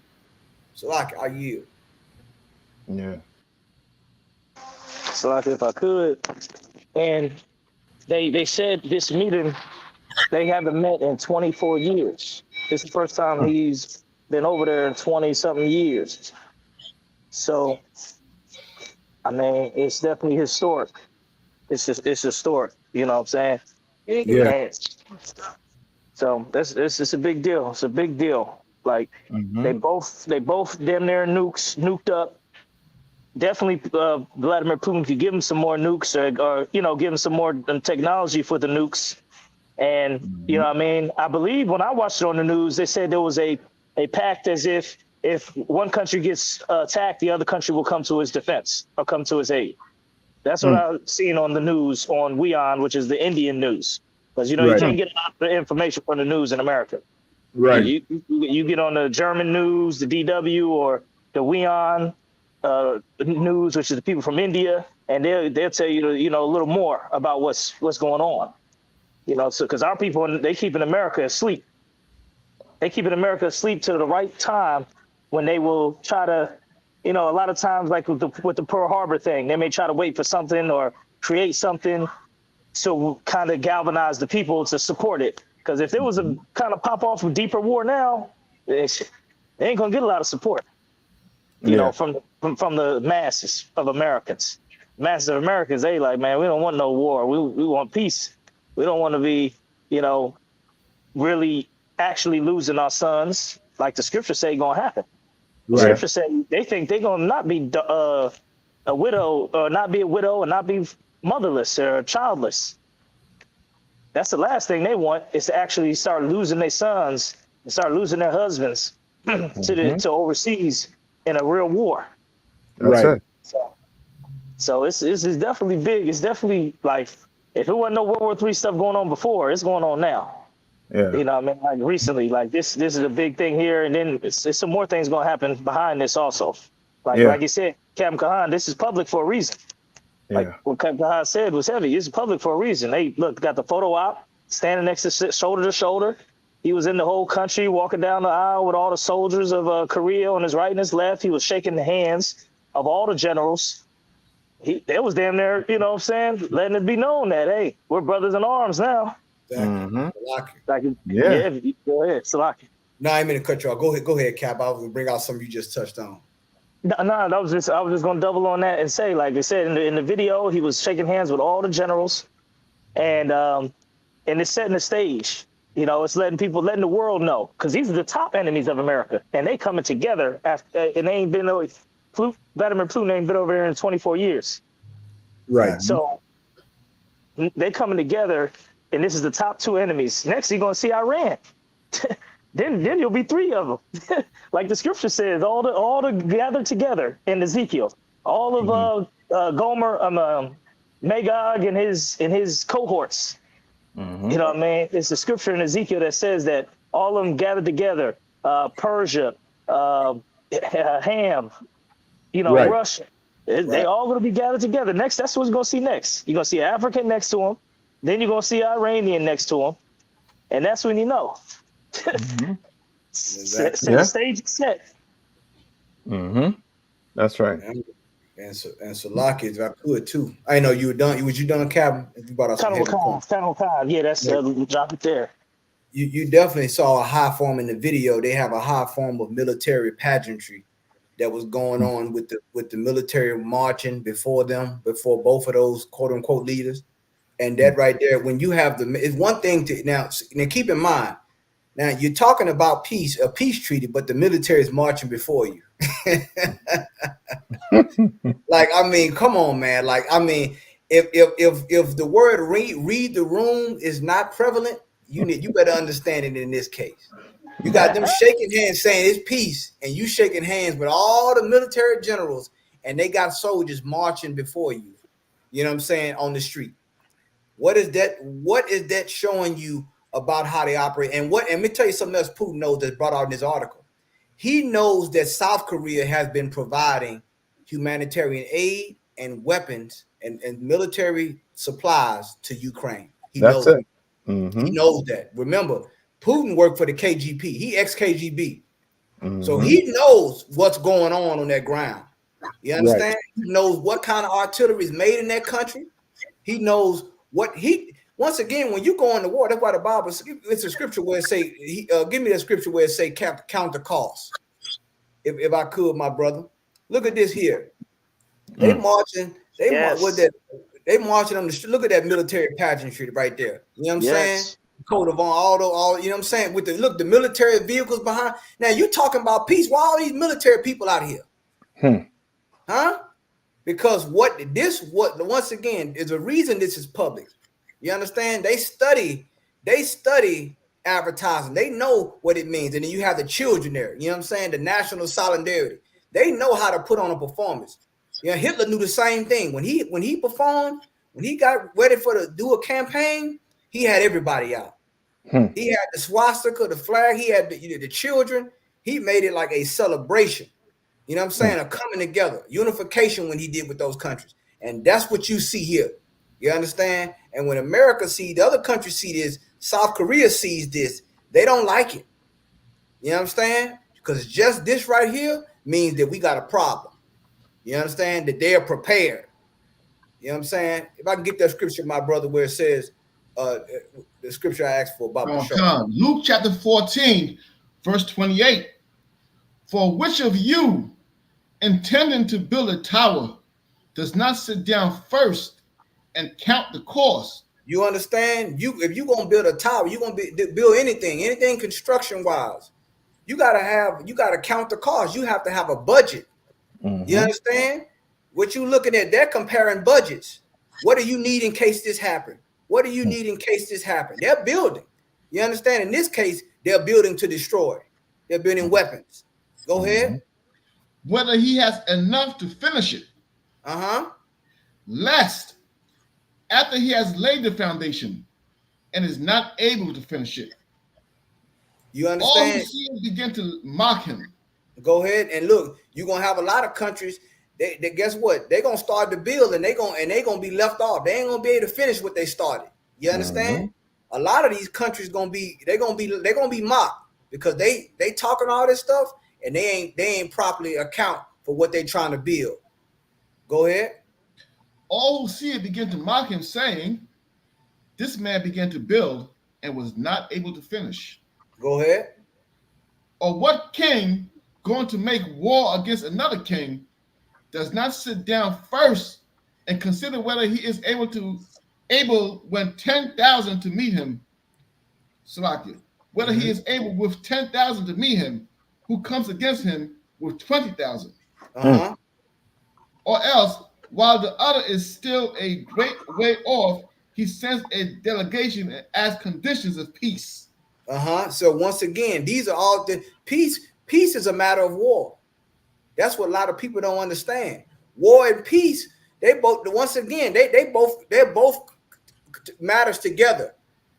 So I yield. Yeah. So if I could, and they said this meeting they haven't met in 24 years. It's the first time he's been over there in 20-something years. So, I mean, it's definitely historic. It's historic. You know what I'm saying? Yeah. And so it's a big deal. It's a big deal. Like they both damn near nuked up. Definitely, Vladimir Putin could give him some more nukes, or give him some more technology for the nukes. And you know what I mean? I believe when I watched it on the news, they said there was a pact as if one country gets attacked, the other country will come to his defense or come to his aid. That's what I've seen on the news on WARNS, which is the Indian news. Because you can't get a lot of information from the news in America. Right. You get on the German news, the DW, or the WARNS news, which is the people from India, and they'll tell you a little more about what's going on. So because our people, they keeping America asleep. They keeping America asleep to the right time when they will try to, a lot of times like with the Pearl Harbor thing, they may try to wait for something or create something to kind of galvanize the people to support it. Because if there was a kind of pop off of deeper war now, they ain't gonna get a lot of support. From the masses of Americans. Masses of Americans, they like, man, we don't want no war. We want peace. We don't want to be, really actually losing our sons, like the scriptures say gonna happen. The scriptures say they think they're gonna not be a widow, or not be a widow, and not be motherless or childless. That's the last thing they want, is to actually start losing their sons and start losing their husbands to overseas in a real war. That's it. So it's definitely big. It's definitely like, if it wasn't no World War III stuff going on before, it's going on now. Yeah. You know what I mean? Like recently, like this is a big thing here, and then it's some more things going to happen behind this also. Like you said, Captain Kahan, this is public for a reason. Like what Kai said was heavy. It's public for a reason. They got the photo op standing next to shoulder to shoulder. He was in the whole country walking down the aisle with all the soldiers of Korea on his right and his left. He was shaking the hands of all the generals. It was damn near, you know what I'm saying, letting it be known that, hey, we're brothers in arms now. Exactly. Like, Yeah. Go ahead, Salaki. No, I didn't mean to cut you off. Go ahead, Cap. I was gonna bring out something you just touched on. No, I was just gonna double on that and say, like they said in the video, he was shaking hands with all the generals, and it's setting the stage. You know, it's letting the world know, because these are the top enemies of America, and they coming together after, and they ain't been Vladimir Putin ain't been over there in 24 years. Right. So they coming together, and this is the top two enemies. Next, you're gonna see Iran. Then you'll be three of them. Like the scripture says, all the gathered together in Ezekiel. All of Gomer, Magog and his cohorts. You know what I mean? It's the scripture in Ezekiel that says that all of them gathered together. Persia, Ham, Right. Russia. They all going to be gathered together. Next, that's what you're going to see next. You're going to see African next to them. Then you're going to see Iranian next to them. And that's when you know. The stage is set. That's right. And Salaki, if I could too. I know you were done. Was you done, Captain? If you brought out some heavy points. Yeah, that's drop it there. You definitely saw a high form in the video. They have a high form of military pageantry that was going on with the military marching before both of those quote unquote leaders. And that right there, when you have it's one thing to now keep in mind. Now you're talking about a peace treaty, but the military is marching before you. Like, I mean, come on, man. Like, I mean, if the word read the room is not prevalent, you better understand it in this case. You got them shaking hands saying it's peace, and you shaking hands with all the military generals, and they got soldiers marching before you. You know what I'm saying, on the street. What is that showing you about how they operate? And let me tell you something else Putin knows that's brought out in this article. He knows that South Korea has been providing humanitarian aid and weapons and military supplies to Ukraine. He knows it. He knows that. Remember, Putin worked for the KGB. He ex-KGB. So he knows what's going on that ground. You understand? Right. He knows what kind of artillery is made in that country. He knows once again, when you go into war, that's why the Bible, it's a scripture where it say, give me that scripture where it say count the cost. If I could, my brother. Look at this here. They marching, they marching on the street. Look at that military pageantry right there. You know what I'm saying? Coat of all, you know what I'm saying? With the military vehicles behind. Now you talking about peace. Why all these military people out here? Huh? Because once again, is a reason this is public. You understand? They study advertising. They know what it means. And then you have the children there. You know what I'm saying? The national solidarity. They know how to put on a performance. You know, Hitler knew the same thing. When he performed, when he got ready to do a campaign, he had everybody out. He had the swastika, the flag. He had the children. He made it like a celebration. You know what I'm saying? A coming together, unification when he did with those countries. And that's what you see here. You understand? And when America the other countries see this, South Korea sees this, they don't like it. You understand? Because just this right here means that we got a problem. You understand? That they are prepared. You know what I'm saying? If I can get that scripture, my brother, where it says, the scripture I asked for about Luke chapter 14, verse 28. For which of you, intending to build a tower, does not sit down first and count the cost? You understand? If you're gonna build a tower, you're gonna build anything construction wise. You gotta count the cost. You have to have a budget. You understand? What you looking at? They're comparing budgets. What do you need in case this happen? What do you need in case this happen? They're building. You understand? In this case, they're building to destroy. They're building weapons. Go ahead. Whether he has enough to finish it. Lest after he has laid the foundation and is not able to finish it. You understand? All who see him begin to mock him. Go ahead and look. You're gonna have a lot of countries they guess what? They're gonna start the build and they're gonna be left off. They ain't gonna be able to finish what they started. You understand? A lot of these countries gonna be mocked because they talking all this stuff and they ain't properly account for what they trying to build. Go ahead. All who see it begin to mock him, saying, "This man began to build and was not able to finish." Go ahead. Or what king going to make war against another king does not sit down first and consider whether he is able when 10,000 to meet him, Salakia, whether he is able with 10,000 to meet him, who comes against him with 20,000. Or else, while the other is still a great way off, he sends a delegation and asks conditions of peace. So once again, these are all the peace. Peace is a matter of war. That's what a lot of people don't understand. War and peace, they're both matters together.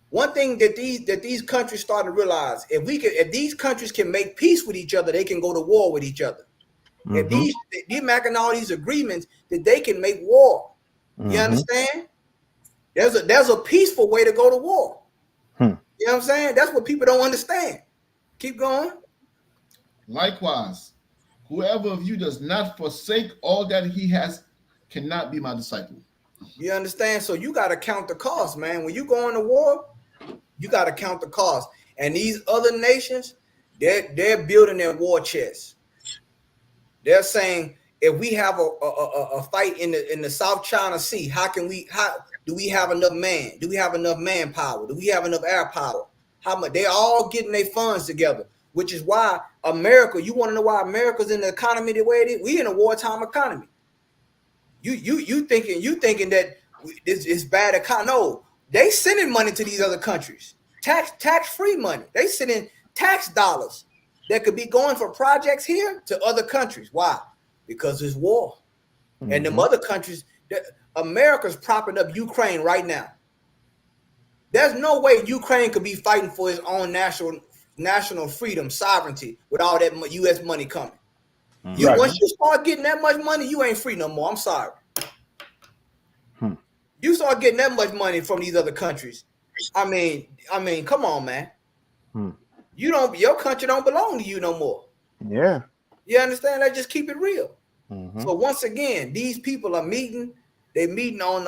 One thing that these countries start to realize, if these countries can make peace with each other, they can go to war with each other. If they're making all these agreements that they can make war. You understand? There's a peaceful way to go to war. You know what I'm saying? That's what people don't understand. Keep going. Likewise, whoever of you does not forsake all that he has cannot be my disciple. You understand? So you got to count the cost, man. When you go into war, you got to count the cost. And these other nations, they're building their war chests. They're saying, if we have a fight in the South China Sea, how do we have enough man? Do we have enough manpower? Do we have enough air power? How much? They all getting their funds together, which is why America. You want to know why America's in the economy the way it is? We in a wartime economy. You thinking that this is bad economy? No, they sending money to these other countries, tax free money. They sending tax dollars that could be going for projects here to other countries. Why? Because there's war, and them other countries. America's propping up Ukraine right now. There's no way Ukraine could be fighting for its own national freedom, sovereignty, with all that U.S. money coming. Once you start getting that much money, you ain't free no more. I'm sorry. You start getting that much money from these other countries. I mean, come on, man. Your country don't belong to you no more. Yeah. You understand? Let's just keep it real. So once again, these people are meeting. They're meeting on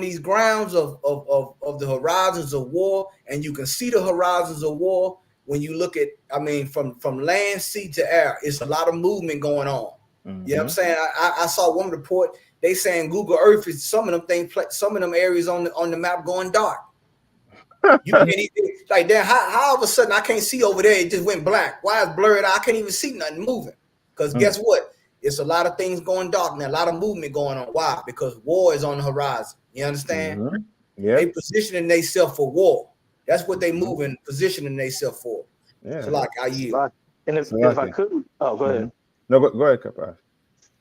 these grounds of the horizons of war, and you can see the horizons of war when you look at. I mean, from land, sea to air, it's a lot of movement going on. You know what I'm saying? I saw one report. They saying Google Earth is some of them areas on the map going dark. You can't even, like, damn, how all of a sudden I can't see over there? It just went black. Why is blurred? I can't even see nothing moving. Because guess what? It's a lot of things going dark now, a lot of movement going on. Why? Because war is on the horizon. You understand? They positioning themselves for war. That's what they moving, positioning themselves for. Yeah. So like I yield. And if I could, go ahead. No, go ahead, Kapaz.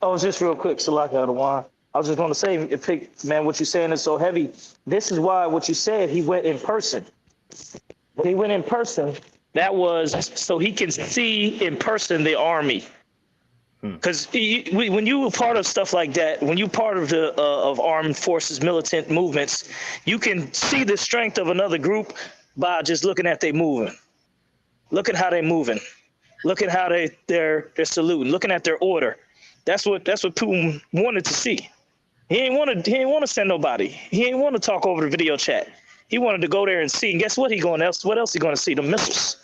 Oh, just real quick, Salaka Adawan. I was just going to say, man, what you're saying is so heavy. This is why what you said, he went in person. When he went in person, that was so he can see in person the army. Because when you were part of stuff like that, when you're part of the of armed forces, militant movements, you can see the strength of another group by just looking at they moving. Look at how they moving. Look at how they're saluting. Looking at their order. That's what Putin wanted to see. He ain't want to send nobody. He ain't want to talk over the video chat. He wanted to go there and see. And guess what? What else he going to see? The missiles.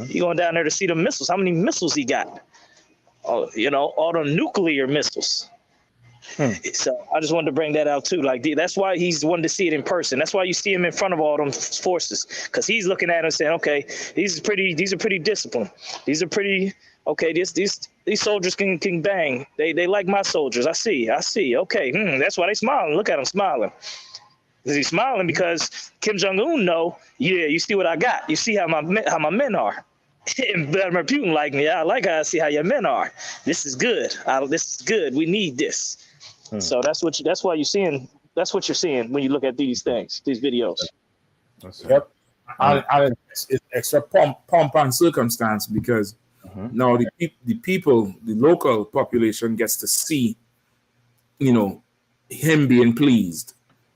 He going down there to see the missiles. How many missiles he got? All the nuclear missiles. So I just wanted to bring that out too. Like that's why he's wanted to see it in person. That's why you see him in front of all them forces, because he's looking at them saying, okay, these are pretty disciplined. These are pretty okay. These soldiers can bang. They like my soldiers. I see. Okay, that's why they smiling. Look at him smiling. He's smiling because Kim Jong-un know. Yeah, you see what I got. You see how my men are. And Vladimir Putin like me. I like how I see how your men are. This is good. This is good. We need this. So that's what you're seeing. That's what you're seeing when you look at these things, these videos. Yep. And it's extra pomp and circumstance because Now the people, the local population gets to see, him being pleased,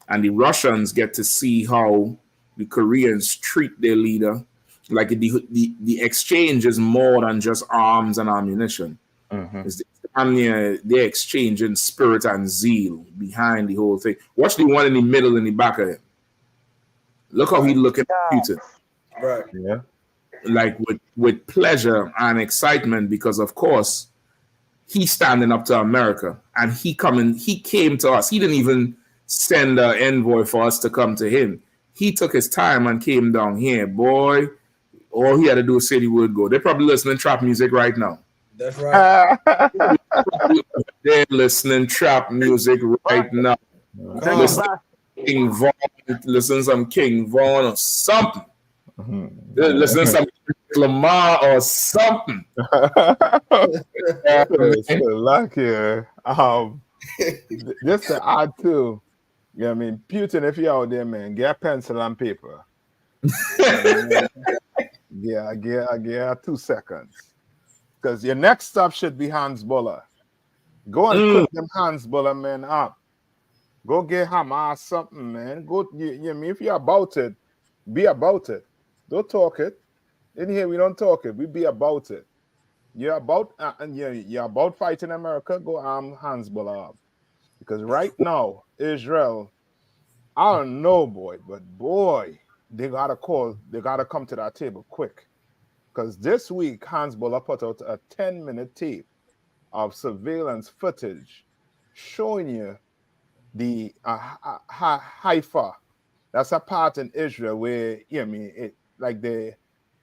and the Russians get to see how the Koreans treat their leader. Like the exchange is more than just arms and ammunition. They're exchanging spirit and zeal behind the whole thing. Watch the one in the middle in the back of him. Look how he looking at Putin. Right. Yeah. Like with pleasure and excitement, because of course he's standing up to America, and he came to us. He didn't even send an envoy for us to come to him. He took his time and came down here, boy. All he had to do was say the word go. They're probably listening trap music right now. That's right. They're listening trap music right now. Listen King Vaughn, listen some King Vaughn or something. Listen to some Lamar or something. Luck here. Just to add to, I mean, Putin, if you're out there, man, get a pencil and paper. Yeah, 2 seconds. Because your next stop should be Hans Buller. Go and cook them Hans Buller men up. Go get Hamas something, man. Go, you mean, if you're about it, be about it. Don't talk it. In here, we don't talk it. We be about it. You're about you're about fighting America. Go arm Hans Buller up. Because right now, Israel, I don't know, boy, but boy, they gotta come to that table quick. Because this week, Hans Buller put out a 10-minute tape of surveillance footage showing you the Haifa. That's a part in Israel where,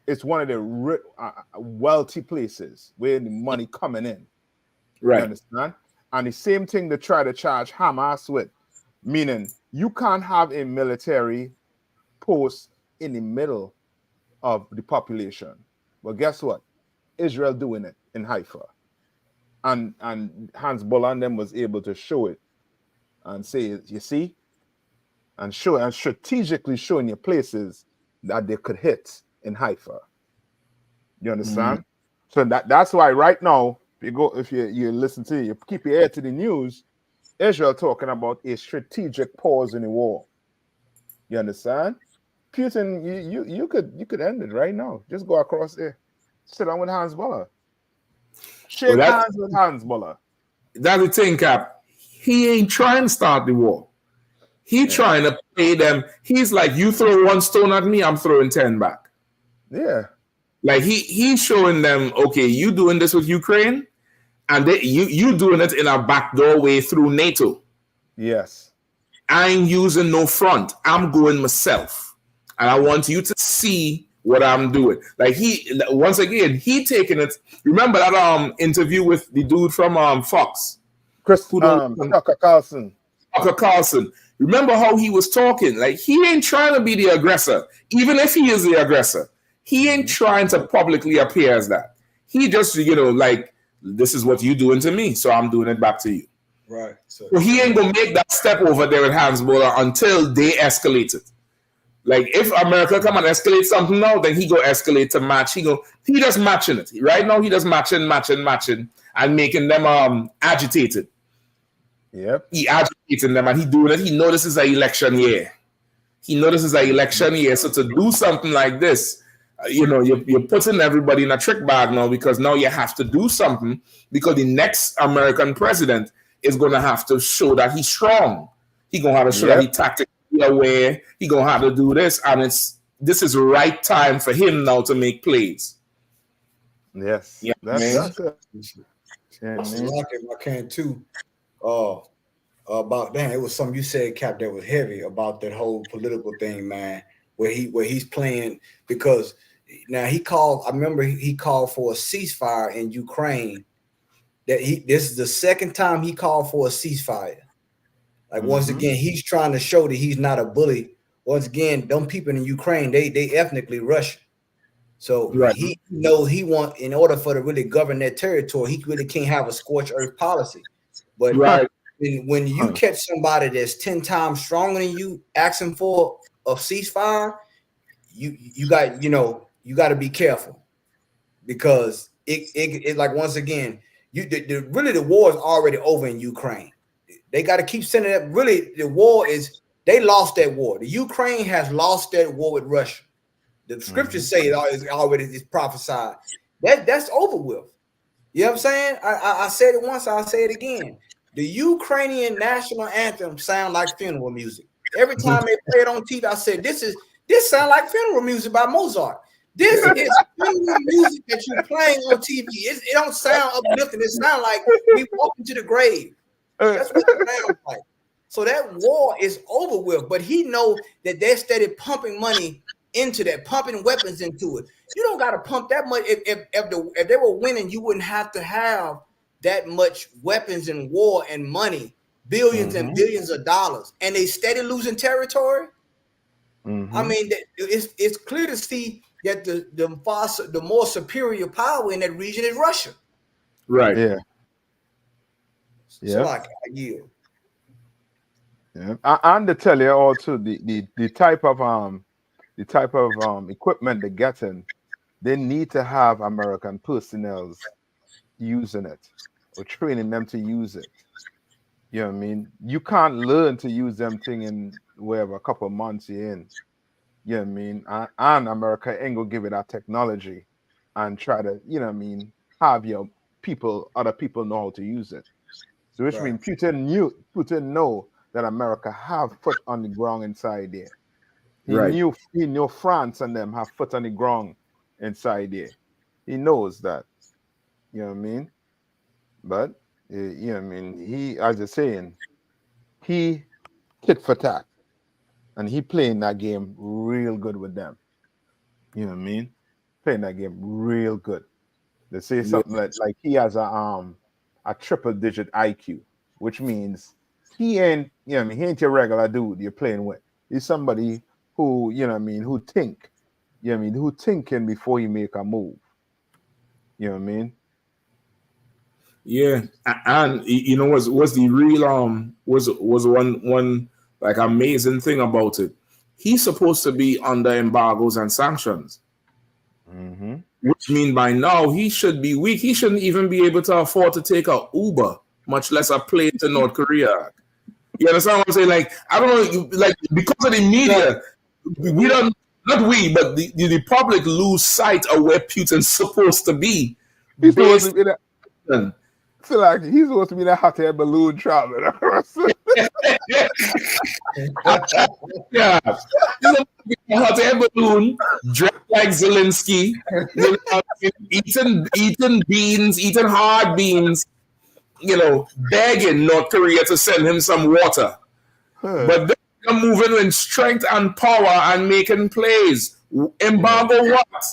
it's one of the wealthy places where the money coming in. Right. You understand? And the same thing they try to charge Hamas with, meaning you can't have a military post in the middle of the population. But guess what? Israel doing it in Haifa. And Hans Buller and them was able to show it and say, you see? And show and strategically showing you places that they could hit in Haifa. You understand? So that's why right now, if you listen to it, you keep your ear to the news, Israel talking about a strategic pause in the war. You understand? Putin, you could end it right now. Just go across there. Sit down with Hans Buller. Shake hands with Hans Buller. That's the thing, Cap. He ain't trying to start the war. He trying to play them. He's like, you throw one stone at me, I'm throwing 10 back. Yeah. Like he's showing them, okay, you doing this with Ukraine, and you doing it in a backdoor way through NATO. Yes. I ain't using no front. I'm going myself. And I want you to see what I'm doing. Like once again, he taking it. Remember that interview with the dude from Fox? Tucker Carlson. Tucker Carlson. Remember how he was talking? Like he ain't trying to be the aggressor, even if he is the aggressor. He ain't trying to publicly appear as that. He just, like, this is what you doing to me, so I'm doing it back to you. Right. So he ain't gonna make that step over there with Hans Buller until they escalate it. Like if America come and escalate something now, then he go escalate to match. He just matching it. Right now he just matching, and making them agitated. Yep. He agitating them, and he doing it. He knows this is an election year. So to do something like this, you're putting everybody in a trick bag now, because now you have to do something, because the next American president is going to have to show that he's strong. He's going to have to show that he's tactically aware. He's going to have to do this, and this is the right time for him now to make plays. Yes. Yeah, that's it. If I can too, about it was something you said, Cap, that was heavy about that whole political thing, man, where he's playing, because now I remember he called for a ceasefire in Ukraine. This is the second time he called for a ceasefire. Like once again, he's trying to show that he's not a bully. Once again, them people in Ukraine, they ethnically Russian. So he want, in order for to really govern that territory, he really can't have a scorched earth policy. But when you catch somebody that's 10 times stronger than you asking for a ceasefire, you got to be careful, because it like once again, really the war is already over in Ukraine. They got to keep sending that. Really, the war is they lost that war. The Ukraine has lost that war with Russia. The scriptures say it already is prophesied. That's over with. You know what I'm saying? I said it once, I'll say it again. The Ukrainian national anthem sound like funeral music. Every time they play it on TV, I said, this sound like funeral music by Mozart. This is funeral music that you're playing on TV. It don't sound uplifting. It sounds like we walking to the grave. That's what it sounds like. So that war is over with, but he know that they started pumping money into that, pumping weapons into it. You don't got to pump that much. If they were winning, you wouldn't have to have that much weapons and war and money, billions and billions of dollars, and they steady losing territory. I mean, it's clear to see that the more superior power in that region is Russia. Right. Yeah. So like, I yield. Yeah. And to tell you also the type of equipment they're getting, they need to have American personnel using it or training them to use it. You know what I mean? You can't learn to use them thing in wherever a couple of months you're in. You know what I mean? And America ain't gonna give it that technology and try to, you know what I mean, have your other people know how to use it. So which means Putin know that America have foot on the ground inside there. He knew France and them have foot on the ground inside there. He knows that. You know what I mean? But you know what I mean, he, as you're saying, he tit for tat. And he playing that game real good with them. You know what I mean? Playing that game real good. They say something like he has a triple digit IQ, which means he ain't, you know what I mean, he ain't your regular dude you're playing with. He's somebody who, you know what I mean, who think, you know what I mean, who thinking before he make a move. You know what I mean? Yeah, and you know was the real was one like amazing thing about it. He's supposed to be under embargoes and sanctions, which mean by now he should be weak. He shouldn't even be able to afford to take a Uber, much less a plane to North Korea. You understand what I'm saying? Like I don't know, like because of the media, we don't, not we, but the public lose sight of where Putin's supposed to be. He's supposed to be that. So like he's supposed to be that hot air balloon traveler. Yeah, hot air balloon, dressed like Zelensky, you know, eating beans, eating hard beans, you know, begging North Korea to send him some water. But they're moving in strength and power and making plays. Embargo what?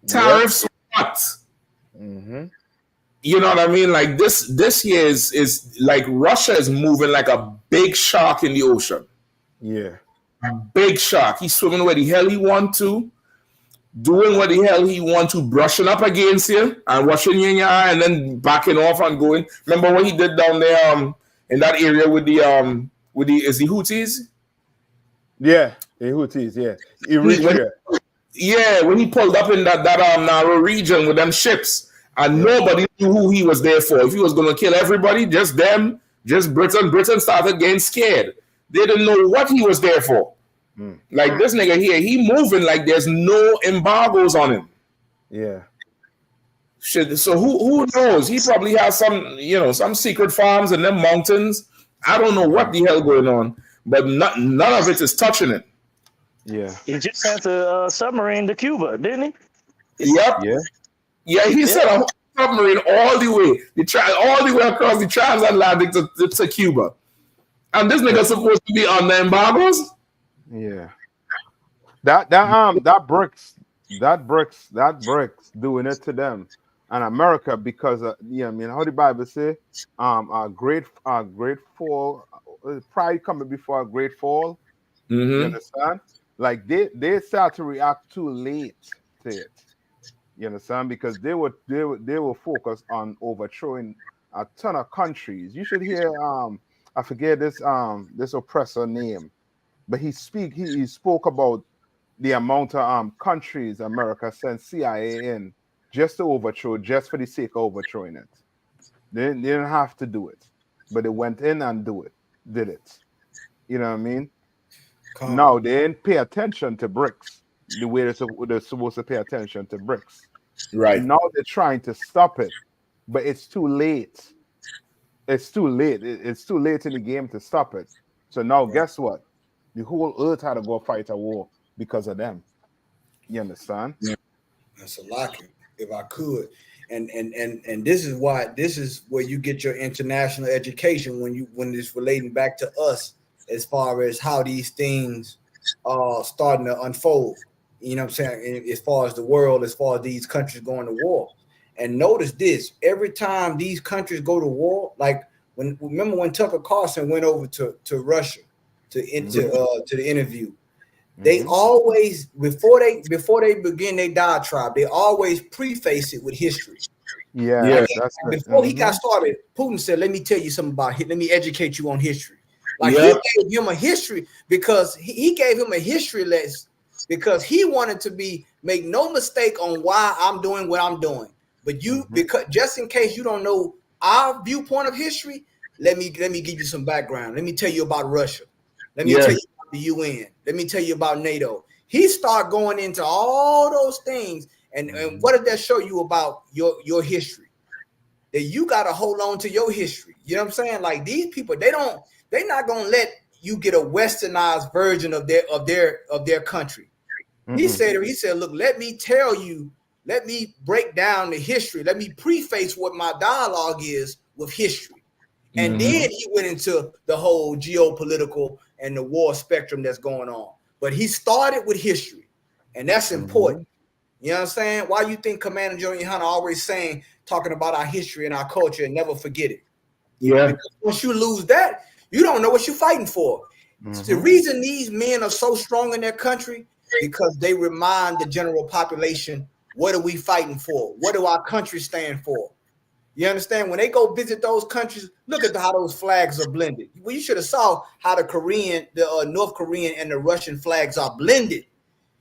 Tariffs what? You know what I mean? Like this year is like Russia is moving like a big shark in the ocean. Yeah. A big shark. He's swimming where the hell he want to, doing what the hell he want to, brushing up against you and watching you in your eye and then backing off and going. Remember what he did down there in that area with the is the Houthis? Yeah, the Houthis, yeah. Eritrea. Yeah, when he pulled up in that narrow region with them ships. And nobody knew who he was there for. If he was going to kill everybody, just them, just Britain. Britain started getting scared. They didn't know what he was there for. Like this nigga here, he moving like there's no embargoes on him. Yeah. Shit. So who knows? He probably has some secret farms in them mountains. I don't know what the hell going on, but none of it is touching it. Yeah. He just sent a submarine to Cuba, didn't he? Yep. Yeah. Yeah, he sent a submarine all the way across the transatlantic to Cuba. And this nigga supposed to be on the embargoes? Yeah. That bricks doing it to them. And America, because I mean, how the Bible say, a great fall, pride coming before a great fall. You understand? Like they start to react too late to it. You understand? Because they were focused on overthrowing a ton of countries. You should hear I forget this oppressor name, but he spoke about the amount of countries America sent CIA in just to overthrow, just for the sake of overthrowing it. They didn't have to do it, but they went in and did it. You know what I mean? Now they didn't pay attention to BRICS the way they're supposed to pay attention to BRICS. Right. Now they're trying to stop it, but it's too late. It's too late. It's too late in the game to stop it. So now, guess what? The whole earth had to go fight a war because of them. You understand? That's a lock, if I could. And this is where you get your international education when it's relating back to us as far as how these things are starting to unfold. You know what I'm saying? As far as the world, as far as these countries going to war. And notice this: every time these countries go to war, like remember when Tucker Carlson went over to Russia to the interview. They always before they begin their diatribe, they always preface it with history. Yeah, before he got started, Putin said, "Let me tell you something about it. Let me educate you on history." Like he gave him a history because he gave him a history lesson because he wanted to make no mistake on why I'm doing what I'm doing. But because just in case you don't know our viewpoint of history, let me give you some background. Let me tell you about Russia. Let me tell you about the UN. Let me tell you about NATO. He started going into all those things. And what did that show you about your history? That you got to hold on to your history. You know what I'm saying? Like these people, they're not gonna let you get a westernized version of their country. He said, look, let me break down the history. Let me preface what my dialogue is with history. And then he went into the whole geopolitical and the war spectrum that's going on. But he started with history, and that's important. You know what I'm saying? Why you think Commander General Yahanna always talking about our history and our culture and never forget it? Yeah. Because once you lose that, you don't know what you're fighting for. The reason these men are so strong in their country because they remind the general population, what are we fighting for? What do our country stand for? You understand? When they go visit those countries, look at how those flags are blended. Well, you should have saw how the North Korean and the Russian flags are blended.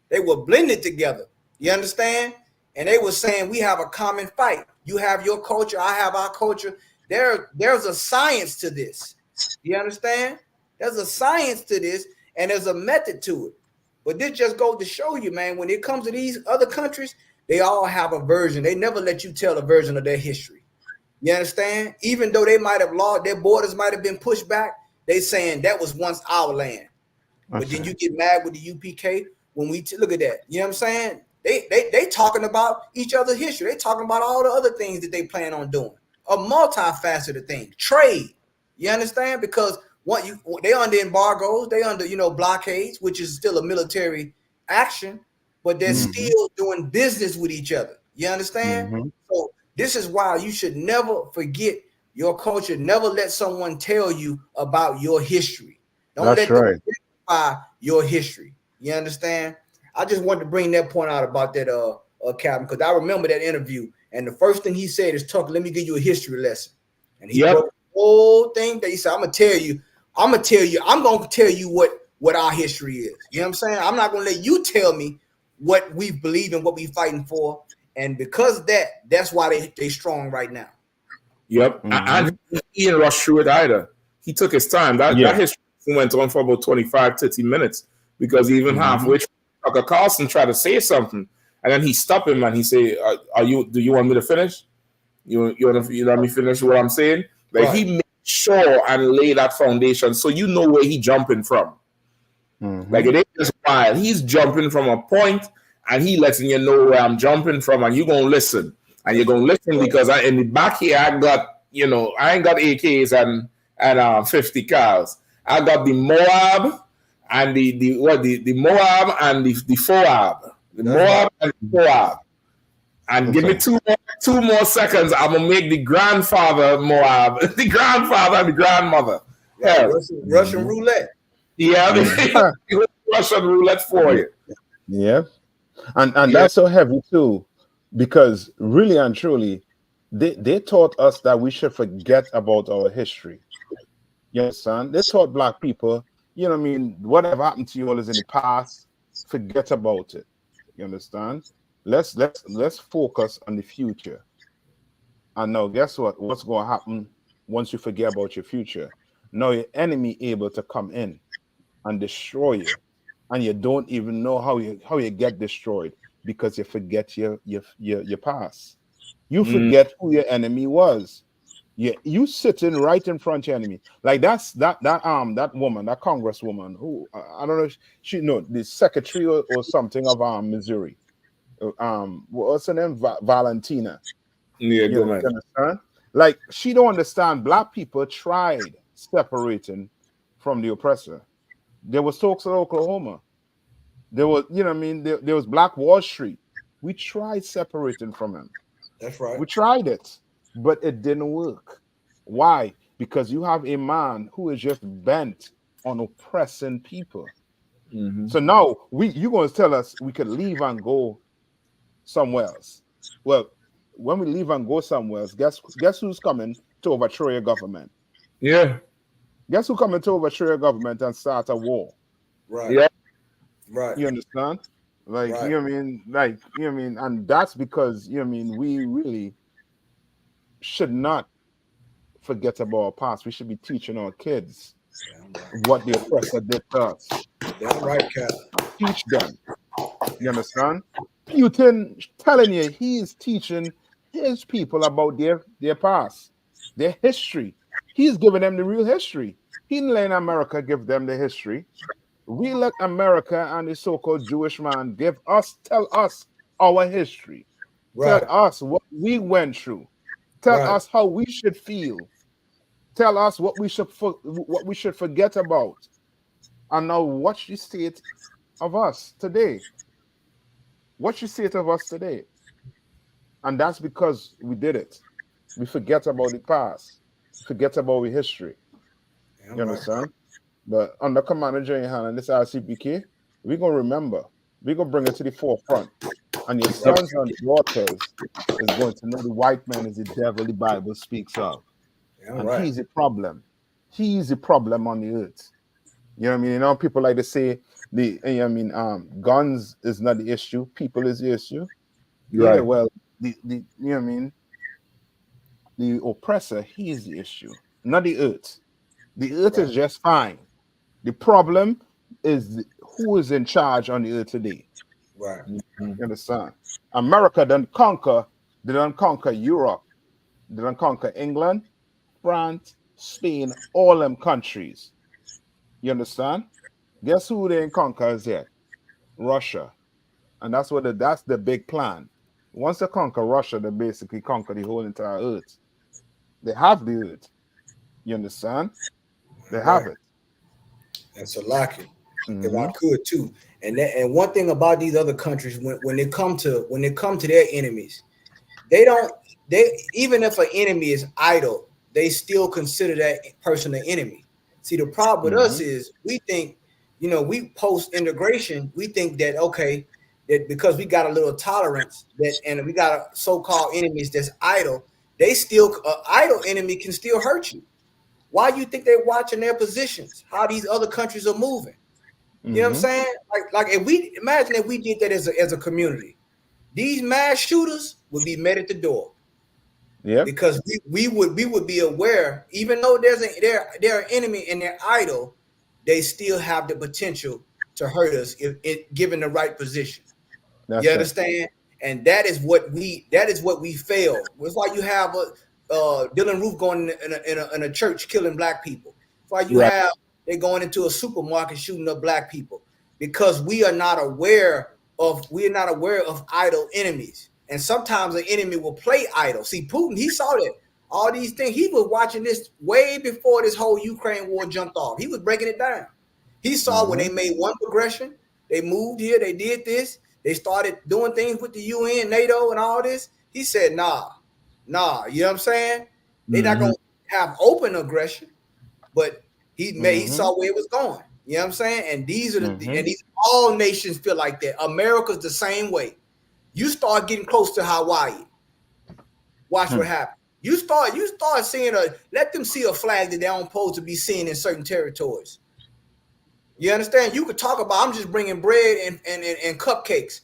They were blended together. You understand? And they were saying we have a common fight. You have your culture, I have our culture. There's a science to this. You understand? There's a science to this, and there's a method to it. But this just goes to show you, man, when it comes to these other countries, they all have a version. They never let you tell a version of their history. You understand? Even though they might have lost, their borders might have been pushed back, they saying that was once our land. But then you get mad with the UPK when we look at that. You know what I'm saying? They talking about each other's history. They talking about all the other things that they plan on doing. A multifaceted thing. Trade. You understand? Because they under embargoes, they under blockades, which is still a military action, but they're still doing business with each other. You understand? So this is why you should never forget your culture. Never let someone tell you about your history. Don't let them identify your history. You understand? I just wanted to bring that point out about that Captain, because I remember that interview, and the first thing he said is, "Tucker, let me give you a history lesson." And he broke the whole thing that he said, I'm gonna tell you what our history is. You know what I'm saying? I'm not gonna let you tell me what we believe and what we fighting for. And because of that's why they strong right now. Yep. And he didn't rush through it either. He took his time. That history went on for about 25, 30 minutes because even halfway through, Tucker Carlson tried to say something, and then he stopped him and he said, do you want me to finish? You let me finish what I'm saying? Like he made sure and lay that foundation so you know where he jumping from. Like it ain't just wild. He's jumping from a point and he letting you know where I'm jumping from, and you're gonna listen. And you're gonna listen because in the back here I got, I ain't got AKs and 50 cars. I got the Moab and the Moab and the Foab. The Moab and the Foab. And give me two more seconds, I'm gonna make the grandfather Moab, the grandfather and the grandmother. Yeah, Russian roulette. Yeah, Russian roulette for you. Yeah. And that's so heavy too, because really and truly, they taught us that we should forget about our history. You understand? They taught black people, you know what I mean, whatever happened to you all is in the past, forget about it. You understand? let's focus on the future. And now, guess what? What's going to happen once you forget about your future? Now your enemy able to come in and destroy you, and you don't even know how you get destroyed because you forget your past. You forget who your enemy was. You sitting right in front of your enemy. Like that woman, that congresswoman who I don't know, she no the secretary or something of Missouri. What's her name? Valentina. Yeah, You go man. understand? Like she don't understand. Black people tried separating from the oppressor. There was Tulsa, Oklahoma. There was, you know what I mean? There was Black Wall Street. We tried separating from him. That's right. We tried it, but it didn't work. Why? Because you have a man who is just bent on oppressing people. So now you're going to tell us we could leave and go somewhere else. Well, when we leave and go somewhere else, guess who's coming to overthrow your government? Yeah. Guess who coming to overthrow your government and start a war? Right. Yeah. Right. You understand? Like, Right. you know what I mean? Like, you know what I mean? And that's because, you know what I mean, we really should not forget about our past. We should be teaching our kids what the oppressor did to us. Damn right, Cap. Teach them. You understand? Putin telling you he's teaching his people about their past, their history. He's giving them the real history. He didn't let America give them the history. We let America and the so-called Jewish man tell us our history. Right. Tell us what we went through. Tell us how we should feel. Tell us what we should forget about. And now watch the state of us today. Watch the state of us today. And that's because we did it. We forget about the past. Forget about the history. You understand? But under Commander Yahanna and this ISUPK, we're going to remember. We're going to bring it to the forefront. And your sons and daughters is going to know the white man is the devil the Bible speaks of. And he's a problem. He's a problem on the earth. You know what I mean? You know, people like to say guns is not the issue, people is the issue. Right. Yeah, well, the you know what I mean? The oppressor, he is the issue, not the earth. The earth is just fine. The problem is who is in charge on the earth today. Right. You understand? America done conquer Europe, they done conquer England, France, Spain, all them countries. You understand? Guess who they ain't conquers yet? Russia. And that's the big plan. Once they conquer Russia, they basically conquer the whole entire earth. They have the earth. You understand? They have it. That's a lucky. If I could too. And one thing about these other countries, when they come to their enemies, they even if an enemy is idle, they still consider that person an enemy. See, the problem with us is we think, we post integration, we think that that because we got a little tolerance and we got a so-called enemies that's idle, they still idle enemy can still hurt you. Why do you think they're watching their positions? How these other countries are moving? You know what I'm saying? Like if we imagine if we did that as a community, these mass shooters would be met at the door. Yeah. Because we would be aware, even though they're an enemy and they're idle, they still have the potential to hurt us if given the right position. You understand? And that is what we fail. It's why you have Dylan Roof going in a church killing black people. It's why you have they going into a supermarket shooting up black people, because we are not aware of idle enemies. And sometimes an enemy will play idle. See, Putin, he saw that all these things. He was watching this way before this whole Ukraine war jumped off. He was breaking it down. He saw when they made one progression, they moved here, they did this, they started doing things with the UN, NATO, and all this. He said, nah, you know what I'm saying? They're not gonna have open aggression, but he saw where it was going. You know what I'm saying? And these are all nations feel like that. America's the same way. You start getting close to Hawaii, watch what happens. You start seeing let them see a flag that they don't supposed to be seeing in certain territories. You understand? You could talk about, I'm just bringing bread and cupcakes.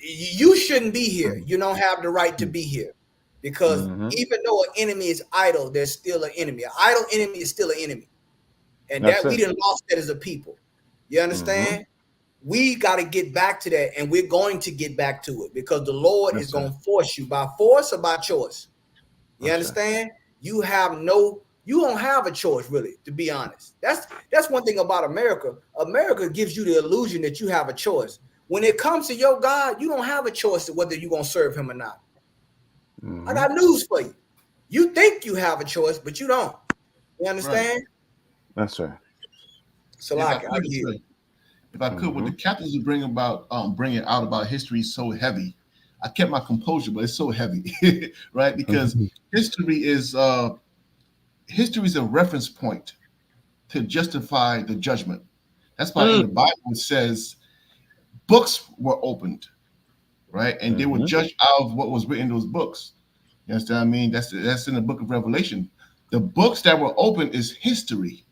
you shouldn't be here. You don't have the right to be here. Because even though an enemy is idle, there's still an enemy. An idle enemy is still an enemy. And That's that we it. didn't lost that as a people. You understand? We got to get back to that, and we're going to get back to it because the Lord is going to force you by force or by choice. You understand? You don't have a choice, really, to be honest. That's one thing about America. America gives you the illusion that you have a choice. When it comes to your God, you don't have a choice of whether you're going to serve him or not. I got news for you. You think you have a choice, but you don't. You understand? That's right. So if I could, what the captains are bringing out about history is so heavy. I kept my composure, but it's so heavy, right? Because history is a reference point to justify the judgment. That's why in the Bible it says books were opened, right? And they were judged out of what was written in those books. You understand what I mean? That's in the book of Revelation. The books that were opened is history,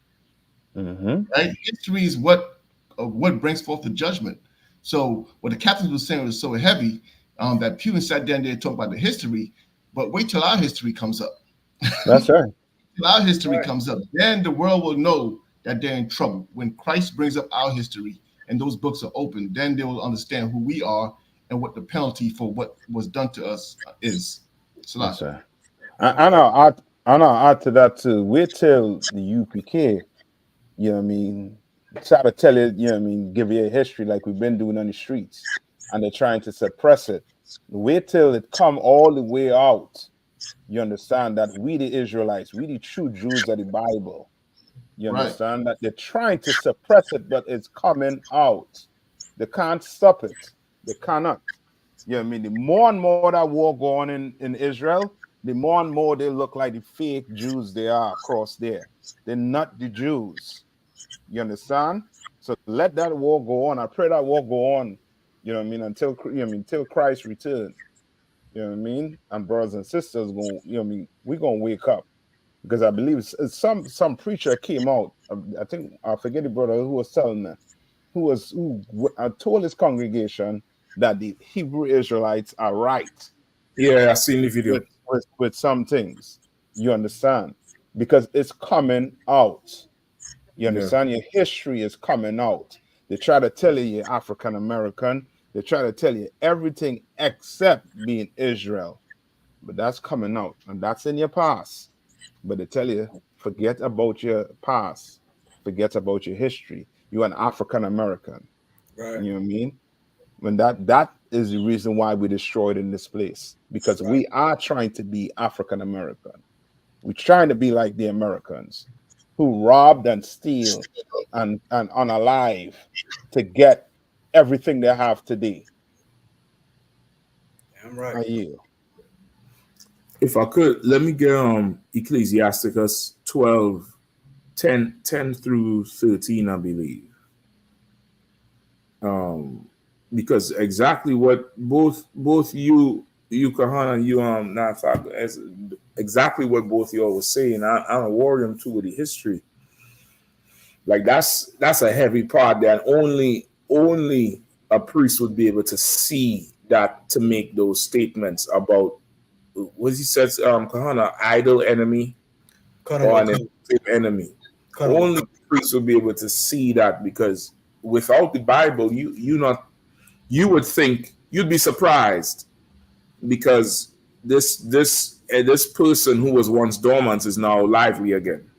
right? History is what brings forth the judgment. So what the captains were saying was so heavy that Pew sat down there and talked about the history, but wait till our history comes up. That's right. Till our history comes up, then the world will know that they're in trouble. When Christ brings up our history and those books are open, then they will understand who we are and what the penalty for what was done to us is. So that's right. I know. Add to that too. Wait till the UPK. You know what I mean? Try to tell you. You know what I mean? Give you a history like we've been doing on the streets, and they're trying to suppress it. Wait till it come all the way out. You understand that we the Israelites, we the true Jews of the Bible. You understand that they're trying to suppress it, but it's coming out. They can't stop it. They cannot. You know what I mean? The more and more that war going on in Israel, the more and more they look like the fake Jews they are across there. They're not the Jews. You understand? So let that war go on. I pray that war go on. You know what I mean? Until Christ returns. You know what I mean? And brothers and sisters going, you know what I mean, we're gonna wake up. Because I believe some preacher came out. I think I forget the brother who was telling that, who told his congregation that the Hebrew Israelites are right. Yeah, I seen the video with some things. You understand? Because it's coming out. You understand? Your history is coming out. They try to tell you you're African American. They try to tell you everything except being Israel. But that's coming out, and that's in your past. But they tell you, forget about your past, forget about your history. You're an African American. Right. You know what I mean? When that is the reason why we destroyed in this place, because we are trying to be African American. We're trying to be like the Americans who robbed and steal and unalive to get everything they have today. I'm right. I yield. If I could, let me get Ecclesiasticus 12, 10 through 13, I believe. Because exactly what both you Yahanna, and you Nafak, as exactly what both y'all was saying. I'm worried too with the history. Like that's a heavy part that only a priest would be able to see that, to make those statements about what he says, Yahanna, idle enemy or an effective enemy. Only priests would be able to see that, because without the Bible, you would think, you'd be surprised, because this person who was once dormant is now lively again.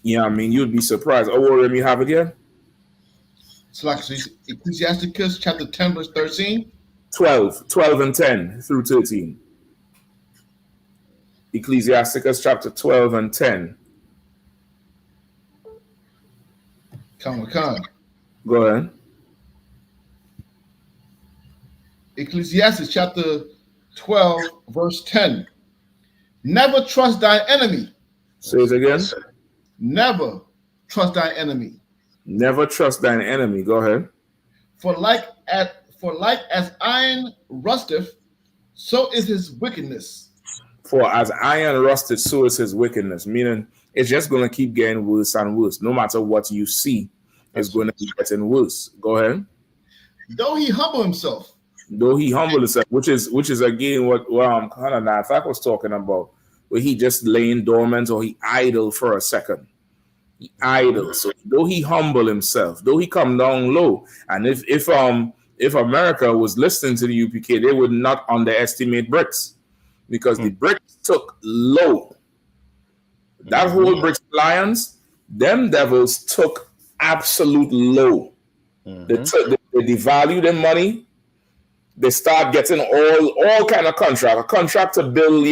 Yeah, I mean, you'd be surprised. Oh, let me have it here. So like Ecclesiasticus chapter 10, verse 13. 12 and 10 through 13. Ecclesiasticus chapter 12 and 10. Come. Go ahead. Ecclesiastes chapter 12, verse 10. Never trust thine enemy. Say it again. Never trust thine enemy. Never trust thine enemy. Go ahead. For like as iron rusteth, so is his wickedness. For as iron rusted, so is his wickedness. Meaning, it's just going to keep getting worse and worse. No matter what you see, it's going to be getting worse. Go ahead. Though he humble himself, Though he humbled himself, which is again what Hannah was talking about, where he just laying dormant or he idle for a second. He idle. So though he humble himself, though he come down low, and if America was listening to the UPK, they would not underestimate BRICS, because the BRICS took low. That whole BRICS alliance, them devils took absolute low. They devalue their money. They start getting all kind of contract. A contract to build,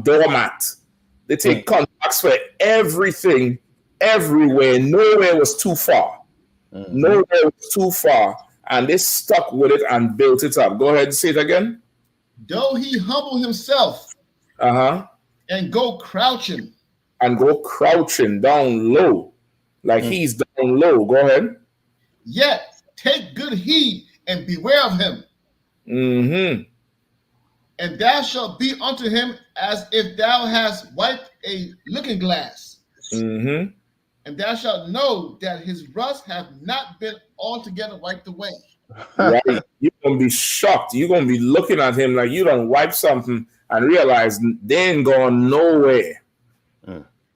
doormat. They take contracts for everything, everywhere. Nowhere was too far. Nowhere was too far. And they stuck with it and built it up. Go ahead and say it again. Though he humble himself and go crouching. And go crouching down low. Like he's down low. Go ahead. Yet take good heed and beware of him. And thou shalt be unto him as if thou hast wiped a looking glass. And thou shalt know that his rust hath not been altogether wiped away. Right. You're going to be shocked. You're going to be looking at him like you don't wipe something and realize they ain't going nowhere.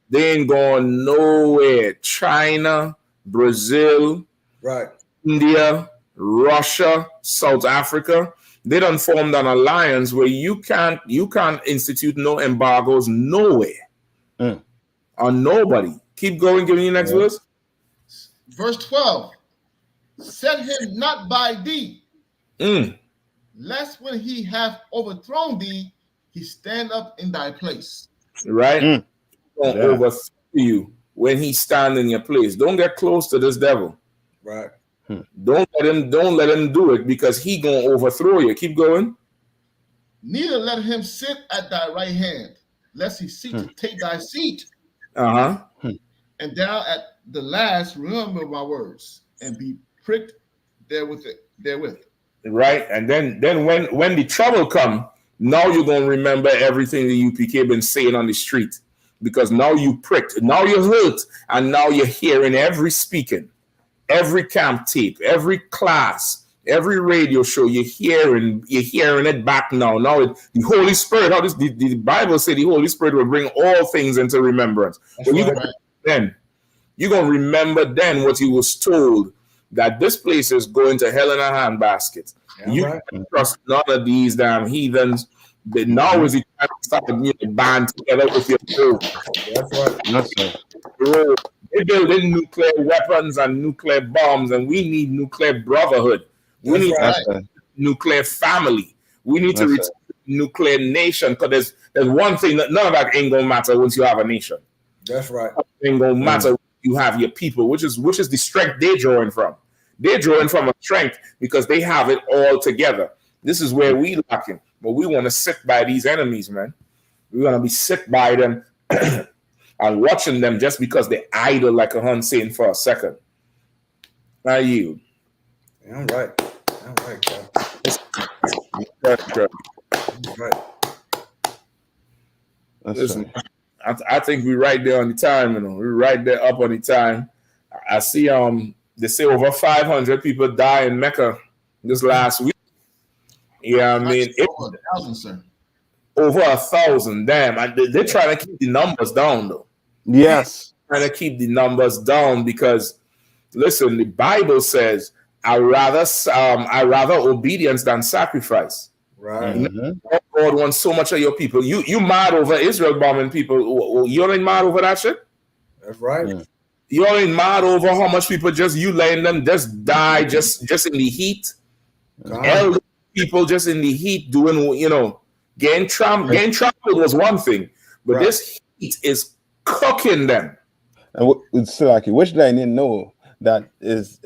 They ain't going nowhere. China, Brazil, India, Russia, South Africa, they done formed an alliance where you can't institute no embargoes nowhere on nobody. Keep going. Give me the next verse. Verse 12. Set him not by thee, lest when he hath overthrown thee, he stand up in thy place. Right? Don't overthrow you when he stand in your place. Don't get close to this devil. Right. Don't let him do it, because he gonna overthrow you. Keep going. Neither let him sit at thy right hand, lest he seek to take thy seat. And thou at the last remember my words and be pricked therewith. Right. And then when the trouble come, now you're gonna remember everything the UPK been saying on the street, because now you pricked, now you're hurt, and now you're hearing every speaking. Every camp tape, every class, every radio show, you're hearing it back now. Now the Holy Spirit, the Bible said the Holy Spirit will bring all things into remembrance. When you're gonna remember then what he was told, that this place is going to hell in a handbasket. You can't trust none of these damn heathens. But now is the time to start to band together with your soul. That's right. They're building nuclear weapons and nuclear bombs, and we need nuclear brotherhood. We need nuclear family. We need to reach nuclear nation, because there's one thing that none of that ain't gonna matter once you have a nation. That's right. It ain't gonna matter when you have your people, which is the strength they're drawing from. They're drawing from a strength because they have it all together. This is where we lacking, but we want to sit by these enemies, man. We want to be sit by them and watching them just because they idle like a hun saying for a second. Now you. Yeah, I'm right. Listen, I think we're right there on the time, We're right there up on the time. I see they say over 500 people died in Mecca this last week. Yeah, I mean, over 1,000, sir. Over 1,000, damn. They're trying to keep the numbers down, though. Yes. They're trying to keep the numbers down because, listen, the Bible says, I rather obedience than sacrifice. Right. God wants so much of your people. You mad over Israel bombing people. You ain't mad over that shit? That's right. You ain't mad over how much people you letting them just die just in the heat. Elderly people just in the heat doing, getting trampled was one thing, but this heat is cooking them. And it's like, which they didn't know that is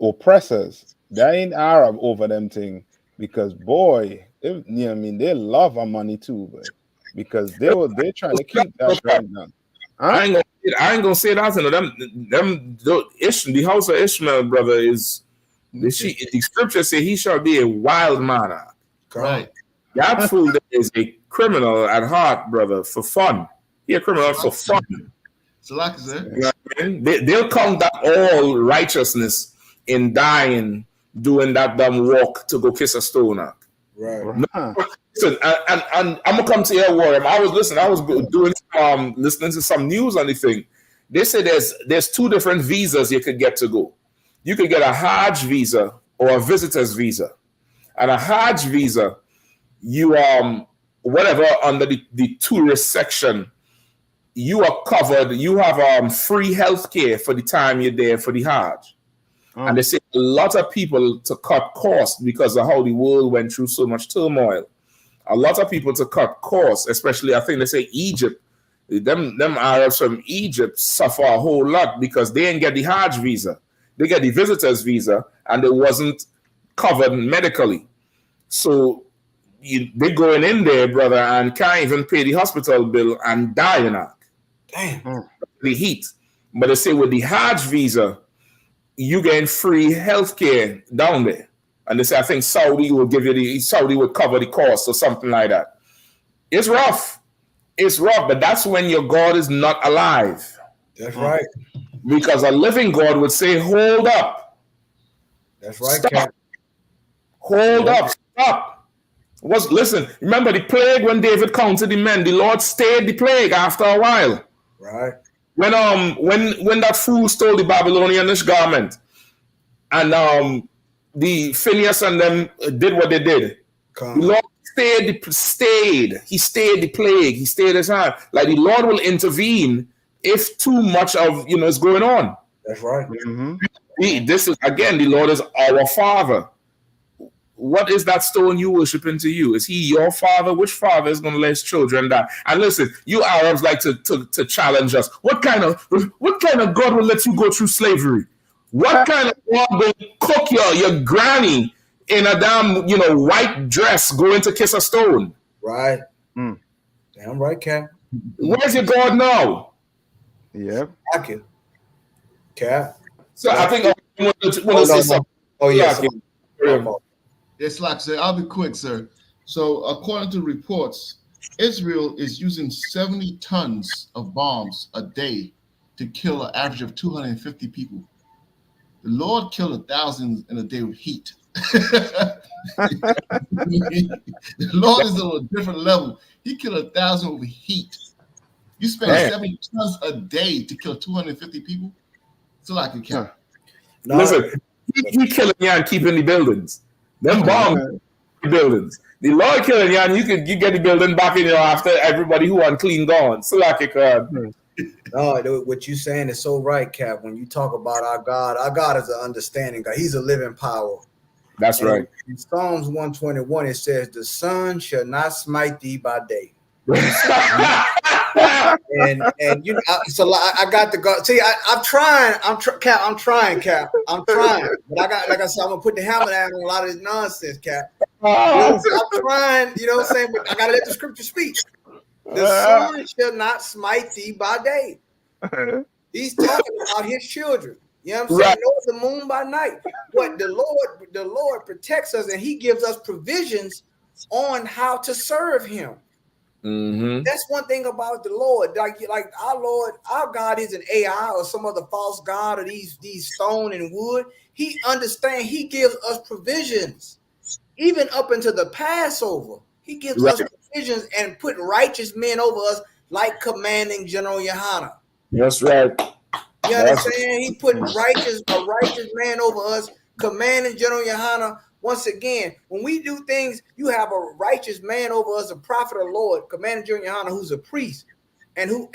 oppressors. They ain't Arab over them thing, because boy, they love our money too, but because they're trying to keep that right now. I ain't gonna say that. The house of Ishmael, brother, is the scripture say he shall be a wild man. Right. That fool is a criminal at heart, brother, for fun. He a criminal for fun. So like I said, you know what I mean? They'll count that all righteousness in dying doing that dumb walk to go kiss a stone. Right. No, listen, and I'm gonna come to your Warren. I was doing listening to some news on the thing. They say there's two different visas you could get to go. You could get a Hajj visa or a visitor's visa. And a Hajj visa, you whatever under the tourist section, you are covered. You have free healthcare for the time you're there for the Hajj. And they say a lot of people to cut costs because of how the world went through so much turmoil. A lot of people to cut costs, especially I think they say Egypt. Them Arabs from Egypt suffer a whole lot because they didn't get the Hajj visa. They get the visitor's visa and they wasn't covered medically. So they going in there, brother, and can't even pay the hospital bill and die. Damn. The heat. But they say with the Hajj visa, you getting free healthcare down there. And they say, I think Saudi will cover the cost or something like that. It's rough. It's rough, but that's when your God is not alive. That's right. Because a living God would say, hold up. That's right, stop. Cap. Hold up. Stop. Listen, remember the plague when David counted the men, the Lord stayed the plague after a while. Right. When that fool stole the Babylonian garment, and the Phineas and them did what they did. The Lord stayed. He stayed the plague. He stayed his hand. Like the Lord will intervene if too much of is going on. That's right. This is again, the Lord is our Father. What is that stone you worshiping to you? Is he your father? Which father is going to let his children die? And listen, you Arabs like to challenge us. What kind of God will let you go through slavery? What kind of God will cook your granny in a damn white dress going to kiss a stone? Right. Damn right, Cap. Where's your God now? Yeah. Cap. So I think I want to say something. Oh yes. It's like, sir, I'll be quick, sir. So according to reports, Israel is using 70 tons of bombs a day to kill an average of 250 people. The Lord killed 1,000 in a day with heat. The Lord is on a different level. He killed 1,000 with heat. You spend 70 tons a day to kill 250 people? It's like a count. No. Listen, he killing you and keeping the buildings. Them bombs, buildings. The Lord killing you, and you get the building back in after everybody who unclean gone. So like it No, what you saying is so right, Cap. When you talk about our God is an understanding God. He's a living power. That's right. In Psalms 121, it says, "The sun shall not smite thee by day." and so I got to go. See, I'm trying, Cap. I'm trying. But I got, like I said, I'm gonna put the hammer down on a lot of this nonsense, Cap. I'm trying. You know what I'm saying? But I gotta let the scripture speak. The sun shall not smite thee by day. He's talking about his children. You know what I'm saying? Nor the moon by night. But the Lord protects us, and he gives us provisions on how to serve him. Mm-hmm. That's one thing about the Lord. Like our Lord, our God isn't AI or some other false god or these stone and wood. He understands. He gives us provisions, even up into the Passover. He gives us provisions and put righteous men over us, like commanding General Yahanna. That's right. You understand? He put a righteous man over us, commanding General Yahanna. Once again, when we do things, you have a righteous man over us, a prophet of the Lord, commanding General Yahanna, who's a priest, and who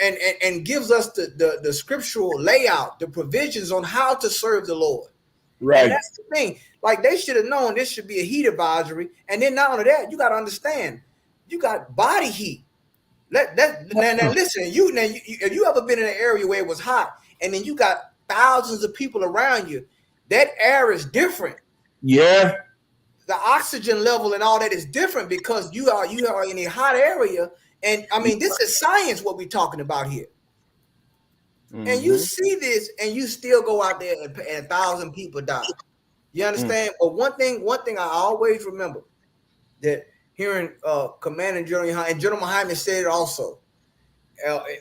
gives us the scriptural layout, the provisions on how to serve the Lord. Right. And that's the thing. Like they should have known this should be a heat advisory. And then not only that, you got to understand, you got body heat. Now listen, if you ever been in an area where it was hot and then you got thousands of people around you, that air is different. Yeah. The oxygen level and all that is different because you are in a hot area. And I mean, this is science, what we're talking about here. Mm-hmm. And you see this and you still go out there and 1,000 people die. You understand? But one thing I always remember, that hearing Commander General Yahanna, and General Muhammad said it also,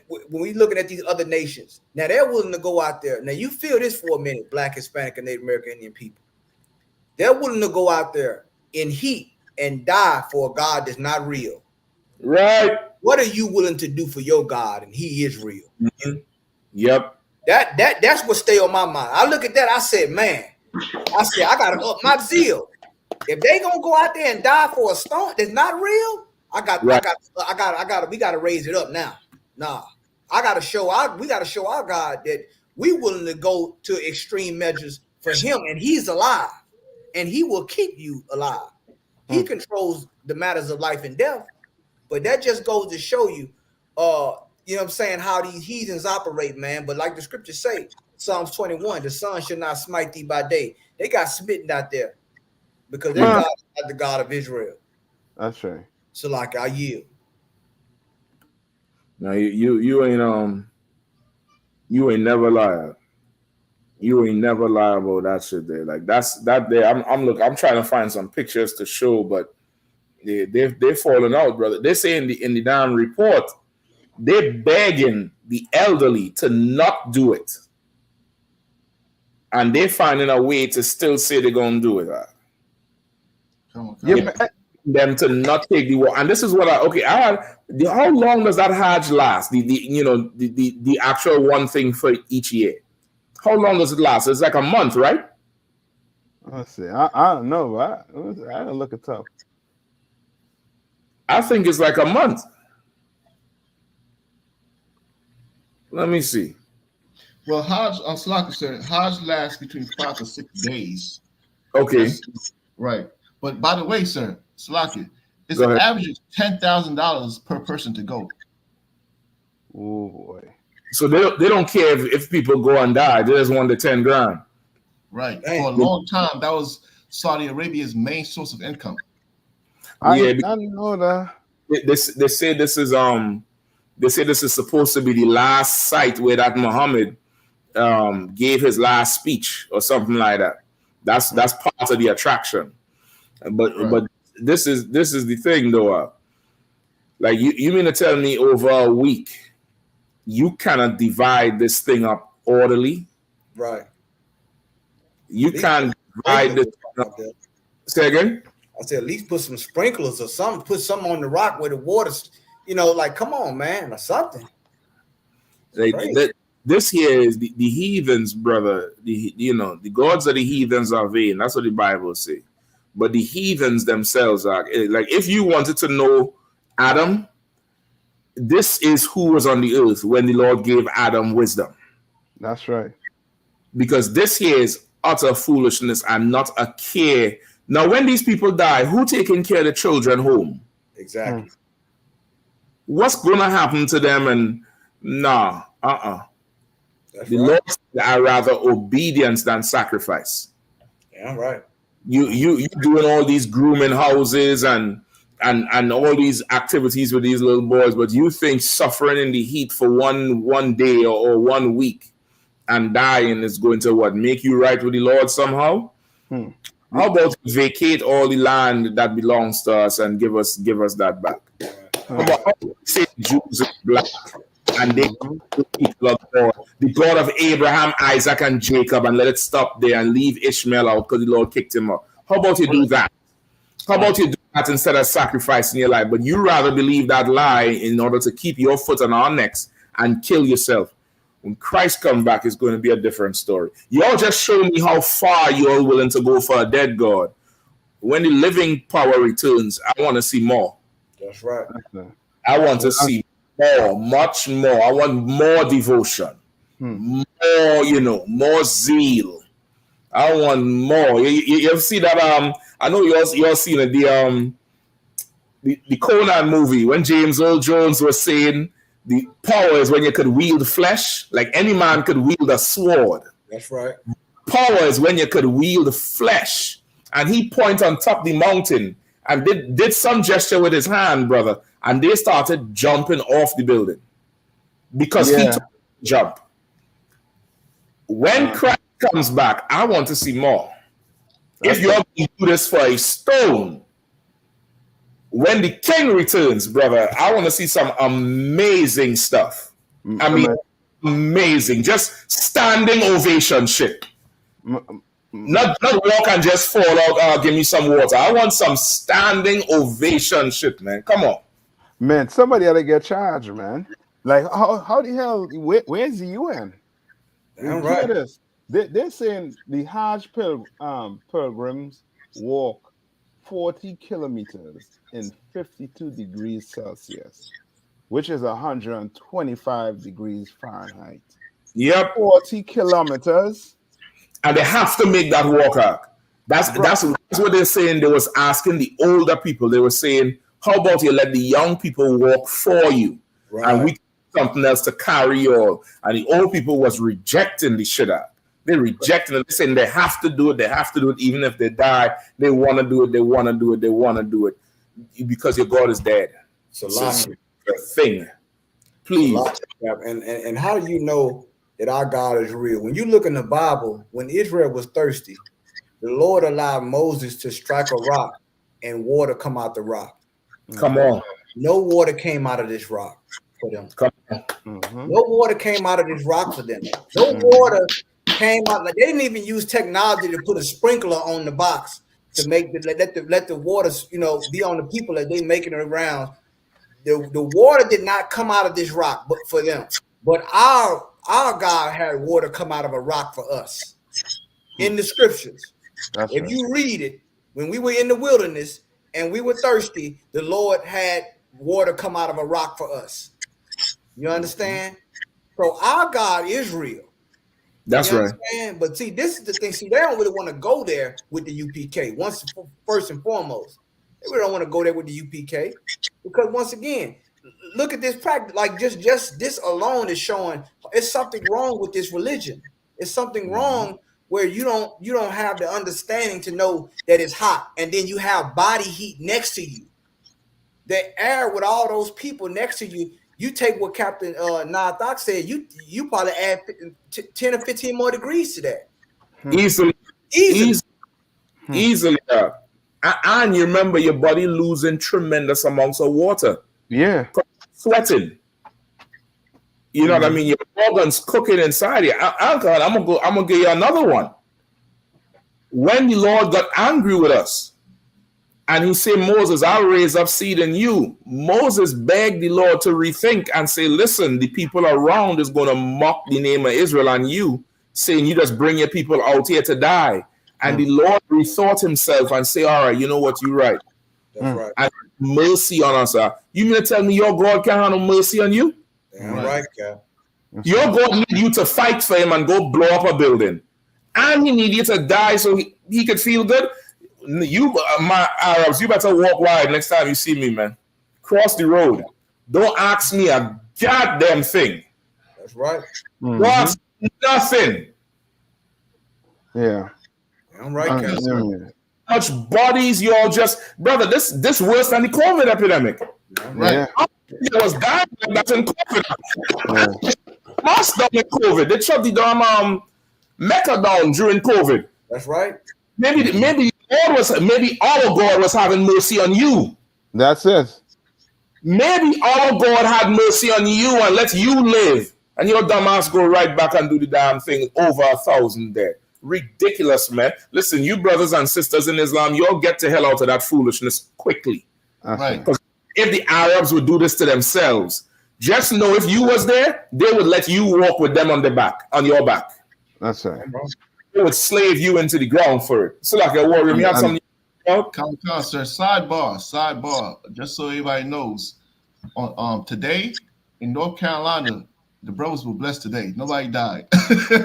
when we looking at these other nations, now they're willing to go out there. Now you feel this for a minute, Black, Hispanic, and Native American Indian people. They're willing to go out there in heat and die for a God that's not real. Right. What are you willing to do for your God? And he is real. Mm-hmm. Yep. That's what stay on my mind. I look at that, I said, man, I gotta up my zeal. If they gonna go out there and die for a stone that's not real, we gotta raise it up now. Nah. We gotta show our God that we willing to go to extreme measures for him, and he's alive, and he will keep you alive. He controls the matters of life and death. But that just goes to show you, you know what I'm saying, how these heathens operate, man. But like the scriptures say, Psalms 21, the sun shall not smite thee by day. They got smitten out there because their God is not the God of Israel. That's right. So like I yield. Now you ain't never lied. You ain't never lie about that shit there. Like that's that there. I'm trying to find some pictures to show, but they're falling out, brother. They say in the damn report, they're begging the elderly to not do it, and they're finding a way to still say they're gonna do it. Them to not take the war, and this is what how long does that Hajj last? The actual one thing for each year. How long does it last? It's like a month, right? Let's see. I don't know, but I gotta look it up. I think it's like a month. Let me see. Well, Hajj, Slaka said, Hajj lasts between 5 to 6 days. Okay. Right. But by the way, sir, Slaka, it's an average of $10,000 per person to go. Oh boy. So they don't care if people go and die. They just want the 10 grand. Right. For a long time, that was Saudi Arabia's main source of income. I didn't know that. They say this is supposed to be the last site where that Muhammad gave his last speech or something like that. That's part of the attraction. But this is the thing though. Like you mean to tell me over a week you cannot divide this thing up orderly? Right. You can't divide this up. Say again? I said, at least put some sprinklers or something. Put something on the rock where the water's, like, come on, man, or something. This here is the heathens, brother. The gods of the heathens are vain. That's what the Bible say. But the heathens themselves are like, if you wanted to know Adam, this is who was on the earth when the Lord gave Adam wisdom. That's right. Because this here is utter foolishness and not a care. Now, when these people die, who taking care of the children home? Exactly. What's going to happen to them? And the Lord said, I rather obedience than sacrifice. Yeah, right. You doing all these grooming houses and all these activities with these little boys, but you think suffering in the heat for one day or 1 week and dying is going to make you right with the Lord somehow? How about vacate all the land that belongs to us and give us that back? How about say Jews are black and they the people of God, the God of Abraham, Isaac, and Jacob, and let it stop there and leave Ishmael out because the Lord kicked him out? How about you do that? How about you do that instead of sacrificing your life? But you rather believe that lie in order to keep your foot on our necks and kill yourself. When Christ comes back, it's going to be a different story. Y'all just show me how far you're willing to go for a dead God. When the living power returns, I want to see more. That's right. I want to see more, much more. I want more devotion, more, more zeal. I want more. You ever see that? I know you all seen it. The Conan movie when James Earl Jones was saying the power is when you could wield flesh, like any man could wield a sword. That's right. Power is when you could wield flesh. And he pointed on top of the mountain and did some gesture with his hand, brother. And they started jumping off the building because he took the jump. When Christ comes back, I want to see more. If you're going to do this for a stone, when the king returns, brother, I want to see some amazing stuff. I mean, amazing. Just standing ovation shit. Not walk and just fall out. Give me some water. I want some standing ovation shit, man. Come on, man. Somebody ought to get charged, man. Like how the hell? Where's the UN? Damn Hear right. this? They're saying the Hajj pilgrims walk 40 kilometers in 52 degrees Celsius, which is 125 degrees Fahrenheit. Yep. 40 kilometers. And they have to make that walk out. That's what they're saying. They was asking the older people. They were saying, how about you let the young people walk for you? Right. And we something else to carry on. And the old people was rejecting the shit out. They rejected it. They're saying they have to do it. They have to do it. Even if they die, they want to do it. They want to do it. They want to do it. Because your God is dead. It's a lot. Thing. Please. And how do you know that our God is real? When you look in the Bible, when Israel was thirsty, the Lord allowed Moses to strike a rock and water come out the rock. Come on. No water came out of this rock for them. Come on. No water came out of this rock for them. No water came out. Like, they didn't even use technology to put a sprinkler on the box to make let the waters, be on the people that they making it around. The water did not come out of this rock, but for them. But our God had water come out of a rock for us in the scriptures. If you read it, when we were in the wilderness and we were thirsty, the Lord had water come out of a rock for us. You understand? So our God is real. That's right. But see, this is the thing. See, they don't really want to go there with the UPK. First and foremost, they really don't want to go there with the UPK because once again, look at this practice. Like just this alone is showing it's something wrong with this religion. It's something wrong where you don't have the understanding to know that it's hot, and then you have body heat next to you. The air with all those people next to you. You take what Captain Nathak said. You probably add 10 or 15 more degrees to that. Easily. And you remember your body losing tremendous amounts of water. Yeah. Sweating. You know what I mean? Your organs cooking inside you. Alcohol, I'm gonna give you another one. When the Lord got angry with us, and he said, Moses, I'll raise up seed in you. Moses begged the Lord to rethink and say, listen, the people around is going to mock the name of Israel and you, saying you just bring your people out here to die. And the Lord rethought himself and say, all right, you know what, you're right. That's right. And mercy on us. You mean to tell me your God can't have no mercy on you? Damn right, Cap. Your God need you to fight for him and go blow up a building. And he need you to die so he could feel good. You, my Arabs, you better walk wide next time you see me, man. Cross the road. Don't ask me a goddamn thing. That's right. Don't ask me nothing. Yeah. I'm right, Cap. How much bodies y'all just, brother, this worse than the COVID epidemic. Right. Yeah. It was dying that's in COVID. Most done in COVID. They shut the damn Mecca down during COVID. That's right. Maybe our God was having mercy on you. That's it. Maybe our God had mercy on you and let you live, and your dumb ass go right back and do the damn thing over 1,000 dead. Ridiculous, man. Listen, you brothers and sisters in Islam, you'll get the hell out of that foolishness quickly. Right. Because if the Arabs would do this to themselves, just know if you was there, they would let you walk with them on your back. That's right. They would slave you into the ground for it. So like a warrior, we have something. Sir, sidebar, just so everybody knows. Today in North Carolina, the brothers were blessed today. Nobody died.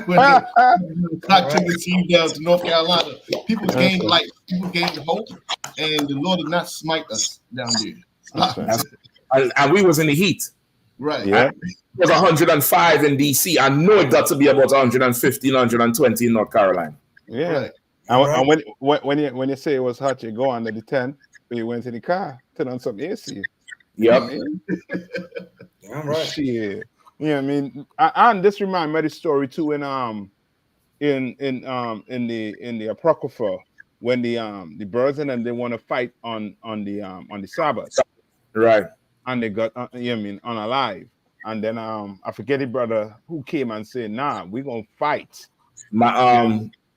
When the clock took the team down to North Carolina, people gained life, people gained hope, and the Lord did not smite us down there. And we was in the heat. Right. Yeah. It was 105 in DC. I know it got to be about 115, 120 in North Carolina. Yeah. Right. And when you say it was hot, you go under the tent, but you went to the car, turn on some AC. Yep. Damn right. Shit. Yeah, I mean, and this reminds me of the story too in the Apocrypha when the birds and them they want to fight on the Sabbath, right? And they got unalive, and then I forget the brother who came and said, "Nah, we're gonna fight."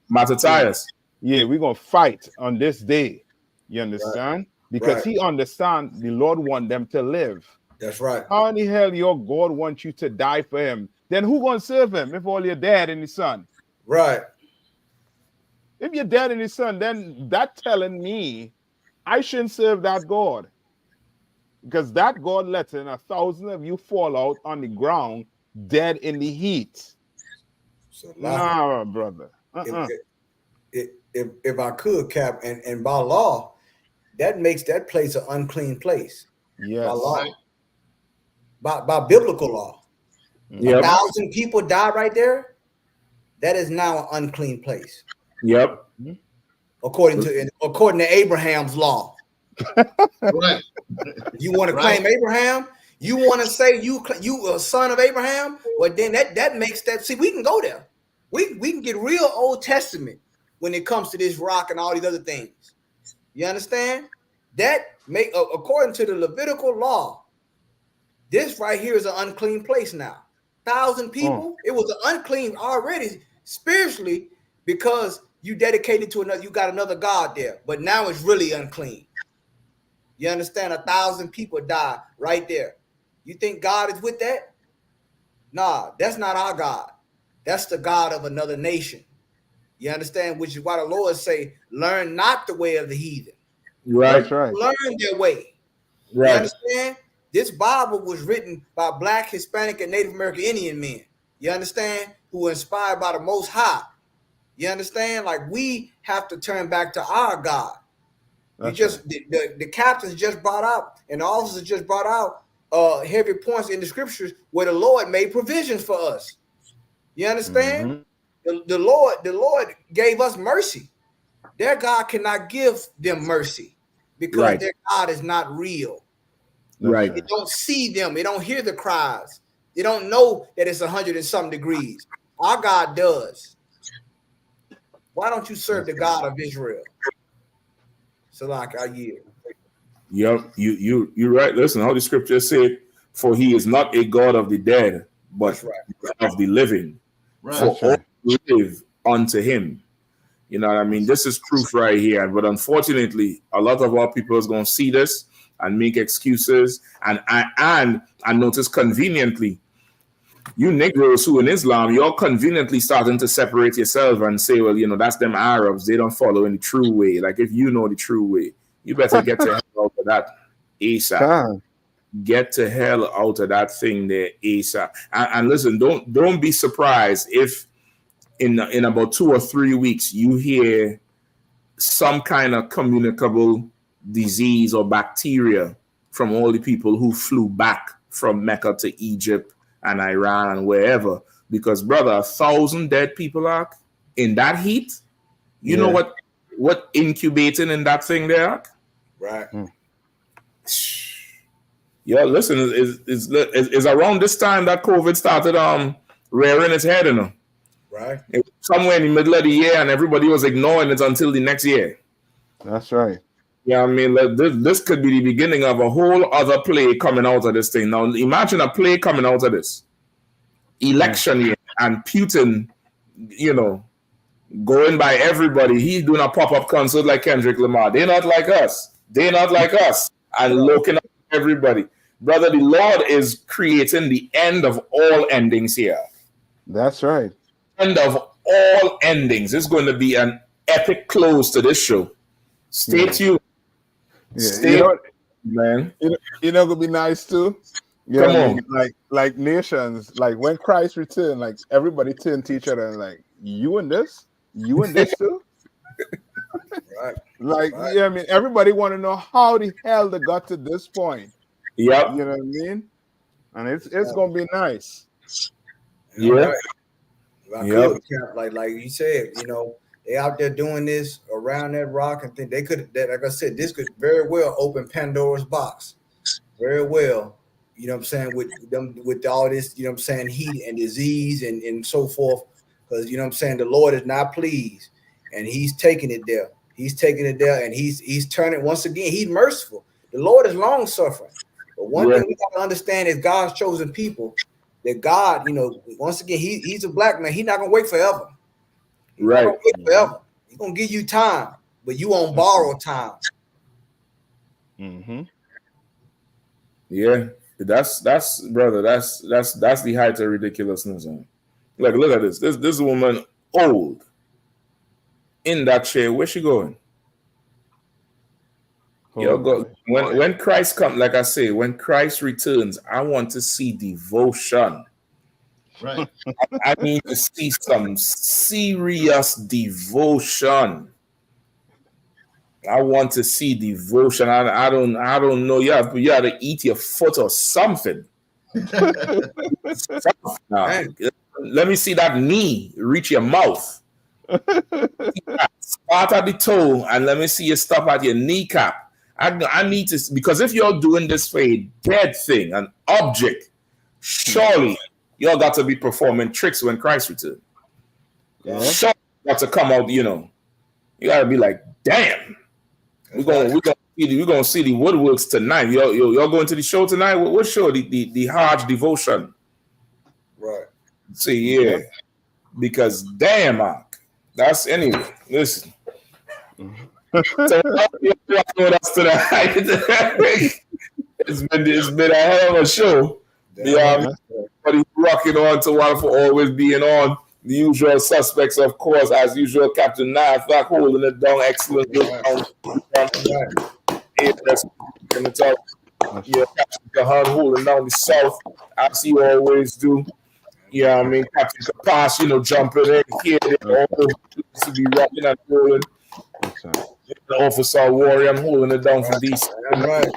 Matthias. Yeah, we're gonna fight on this day. You understand? Because he understands the Lord want them to live. That's right. How in the hell your God wants you to die for him? Then who gonna serve him if all your dad and his son? Right. If your dad and his son, then that telling me I shouldn't serve that God. Because that God letting 1,000 of you fall out on the ground dead in the heat. So, nah, brother. If I could, Cap, and by law, that makes that place an unclean place. Yes. By law. By biblical law. Yep. 1,000 people die right there. That is now an unclean place. Yep. According to Abraham's law. Right. You want to claim Abraham? You want to say you a son of Abraham? Well, then that makes that. See, we can go there. We can get real Old Testament when it comes to this rock and all these other things. You understand? That make according to the Levitical law, this right here is an unclean place now. 1,000 people. It was an unclean already spiritually because you dedicated to another. You got another god there, but now it's really unclean. You understand? 1,000 people die right there. You think God is with that? Nah, that's not our God. That's the God of another nation. You understand? Which is why the Lord say, learn not the way of the heathen. Right. That's right. Learn their way. Right. You understand? This Bible was written by Black, Hispanic, and Native American Indian men. You understand? Who were inspired by the Most High. You understand? Like, we have to turn back to our God. The captains just brought out, and the officers just brought out heavy points in the scriptures where the Lord made provisions for us. You understand? The Lord gave us mercy. Their God cannot give them mercy because their God is not real. Right. They don't see them. They don't hear the cries. They don't know that it's 100 and something degrees. Our God does. Why don't you serve the God of Israel? So like I yield. Yep, you're right. Listen, how the scriptures say, for he is not a God of the dead, but of the living. Right. For all live unto him. You know what I mean? This is proof right here. But unfortunately, a lot of our people is going to see this and make excuses. And I notice conveniently, you Negroes who in Islam, you're conveniently starting to separate yourself and say, well, you know, that's them Arabs. They don't follow in the true way. Like, if you know the true way, you better get to hell out of that ASAP. Get to hell out of that thing there ASAP. And listen, don't be surprised if in about 2 or 3 weeks you hear some kind of communicable disease or bacteria from all the people who flew back from Mecca to Egypt and Iran and wherever. Because, brother, 1,000 dead people are in that heat. You know what incubating in that thing there? Right. Yeah, listen, is around this time that COVID started rearing its head, you know. Right. It was somewhere in the middle of the year, and everybody was ignoring it until the next year. That's right. Yeah, I mean, this could be the beginning of a whole other play coming out of this thing. Now, imagine a play coming out of this election year, and Putin, you know, going by everybody. He's doing a pop-up concert like Kendrick Lamar. They're not like us. They're not like us. And looking at everybody. Brother, the Lord is creating the end of all endings here. That's right. End of all endings. It's going to be an epic close to this show. Stay tuned. Stay, man. You know, gonna be nice too. Yeah, come on. Like nations, like when Christ returned, like everybody turned to each other and like, you and this too. Right. Yeah, I mean, everybody want to know how the hell they got to this point. Yep. You know what I mean? And it's gonna be nice. Yeah. Like you said, you know, they out there doing this around that rock and think they could, like I said, this could very well open Pandora's box. Very well. You know what I'm saying? With all this, you know what I'm saying, heat and disease and so forth. Because, you know what I'm saying, the Lord is not pleased. And he's taking it there. He's taking it there, and he's turning, once again, he's merciful. The Lord is long suffering. But one thing we got to understand is God's chosen people, that God, you know, once again, he's a black man. He's not going to wait forever. Right. Don't wait forever. He's gonna give you time, but you on borrowed time. Mm-hmm. Yeah, that's brother. That's the height of ridiculousness. Man. Look at this. This woman old in that chair. Where's she going? Yo, go when Christ comes. Like I say, when Christ returns, I want to see devotion. Right. I need to see some serious devotion. I want to see devotion. I don't know. You have to eat your foot or something. Let me see that knee reach your mouth. Start at the toe and let me see you stop at your kneecap. I need to, because if you're doing this for a dead thing, an object, surely y'all got to be performing tricks when Christ returns. Yeah. Surely got to come out, you got to be like, damn. We're gonna see the woodworks tonight. Y'all going to the show tonight? What show? The Hajj Devotion. Right. See, yeah. Because damn, Mark. That's anyway. Listen. So with us tonight. It's been a hell of a show. Everybody rocking on to one for always being on. The usual suspects, of course, as usual, Captain Nathak holding it down. Excellent. Yeah, Captain Yahanna holding down the south, as he always do. Yeah, I mean, Captain Kapash, jumping in here, all to be rocking and rolling. The Officer Warrior, I'm holding it down for DC. Right.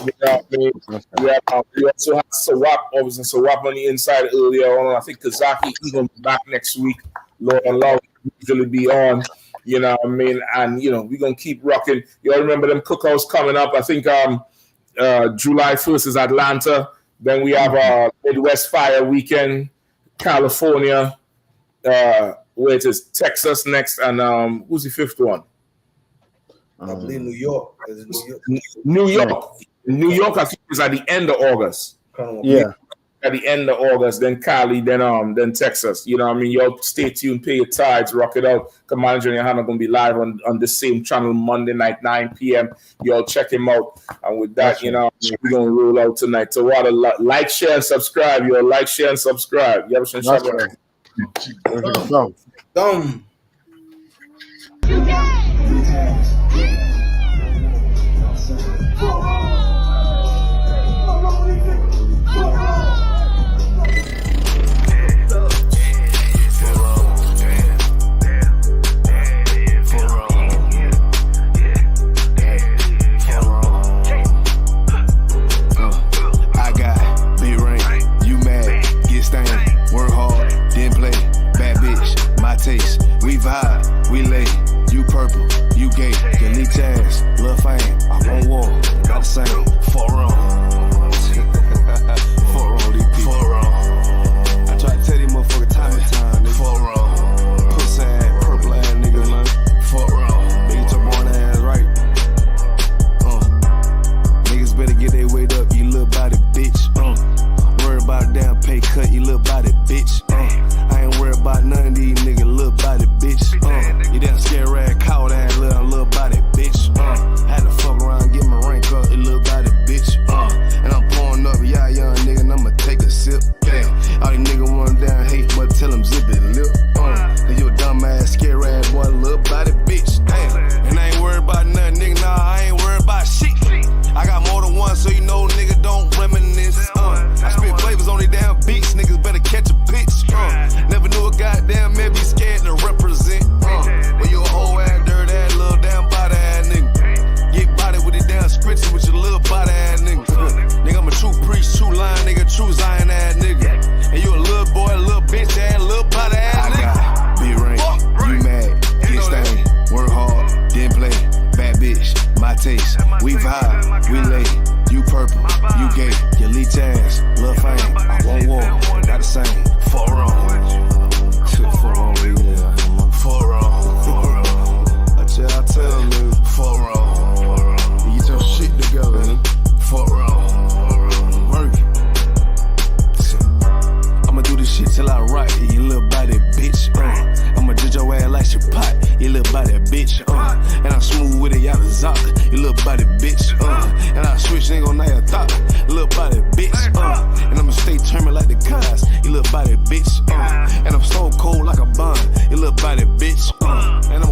We also have Sawap, obviously Sawap on the inside earlier on. I think Kazaki is going to be back next week. Lord allow usually be on. You know what I mean? And we're gonna keep rocking. Y'all remember them cookouts coming up? I think July 1st is Atlanta. Then we have Midwest Fire Weekend, California. Where it is Texas next, and who's the fifth one? I believe New York. New York, I think is at the end of August. Yeah. At the end of August, then Cali, then Texas. You know what I mean? Y'all stay tuned, pay your tithes, rock it out. Commander Yahanna gonna be live on this same channel Monday night, 9 p.m. Y'all check him out. And with that, we're gonna roll out tonight. So what a like, share, and subscribe. Y'all like, share, and subscribe. Dumb. We vibe, we lay, you purple, you gay, your leech ass, lil' fame, I'm on wall, not the same, fuck wrong. Fuck wrong, these people. Fuck wrong. I try to tell these motherfuckers time to time, nigga. Fuck wrong. Pussy ass, purple ass niggas, man. Fuck wrong. Nigga your born ass right. Niggas better get their weight up, you little body bitch. Worry about a damn pay cut, you little body bitch. I ain't worried about none of these niggas, little body bitch. You damn scare rag, coward ass little body bitch. Had to fuck around, get my rank up, you little body bitch. bad bitch, and I'm smooth with it, y'all Zaka, you little body bitch, and I switch nigga on Naya Thought, you little body bitch, and I'ma stay turning like the cars, you little body bitch, and I'm so cold like a bond, you little body bitch, and I'm